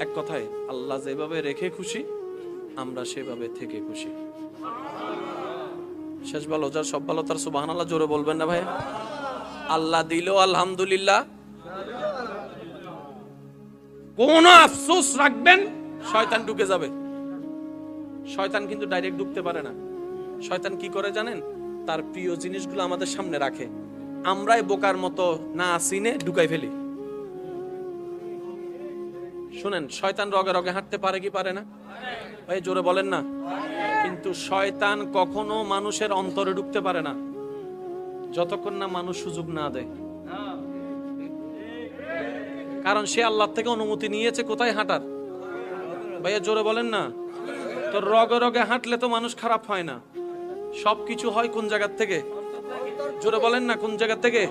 এক কথায় আল্লাহ যেভাবে রেখে খুশি, আমরা সেভাবে থেকে খুশি। শেষ ভালো যার সব ভালো তার সুবহানাল্লাহ জোরে বলবেন না ভাই? আল্লাহ দিল আলহামদুলিল্লাহ। কোন আফসোস রাখবেন, শয়তান ঢুকে যাবে। শয়তান কিন্তু ডাইরেক্ট ঢুকতে পারে না। শয়তান কি করে জানেন? তার প্রিয় জিনিসগুলো আমাদের সামনে রাখে, আমরাই বোকার মতো না চিনে ঢুকাই ফেলি। শুনেন, শয়তান রগে রগে হাঁটতে পারে কি পারে না? ভাই জোরে বলেন না। কিন্তু শয়তান কখনো মানুষের অন্তরে ঢুকতে পারে না যতক্ষণ না মানুষ সুযোগ না দেয়। কারণ সে আল্লাহ থেকে অনুমতি নিয়েছে কোথায় হাঁটার। ভাইয়া জোরে বলেন না। তো রগে রগে হাঁটলে তো মানুষ খারাপ হয় না। সবকিছু হয় কোন জায়গা থেকে? জোরে বলেন না, কোন জায়গা থেকে?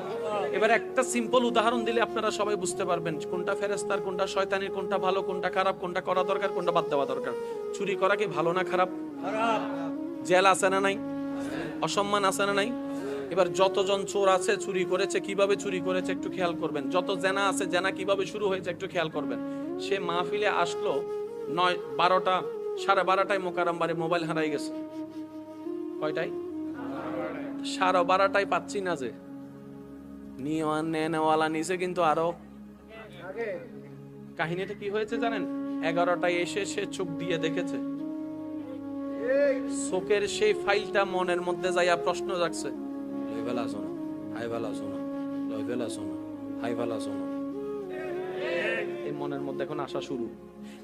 এবার একটা সিম্পল উদাহরণ দিলে আপনারা সবাই বুঝতে পারবেন কোনটা ফেরেশতার, কোনটা শয়তানের, কোনটা ভালো, কোনটা খারাপ, কোনটা করা দরকার, কোনটা বাদ দেওয়া দরকার। চুরি করা কি ভালো না খারাপ? জেল আছে না নাই? অসম্মান আছে না নাই? এবার যতজন চোর আছে চুরি করেছে, কিভাবে চুরি করেছে একটু খেয়াল করবেন। যত জেনা আছে, জেনা কিভাবে শুরু হয়েছে একটু খেয়াল করবেন। সে মাহফিলে আসলো 9-12টা, 12:30টায় মোকাররম বাড়ি মোবাইল হারাই গেছে। কয়টায়? 12:30টায় পাচ্ছি না যে নেওয়ালা নিচে কিন্তু আরো কাহিনীটা কি হয়েছে জানেন? 11টায় এসে সে চোখ দিয়ে দেখেছে, চোখের সেই ফাইলটা মনের মধ্যে যাইয়া প্রশ্ন জাগছে, লইবেলা শোনো, হাইবেলা শোনো, লইবেলা শোনো, হাইবেলা শোনো। এই মনের মধ্যে এখন আসা শুরু।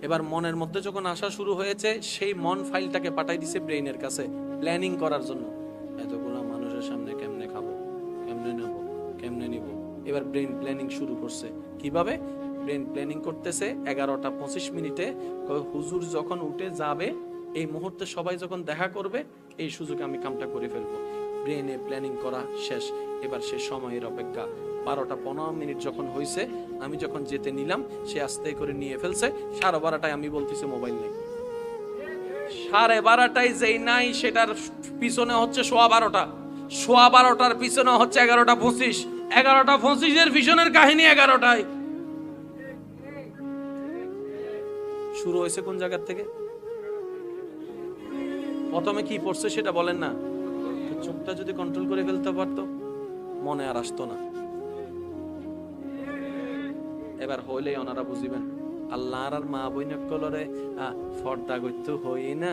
এবার মনের মধ্যে যখন আসা শুরু হয়েছে, সেই মন ফাইলটাকে পাঠাই দিছে ব্রেইনের কাছে প্ল্যানিং করার জন্য। এতগুলো মানুষের সামনে কেমনে খাবো, কেমনে নেব, কেমনে নিব। এবার ব্রেইন প্ল্যানিং শুরু করছে। কিভাবে ব্রেইন প্ল্যানিং করতেছে? 11:25 হুজুর যখন উঠে যাবে, এই মুহূর্তে সবাই যখন দেখা করবে, এই সুযোগে আমি কামটা করে ফেলবো। ব্রেইনে প্ল্যানিং করা শেষ। এবার সে সময়ের অপেক্ষা। 12:15 যখন হয়েছে, আমি যখন যেতে নিলাম, সে আস্তে করে নিয়ে ফেলছে। 12:30 আমি বলতেছি মোবাইল নেই। 12:30 যেই নাই, সেটার পিছনে হচ্ছে 12:15। 12:15 পিছনে হচ্ছে 11:25। 11:25 পিছনের কাহিনী 11টায় শুরু হয়েছে। কোন জায়গা থেকে? প্রথমে কি পড়ছে সেটা বলেন না। চোখটা যদি কন্ট্রোল করে ফেলতে পারতো, মনে আর আসতো না। এবার হইলে ওনারা বুঝিবেন, আল্লাহর আর মা বইন কলরে ফর্দা করতে হই না,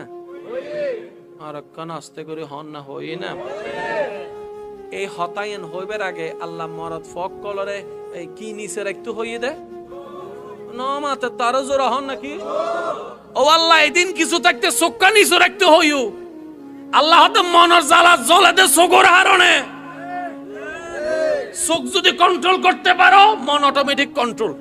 আর একখান আস্তে করে হন না হই না। এই হতায়ন হইবার আগে আল্লাহ মরদ ফক কলরে কি নিচে রাখতে হইয়ে দে নমাতে তারও জোড়া হন নাকি? ও আল্লাহ, এদিন কিছু থাকতে চোখটা নিচে রাখতে হইও। আল্লাহ হয়তো মনের জ্বালা জ্বলে দে চোখের হারণে। চোখ যদি কন্ট্রোল করতে পারো, মন অটোমেটিক কন্ট্রোল।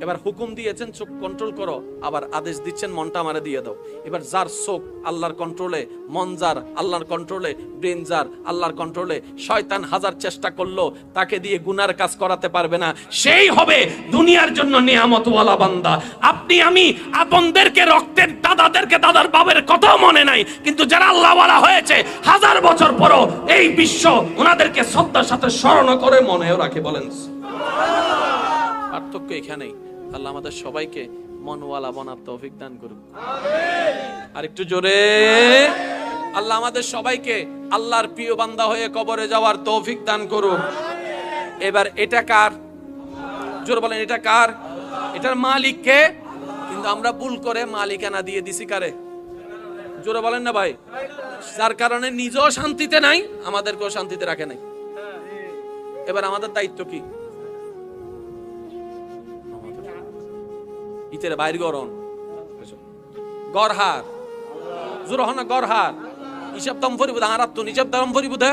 এবার হুকুম দিয়েছেন চোখ কন্ট্রোল করো, আবার আদেশ দিচ্ছেন মনটা আমারে দিয়ে দাও। এবার যার চোখ আল্লাহর কন্ট্রোলে, মন যার আল্লাহর কন্ট্রোলে, ব্রেন যার আল্লাহর কন্ট্রোলে, শয়তান হাজার চেষ্টা করলো তাকে দিয়ে গুনার কাজ করাতে পারবে না। সেই হবে দুনিয়ার জন্য নিয়ামতওয়ালা বান্দা। আপনি আমি আপনদেরকে, রক্তের দাদাদেরকে, দাদার বাবার কথাও মনে নাই, কিন্তু যারা আল্লাহওয়ালা হয়েছে, 1000 বছর পরও এই বিশ্ব ওনাদেরকে শ্রদ্ধার সাথে স্মরণ করে মনেও রাখে। বলেন পার্থক্য এখানেই। আল্লাহ আমাদের সবাইকে মনওয়ালা বানার তৌফিক দান করুন। আর একটু জোরে, আল্লাহ আমাদের সবাইকে আল্লাহর প্রিয় বান্দা হয়ে কবরে যাওয়ার তৌফিক দান করুন। এবার এটা কার? জোরে বলেন, এটা কার? এটার মালিক কে? কিন্তু আমরা ভুল করে মালিকানা দিয়ে দিছি কারে? জোরে বলেন না ভাই। যার কারণে নিজেও শান্তিতে নাই, আমাদেরকেও শান্তিতে রাখে নাই। এবার আমাদের দায়িত্ব কি? ইতের বাইর গরন গড়হার জোর হন গড়হার হিসাব দম ফরিব আরাত্তুন হিসাব দম ফরিব দে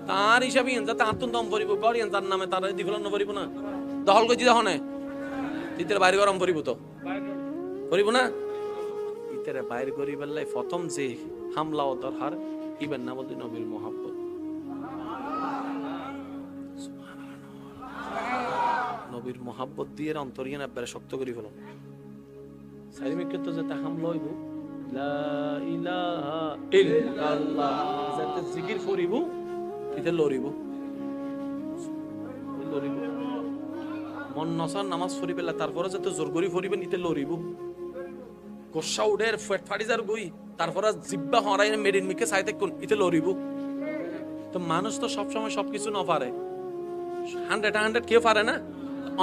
তার হিসাব ইন যাতে আত্তুন দম ফরিব গড়িয়ান তার নামে তার দিফলন ফরিব না দহল কই দিদা হনে ইতের বাইর গরম ফরিব তো ফরিব না। ইতের বাইর করি বেলায় প্রথম যে হামলা ও দরহার ইবেন না বলতে নবীর মোহাব্বত। নবীর মোহাব্বত দিয়ে অন্তরিয়ান একবারে শক্ত করে ফেলো। সাইমিকে তো যেতে হামলা হইব, লা ইলাহা ইল্লাল্লাহ যাতে জিকির করিব, এতে লড়িব লড়িব। মন নসার নামাজ পড়ি পেলা, তারপরে যাতে জোর করি পড়িবেন, এতে লড়িব। গোসা উডের ফেট ফাড়ি যার গই, তারপরে জিব্বা হরাই মেডিন মিকে চাইতে কোন, এতে লড়িব। তো মানুষ তো সবসময় সবকিছু না পারে। 100 কেউ পারে না।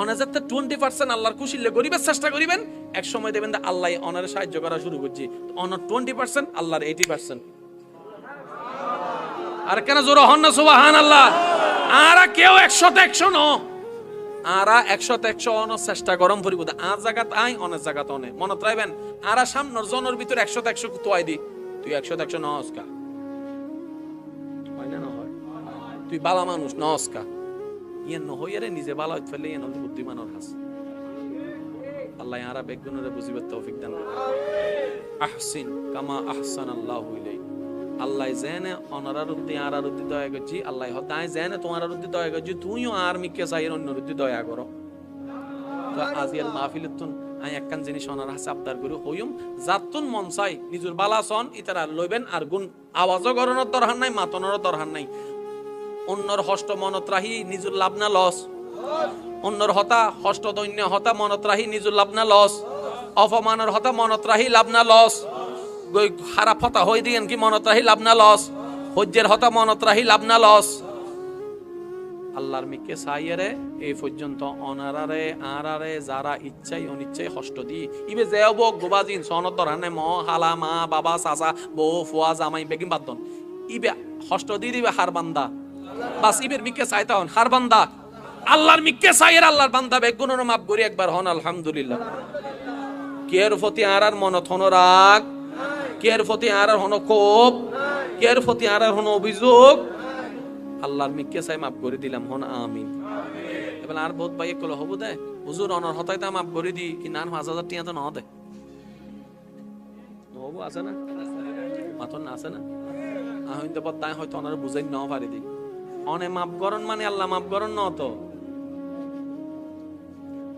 অনাজাতে 20% আল্লাহর খুশিলে গরিবের চেষ্টা করিবেন, এক সময় দেবেন আল্লাহ অনার সাহায্য করা শুরু করছি। অনার 20%, আল্লাহর 80%। আর কেন জোর হন না সুবহানাল্লাহ। আরা কেউ 100-100 ন, আরা 100-100 অনার চেষ্টা গরম করিব। আর জায়গাত আই, অনেক জায়গাত অনে মনত রাখবেন। আরা সামনের জনের ভিতর 100-100 তোয়াই দি, তুই 100-100 নস্কা হয় না? না হয়, তুই বালা মানুষ নস্কা ইয়ে নহইয়ারে নিজে বালা হইতে ফেলে ইয়ে নদী বুদ্ধিমানের হাস। আল্লাহ আরা বেগুনরে বুঝিবার তৌফিক দান করুন। আহসিন কামা আহসানাল্লাহু ইলাইক। আল্লাহ জানে অনারার উদ্দি আরার উদ্দি দয়া করছি। আল্লাহ হদায় জানে তোমার উদ্দি দয়া করছি, তুইও আর মিকে চাইর অন্য উদ্দি দয়া করো। তো আজিয়াল মাহফিলতুন আই একখান জিনিস অনার হাসে আবদার করি হইম, জাতুন মন চাই নিজের বালা সন ইতারা লইবেন। আর গুণ আওয়াজও গরনের দরকার নাই, মাতনের দরকার নাই। অন্যর হষ্ট মনত রাহি নিজুর লাভ না লস। অন্যর হতা হষ্ট দৈন্য হতা মনত রাহি নিজুর লাভ না লস। অপমানের হতা মনত রাহি লাভ না লস। খারাপ হতা হই দিয়েন কি মনত রাহি লাভ না লস। হজ্জের হতা মনত রাহি লাভ না লস। আল্লাহর মিকে সাইয়ারে এই পর্যন্ত অনারারে আরারে যারা ইচ্ছাই অনিচ্ছাই হষ্ট দি ইবে যেব গোবাজিন সনত ধরানে ম হালা মা বাবা চাচা বউ ফুয়া জামাই বেগিম বাদন ইবে হষ্ট দি দিবে হার বান্দা বাস ইবের মিকে চাইতা হন হার বান্দা আল্লাহর মিকে সাইয়ের আল্লাহর বান্দা বেগুনের মাপ করি একবার হন আলহামদুলিল্লাহ। কের প্রতি আরার মনত হন রাগ, কের প্রতি আরার হন ক্ষোভ, কের প্রতি আরার হন অভিযোগ, আল্লাহর মিকে চাই মাফ করে দিলাম হন আমিন। এবার আর বহুত ভাই কল হবো দে হুজুর অনর হতাইতা মাফ করে দি কি নান ৫,০০০ টিয়া তো ন দে হবো আছে না মাতন না আছে না আহইন তো তাই হয়তো অনার বুঝাই ন পারি দি অনে মাফ করন মানে আল্লাহ মাফ করন ন তো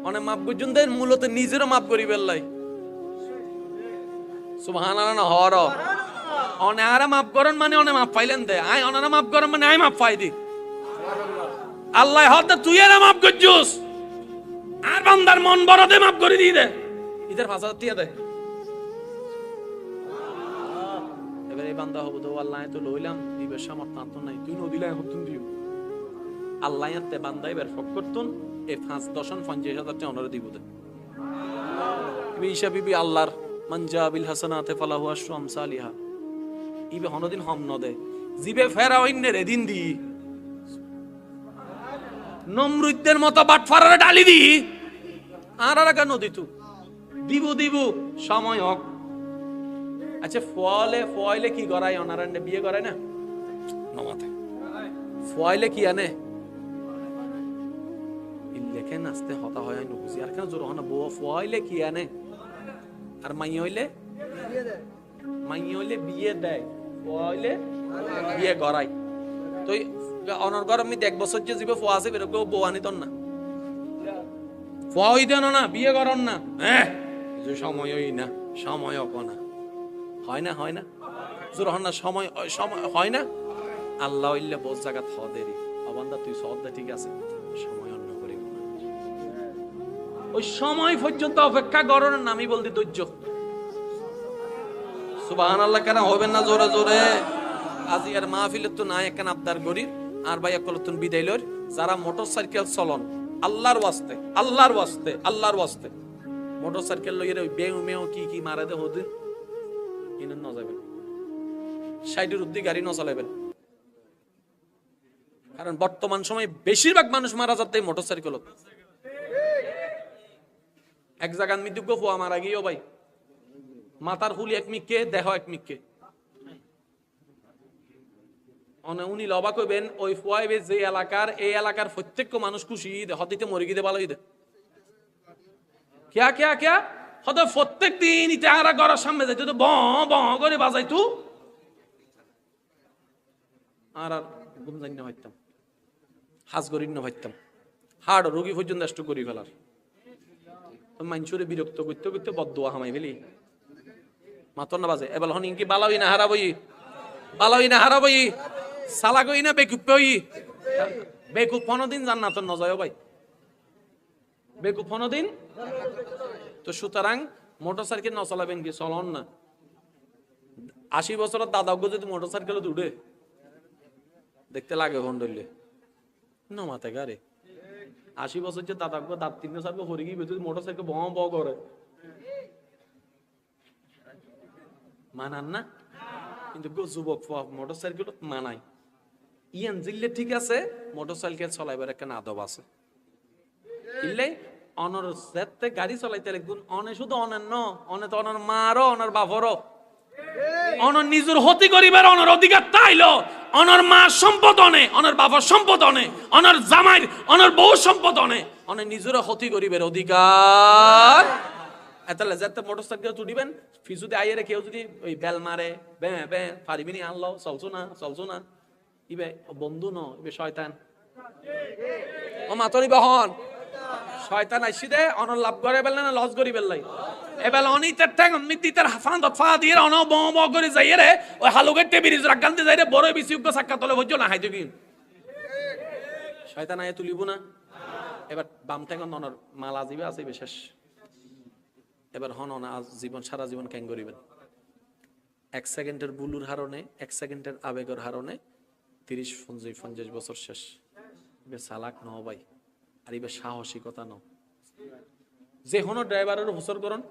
অনে মাফ বুঝুন দেন মূলত নিজেরও মাফ করি বেল্লাই সুবহানাল্লাহ না হর অনে আরা মাফ করন মানে অনে মাফ পাইলেন দে আই অনারা মাফ করন মানে আই মাফ পাই দি আল্লাহ হতে তুই এরা মাফ করছুস আর বান্দার মন বড় দে মাফ করে দিয়ে দে ইদের ৫,০০০ টিয়া দে এবার এই বান্দা হবো তো আল্লাহ তো লইলাম দিবের সামর্থ্য নাই তুই নদিলাই হতুন দিও আল্লাহ এতে বান্দা এবার ফক করতুন এই ৫,০০০ টা অনারে দিব দে হিসাব বিবি আল্লাহর মানজা বিল হাসানাতে ফালাহু আশরু আমসালিহা ইবে হনদিন হম নদে জিবে ফেরা অন্যের এদিন দি নমরুদদের মতো বাটফারারে ডালি দি আর কেন দিতু দিব দিব সময় হোক। আচ্ছা ফলে কি করায় অনারান্ডে বিয়ে করায় না নমাতে ফলে কি আনে লেখেন আসতে হতা হয় বুঝি আর কেন জোর হনা বউ ফলে কি আনে আর মাই হইলে বিয়ে দেয় ফলে বিয়ে করায় তো অনর ঘর আমি ১ বছর যে জীবে ফোয়া আছে বেরো বউ আনিত না ফোয়া হইতে না বিয়ে করন না হ্যাঁ সময়ই না সময় না হয় না হয় না জোর হন না সময় হয় না আল্লাহ হইলে বোঝ জায়গা থ দেরি অবান্দা তুই সদ দে ঠিক আছে সময় অন্য করে ওই সময় পর্যন্ত অপেক্ষা করার নামই বলতে ধৈর্য। সুবহানাল্লাহ কেন হবেন না জোরে জোরে আজি আর মাহফিলের তো নাই একখান আবদার করি আর ভাই একলতুন বিদায় লর যারা মোটরসাইকেল চলন আল্লাহর ওয়াস্তে আল্লাহর ওয়াস্তে আল্লাহর ওয়াস্তে মোটরসাইকেল লইয়ে ওই বেউ মেউ কি মারা দে হদিন ইন ন যাবেন সাইডের উদ্দি গাড়ি ন চালাবেন কারণ বর্তমান সময়ে বেশিরভাগ মানুষ মারা যাচ্ছে মোটরসাইকেল এক জায়গায় মৃত্যু ফুয়া মারা গিয়েও ভাই মাথার হুলি ১ মিককে দেহ ১ মিককে উনি লবা কইবেন ওই ফুয়াইবে যে এলাকার এই এলাকার প্রত্যেক মানুষ খুশি হতিতে মরে গিয়ে ভালোই দে ক্যা হতে প্রত্যেক দিন ইতে আরা ঘরের সামনে যাইতো তো ব করে বাজাইতো আর ঘুম জানি না ভাইতাম হাজ করি না ভাইতাম হাড় রোগী পর্যন্ত নষ্ট করি ফেলার মানুষরে বিরক্ত করতে করতে বদদোয়া হামাই ফেলি মাতর না বাজে এবার হন কি বালাওই না হারাবই সালা কই না বেকুপ বেকুপ ১৫ দিন জান্নাতের ন যায় ভাই বেকুপ ১৫ দিন তো সুতরাং মোটরসাইকেল ন চালাবেন কি চলন না ৮০ বছরের দাদা যদি মোটরসাইকেল উঠে দেখতে লাগে হন্ডলে নমাতে গারে ৮০ বছর যে দাদা দাঁত ৩-৪ হরে গিয়ে যদি মোটরসাইকেল ব করে মানান না কিন্তু যুবক মোটরসাইকেল মানাই ইয়ান জিল্লে ঠিক আছে মোটরসাইকেল চলাইবার একটা আদব আছে ইল্লে অনর যেতে গাড়ি চলাইতে লাগুন অনে শুধু অনেন ন অনে তো অনর মারও অনর বাপরও অনর নিজের হতি করিবার অনর অধিকার তাইলো অনর মা সম্পদ অনে অনর বাবার সম্পদ অনে অনর জামাই অনর বউ সম্পদ অনে অনে নিজের হতি করিবার অধিকার এতলে যেতে মোটরসাইকেল তুলিবেন ফিসুতে আইরে কেউ যদি ওই বেল মারে বে পারিবিনি আনলো চলছো না ইবে বন্ধু ন ইবে শয়তান ও মাতরি বহন শয়তান আইসি দে অনর লাভ করে বেলনা না লস করি বেললাই এবেল অনিতের ঠ্যাং মিতিতের ফান ফা দিয়ে অন ব করে যাইয়ে রে ওই হালুগের টেবিরিজ রাগান্তে যাইরে বড় বিসিউগ সাক্কা তলে হইছো না হাইতো কি শয়তান আয় তুলিব না এবার বাম ঠ্যাং অনর মালা জিবে আছে বিশেষ এবার হন না জীবন সারা জীবন ক্যাং করিবেন ১ সেকেন্ডের বুলুর হারণে ১ সেকেন্ডের আবেগের হারণে ৩০-৫০ বছর শেষ ইবে চালাক ন ভাই, আর ইবে সাহসিকতা ন। যে কোনো ড্রাইভারের হুসর করুন,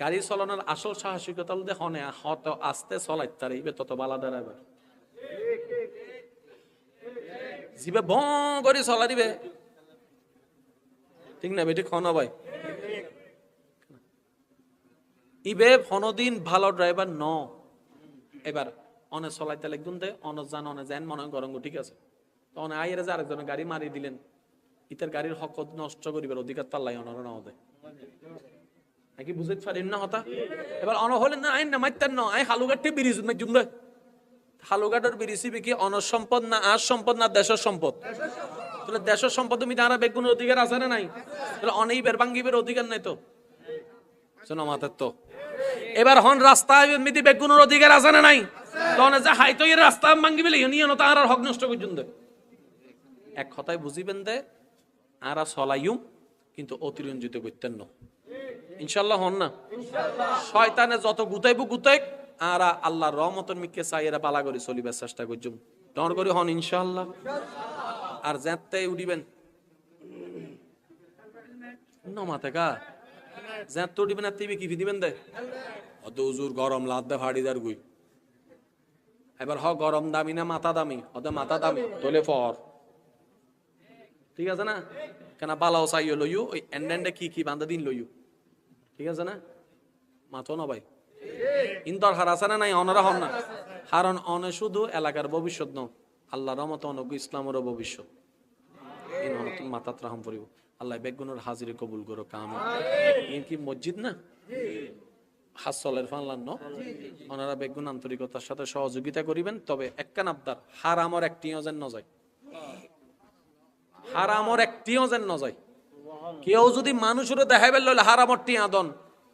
গাড়ি চালানোর আসল সাহসিকতা হনে হত আস্তে চলাই তার ইবে তত বালা ড্রাইভার। জিবে ভ করে চলা দিবে, ঠিক না বেটি খন ভাই? ইবে ফনদিন ভালো ড্রাইভার ন। এবার অনে চলাইতে লাগুন দে, অনজান অনে যান মনে গরম, ঠিক আছে, তখন আইরে যে আরেকজনের গাড়ি মারি দিলেন, ইতার গাড়ির হক নষ্ট করিবার অধিকার তাল্লাই অনর না ওদের নাকি বুঝতে পারেন না হতা। এবার অন হলেন না আইন না মাইতেন না, আই হালুঘাটে ব্রিজ জুম দে, হালুঘাটের ব্রিজ কি অনর সম্পদ না আর সম্পদ না দেশের সম্পদ? তাহলে দেশের সম্পদ তুমি তারা বেগুনের অধিকার আছে না নাই? তাহলে অনেইবের ভাঙ্গিবের অধিকার নাই তো শোনো মাথার তো। এবার হন রাস্তায় মিদি বেগুনের অধিকার আছে না নাই? তখন যে হাইতো এর রাস্তা ভাঙ্গি পেলে নিয়ে তার আর হক নষ্ট করছেন। এক কথায় বুঝিবেন দে আরা চলাইম কিন্তু অতিরঞ্জিত করতেন না, ইনশাল্লাহ হন না। শয়তানে যত গুতাইব গুতাইক, আরা আল্লাহর রহমতের মিকে চাই এরা পালা করে চলিবার চেষ্টা করছুম, ডর করি হন ইনশাল্লাহ। আর যেতে উঠিবেন মাথা কা যেত উঠিবেন আর তিবি কি দিবেন দে অত উজুর গরম লাদ দে ফাড়ি দার গুই। এবার হ গরম দামি না মাথা দামি? ওদের মাথা দামি তোলে ফর, ঠিক আছে না? কেন বালাও চাইও লইও ওই এন্ডে কি কি বান্ধা দিন লইও, ঠিক আছে না? মাথো না ভাই, ইন্দর হার আছে না নাই? অনরা হন না, কারণ অনে শুধু এলাকার ভবিষ্যৎ ন, আল্লাহ রহমত অনক ইসলামেরও ভবিষ্যৎ। ইন অনক মাথাত রাহম করিব আল্লাহ বেগুনের হাজিরে কবুল করো কাম। ইন কি মসজিদ না হাসলের ফানলান ন, ওনারা বেগুন আন্তরিকতার সাথে সহযোগিতা করিবেন। তবে একখান আবদার, হারামর একটিও যেন ন যায়, হারামর একটিও যেন ন যায়। কেউ যদি মানুষের দেখাইবে লইলে হারামর টিয়া দন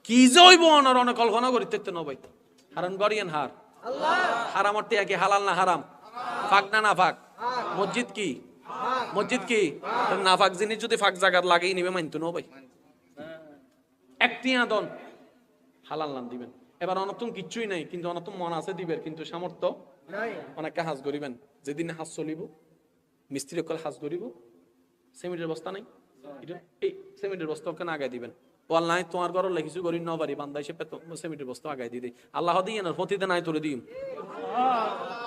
কি যে হইব অনার অনেক কল্পনা করিতে নবাই। হারান গড়িয়েন হার হারামর টিয়া কি হালাল না হারাম? ফাঁক না না ফাঁক? মসজিদ কি মসজিদ কি না ফাঁক জিনিস যদি ফাঁক জায়গার লাগেই নিবে মানতো ন ভাই। একটি আদন হালাল নাম দিবেন। এবার অনতুন কিচ্ছুই নাই কিন্তু অনতুন মন আছে দিবেন কিন্তু সামর্থ্য অনেককে হাজ করিবেন। যেদিন হাজ চলিব মিস্ত্রি কল হাজ করিব, সিমেন্টের বস্তা নাই, এই সিমেন্টের বস্তা ওকে আগাই দিবেন। বল নাই তোমার ঘর লেখিছু করি ন পারি বান্ধা হিসেবে সিমেন্টের বস্তা আগাই দিয়ে দিই। আল্লাহ দিয়ে না ফতিতে নাই তোরে দিম।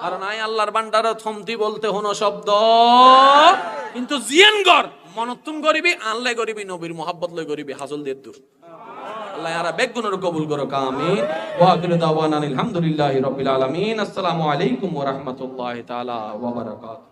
আর নাই আল্লাহর বান্দার থমতি বলতে হনো শব্দ কিন্তু জিয়ান গর মনতুম গরিবি আল্লাহ গরিবি নবীর মোহাব্বত লই গরিবি হাজল দিয়ে দূর। আল্লাহ ইয়ারা বেগুনের কবুল করো আমিন। ওয়া আখিরু দাওয়ানা আলহামদুলিল্লাহি রাব্বিল আলামিন। আসসালামু আলাইকুম ওয়া রাহমাতুল্লাহি তাআলা ওয়া বারাকাতুহু।